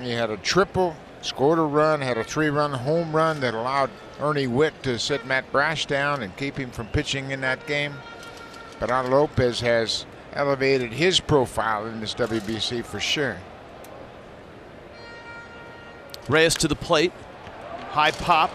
He had a triple, scored a run, had a 3-run home run that allowed Ernie Witt to sit Matt Brash down and keep him from pitching in that game. But Otto Lopez has elevated his profile in this WBC for sure. Reyes to the plate. High pop.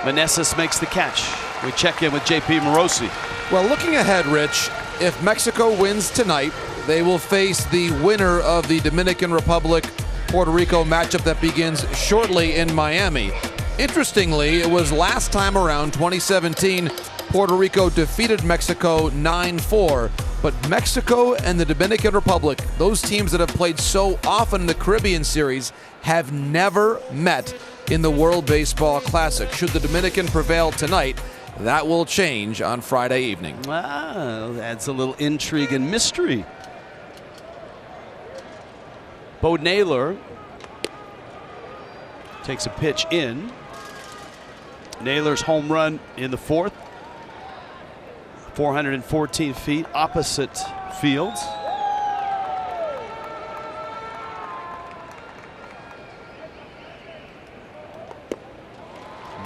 Meneses makes the catch. We check in with JP Morosi. Well, looking ahead, Rich, if Mexico wins tonight, they will face the winner of the Dominican Republic-Puerto Rico matchup that begins shortly in Miami. Interestingly, it was last time around, 2017, Puerto Rico defeated Mexico 9-4. But Mexico and the Dominican Republic, those teams that have played so often in the Caribbean Series, have never met in the World Baseball Classic. Should the Dominican prevail tonight, that will change on Friday evening. Wow, adds a little intrigue and mystery. Bo Naylor takes a pitch in. Naylor's home run in the 4th. 414 feet opposite field.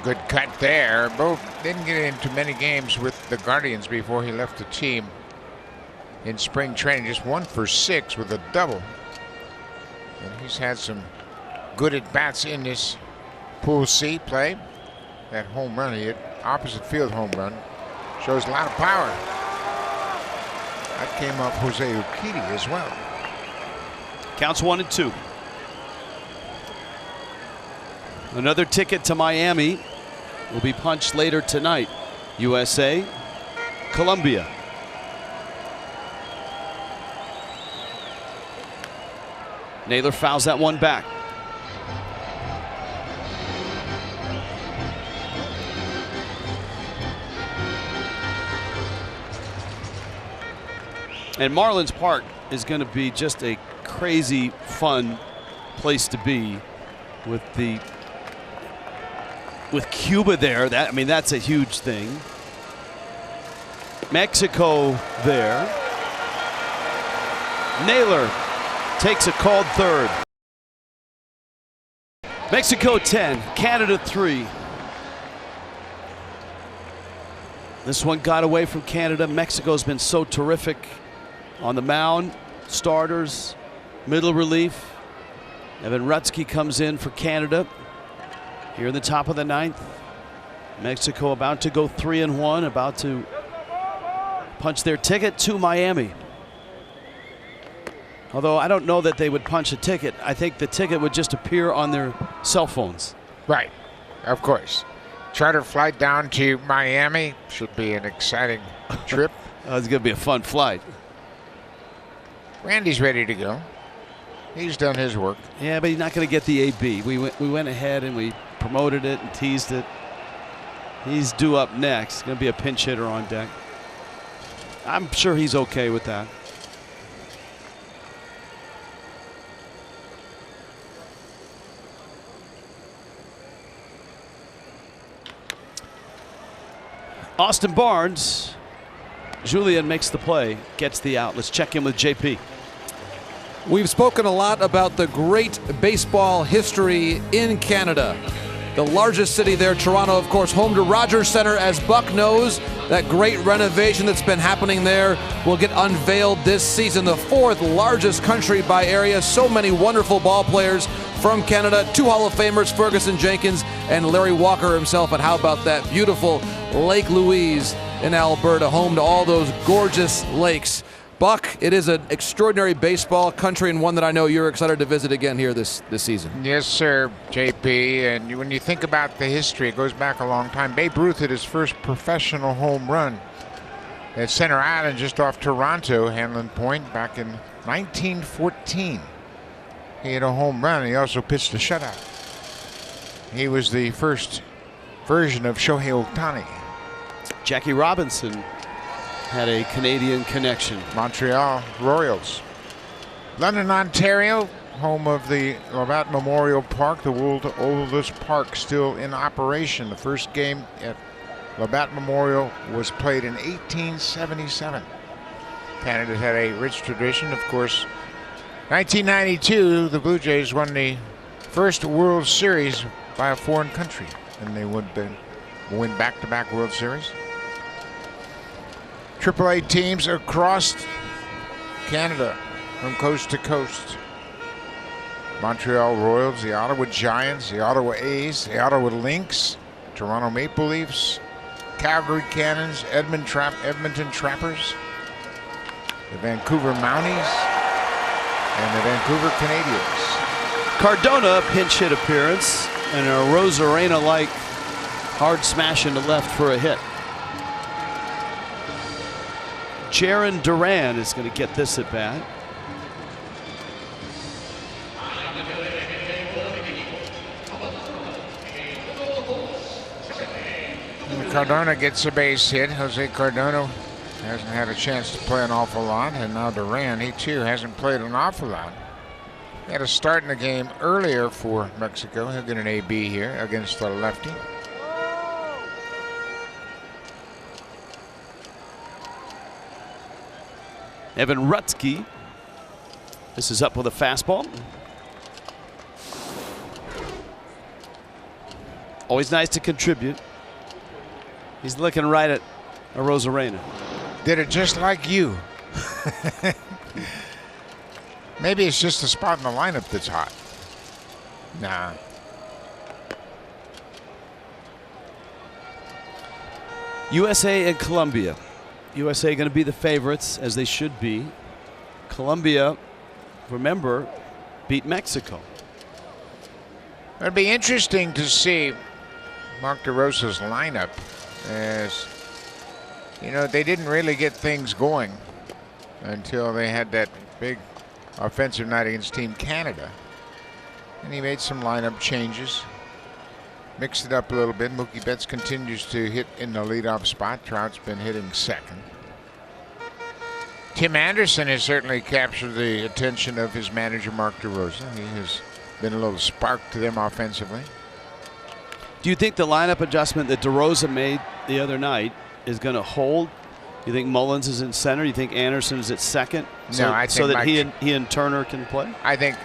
Good cut there. Bo didn't get into many games with the Guardians before he left the team in spring training. Just 1 for 6 with a double. And he's had some good at-bats in this Pool C play. That home run he hit, opposite field home run, shows a lot of power. That came off Jose Urquidy as well. Counts 1-2. Another ticket to Miami will be punched later tonight. USA, Colombia. Naylor fouls that one back. And Marlins Park is going to be just a crazy fun place to be with Cuba there. That's a huge thing. Mexico there. Naylor takes a called third. Mexico 10, Canada 3. This one got away from Canada. Mexico's been so terrific on the mound. Starters, middle relief. Evan Rutsky comes in for Canada here in the top of the 9th. Mexico about to go 3-1, about to punch their ticket to Miami. Although I don't know that they would punch a ticket. I think the ticket would just appear on their cell phones. Right, of course. Charter flight down to Miami should be an exciting trip. It's going to be a fun flight. Randy's ready to go. He's done his work. Yeah, but he's not going to get the AB. We went ahead and we promoted it and teased it. He's due up next. Going to be a pinch hitter on deck. I'm sure he's okay with that. Austin Barnes. Julian makes the play, gets the out. Let's check in with JP. We've spoken a lot about the great baseball history in Canada. The largest city there, Toronto, of course, home to Rogers Centre. As Buck knows, that great renovation that's been happening there will get unveiled this season. The 4th largest country by area. So many wonderful ball players from Canada. 2 Hall of Famers, Ferguson Jenkins and Larry Walker himself. And how about that beautiful Lake Louise in Alberta, home to all those gorgeous lakes. Buck, it is an extraordinary baseball country and one that I know you're excited to visit again here this season. Yes, sir, JP. And when you think about the history, it goes back a long time. Babe Ruth hit his first professional home run at Center Island just off Toronto, Hanlon Point, back in 1914. He hit a home run, and he also pitched a shutout. He was the first version of Shohei Ohtani. Jackie Robinson had a Canadian connection. Montreal Royals. London, Ontario, home of the Labatt Memorial Park, the world's oldest park still in operation. The first game at Labatt Memorial was played in 1877. Canada had a rich tradition, of course. 1992, the Blue Jays won the first World Series by a foreign country, and they would win back-to-back World Series. AAA teams across Canada from coast to coast. Montreal Royals, the Ottawa Giants, the Ottawa A's, the Ottawa Lynx, Toronto Maple Leafs, Calgary Cannons, Edmonton Trappers, the Vancouver Mounties, and the Vancouver Canadiens. Cardona pinch hit appearance and a Arozarena-like hard smash into left for a hit. Jaron Duran is going to get this at bat. Cardona gets a base hit. Jose Cardona hasn't had a chance to play an awful lot, and now Duran, he too hasn't played an awful lot. He had a start in the game earlier for Mexico. He'll get an AB here against the lefty. Evan Rutsky. This is up with a fastball. Always nice to contribute. He's looking right at Arozarena. Did it just like you. Maybe it's just the spot in the lineup that's hot. Nah. USA and Colombia. USA going to be the favorites, as they should be. Colombia, remember, beat Mexico. It'd be interesting to see Mark DeRosa's lineup, as you know, they didn't really get things going until they had that big offensive night against Team Canada. And he made some lineup changes, mixed it up a little bit. Mookie Betts continues to hit in the leadoff spot. Trout's been hitting second. Tim Anderson has certainly captured the attention of his manager, Mark DeRosa. He has been a little spark to them offensively. Do you think the lineup adjustment that DeRosa made the other night is going to hold? You think Mullins is in center? You think Anderson is at second? No, I think so that Mike, he and Turner can play. I think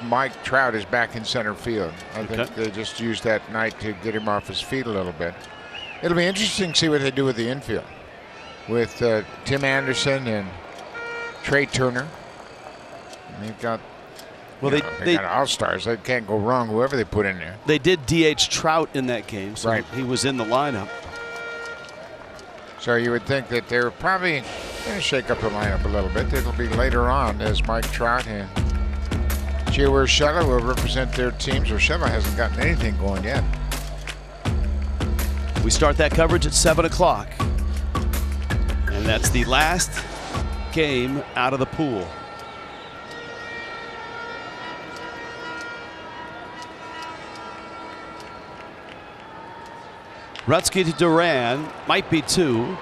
Mike Trout is back in center field. I think they just used that night to get him off his feet a little bit. It'll be interesting to see what they do with the infield, with Tim Anderson and Trey Turner. And they've got. Well, they got all-stars. They can't go wrong, whoever they put in there. They did DH Trout in that game, so right. He was in the lineup. So you would think that they're probably going to shake up the lineup a little bit. It'll be later on as Mike Trout and Gio Urshela will represent their teams. Urshela hasn't gotten anything going yet. We start that coverage at 7 o'clock. And that's the last game out of the pool. Rutsky to Duran, might be two.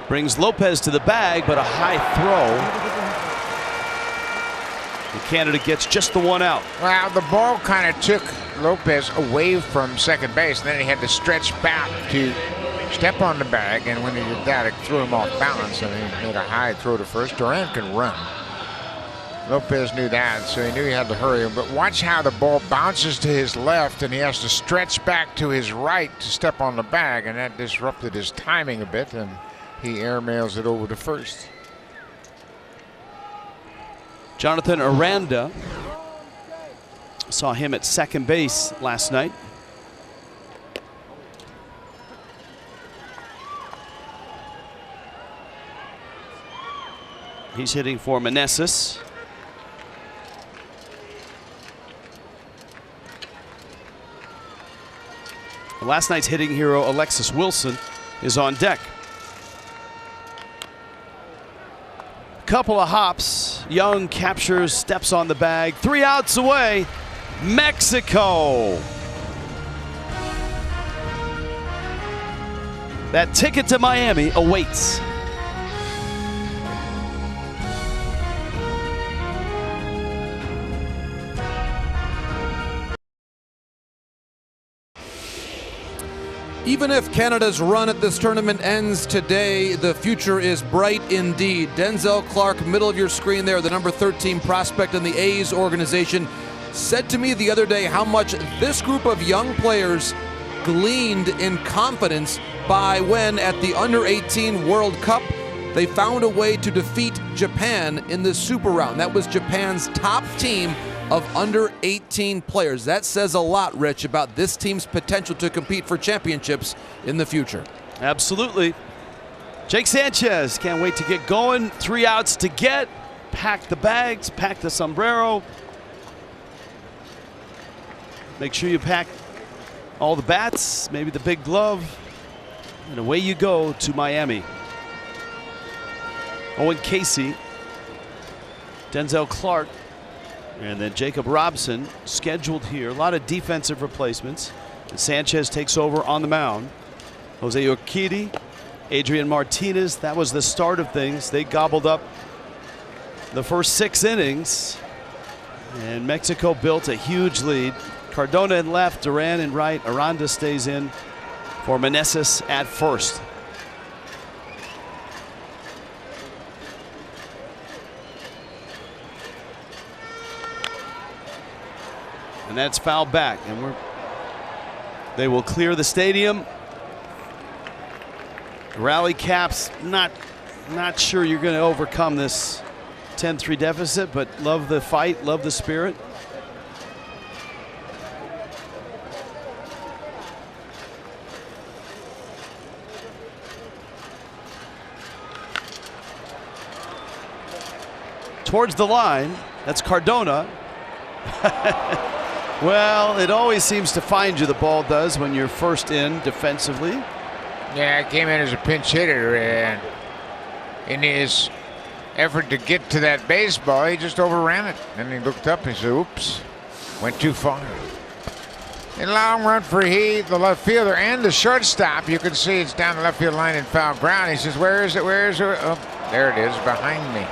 Brings Lopez to the bag, but a high throw. And Canada gets just the one out. Well, the ball kind of took Lopez away from second base, and then he had to stretch back to step on the bag, and when he did that, it threw him off balance, and he made a high throw to first. Duran can run. Lopez knew that, so he knew he had to hurry him. But watch how the ball bounces to his left, and he has to stretch back to his right to step on the bag, and that disrupted his timing a bit, and he airmails it over to first. Jonathan Aranda, saw him at second base last night. He's hitting for Meneses. Last night's hitting hero, Alexis Wilson, is on deck. Couple of hops. Young captures, steps on the bag. 3 outs away. Mexico. That ticket to Miami awaits. Even if Canada's run at this tournament ends today, the future is bright indeed. Denzel Clark, middle of your screen there, the number 13 prospect in the A's organization, said to me the other day how much this group of young players gleaned in confidence by when, at the Under-18 World Cup, they found a way to defeat Japan in the Super Round. That was Japan's top team of under-18 players. That says a lot, Rich, about this team's potential to compete for championships in the future. Absolutely. Jake Sanchez can't wait to get going. 3 outs to get. Pack the bags, pack the sombrero. Make sure you pack all the bats, maybe the big glove, and away you go to Miami. Owen Casey, Denzel Clark, and then Jacob Robson scheduled here. A lot of defensive replacements. And Sanchez takes over on the mound. Jose Urquidy, Adrian Martinez. That was the start of things. They gobbled up the first 6 innings. And Mexico built a huge lead. Cardona in left, Duran in right. Aranda stays in for Meneses at first. And that's fouled back, and they will clear the stadium. Rally caps, not sure you're going to overcome this 10-3 deficit, but love the fight, love the spirit. Towards the line, that's Cardona. Well, it always seems to find you, the ball does, when you're first in defensively. Yeah, it came in as a pinch hitter, and in his effort to get to that baseball, he just overran it. And he looked up and he said, oops, went too far. In long run for the left fielder and the shortstop. You can see it's down the left field line in foul ground. He says, where is it, where is it? Oh, there it is, behind me.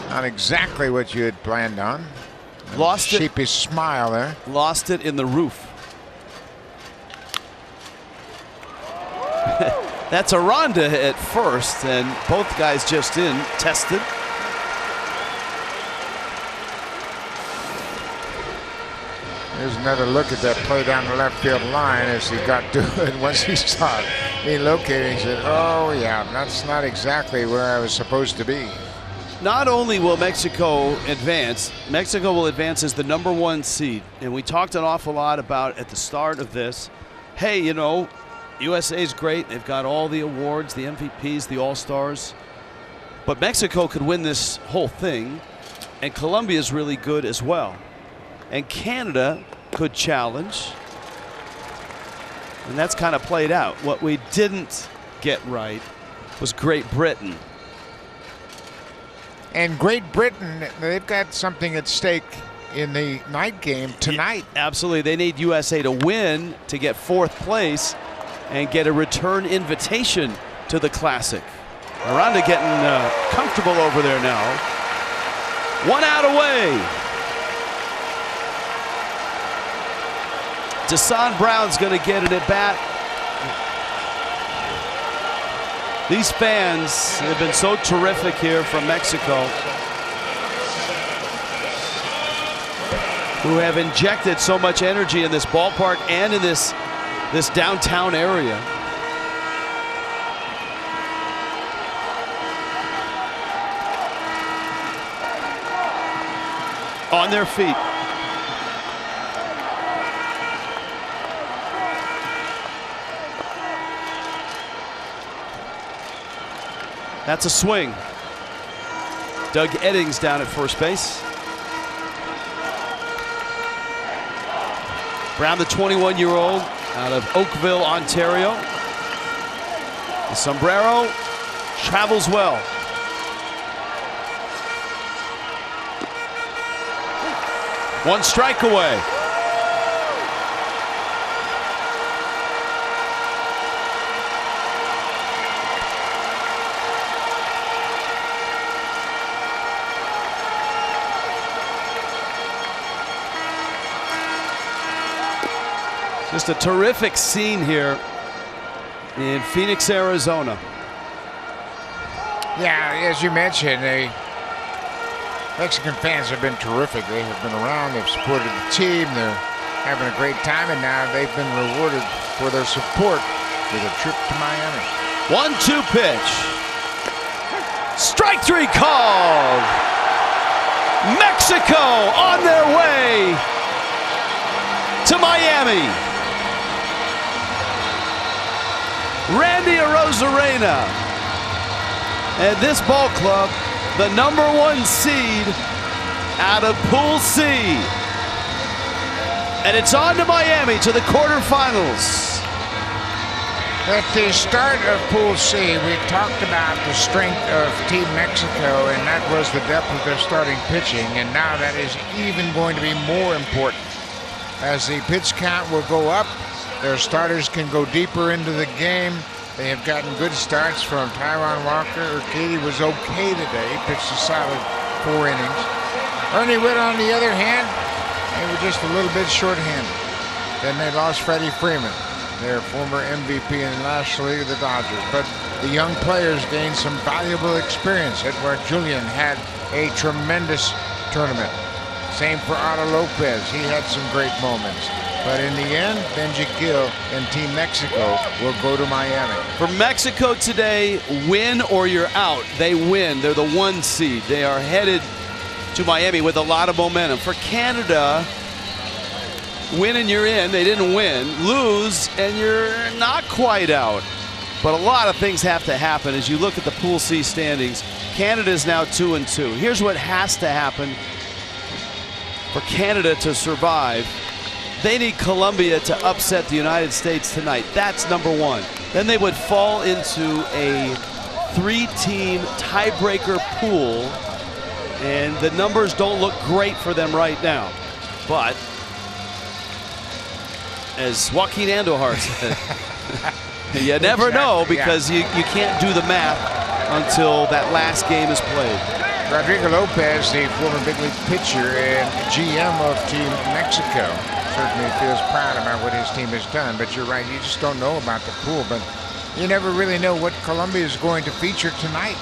Not exactly what you had planned on. Lost it. Sheepish smile there. Lost it in the roof. That's Aranda at first, and both guys just in, tested. There's another look at that play down the left field line as he got to it. Once he saw it, he located, he said, oh yeah, that's not exactly where I was supposed to be. Not only will Mexico advance, Mexico will advance as the #1 seed. And we talked an awful lot about at the start of this, hey, you know, USA's great. They've got all the awards, the MVPs, the All-Stars. But Mexico could win this whole thing, and Colombia's really good as well. And Canada could challenge. And that's kind of played out. What we didn't get right was Great Britain. And Great Britain, they've got something at stake in the night game tonight. Absolutely. They need USA to win to get 4th place and get a return invitation to the Classic. Aranda getting comfortable over there now. 1 out away. Desan Brown's going to get it at bat. These fans have been so terrific here from Mexico, who have injected so much energy in this ballpark and in this downtown area. On their feet. That's a swing. Doug Innings down at first base. Brown, the 21-year-old out of Oakville, Ontario. The sombrero travels well. One strike away. Just a terrific scene here in Phoenix, Arizona. Yeah, as you mentioned, the Mexican fans have been terrific. They have been around, they've supported the team, they're having a great time, and now they've been rewarded for their support with a trip to Miami. 1-2 pitch. Strike three called. Mexico on their way to Miami. Randy Arozarena and this ball club, the #1 seed out of Pool C. And it's on to Miami to the quarterfinals. At the start of Pool C, we talked about the strength of Team Mexico, and that was the depth of their starting pitching. And now that is even going to be more important. As the pitch count will go up, their starters can go deeper into the game. They have gotten good starts from Taijuan Walker. Urquidy was okay today. He pitched a solid 4 innings. Ernie Whitt, on the other hand, they were just a little bit short-handed. Then they lost Freddie Freeman, their former MVP in the National League of the Dodgers. But the young players gained some valuable experience. Edouard Julien had a tremendous tournament. Same for Otto Lopez. He had some great moments. But in the end, Benji Gil and Team Mexico will go to Miami. For Mexico today, win or you're out. They win. They're the 1 seed. They are headed to Miami with a lot of momentum. For Canada, win and you're in. They didn't win. Lose and you're not quite out. But a lot of things have to happen as you look at the Pool C standings. Canada is now 2-2. Here's what has to happen for Canada to survive. They need Colombia to upset the United States tonight. That's #1. Then they would fall into a 3-team tiebreaker pool, and the numbers don't look great for them right now. But as Joaquin Andujar said, you never know, because you can't do the math until that last game is played. Rodrigo Lopez, the former big league pitcher and GM of Team Mexico, certainly feels proud about what his team has done. But you're right, you just don't know about the pool. But you never really know what Colombia is going to feature tonight.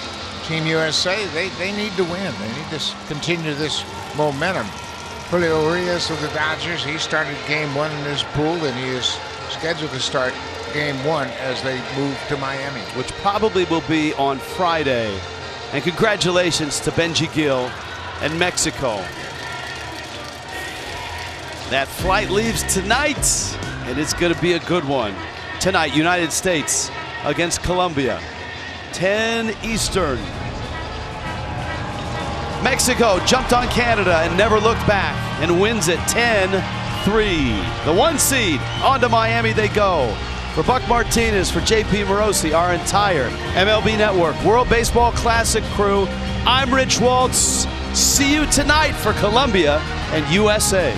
Team USA, they need to win. They need to continue this momentum. Julio Urias of the Dodgers, he started game 1 in his pool, and he is scheduled to start game 1 as they move to Miami, which probably will be on Friday. And congratulations to Benji Gil and Mexico. That flight leaves tonight, and it's going to be a good one. Tonight, United States against Colombia, 10 Eastern. Mexico jumped on Canada and never looked back and wins it 10-3. The 1 seed, on to Miami they go. For Buck Martinez, for JP Morosi, our entire MLB Network World Baseball Classic crew, I'm Rich Waltz. See you tonight for Colombia and USA.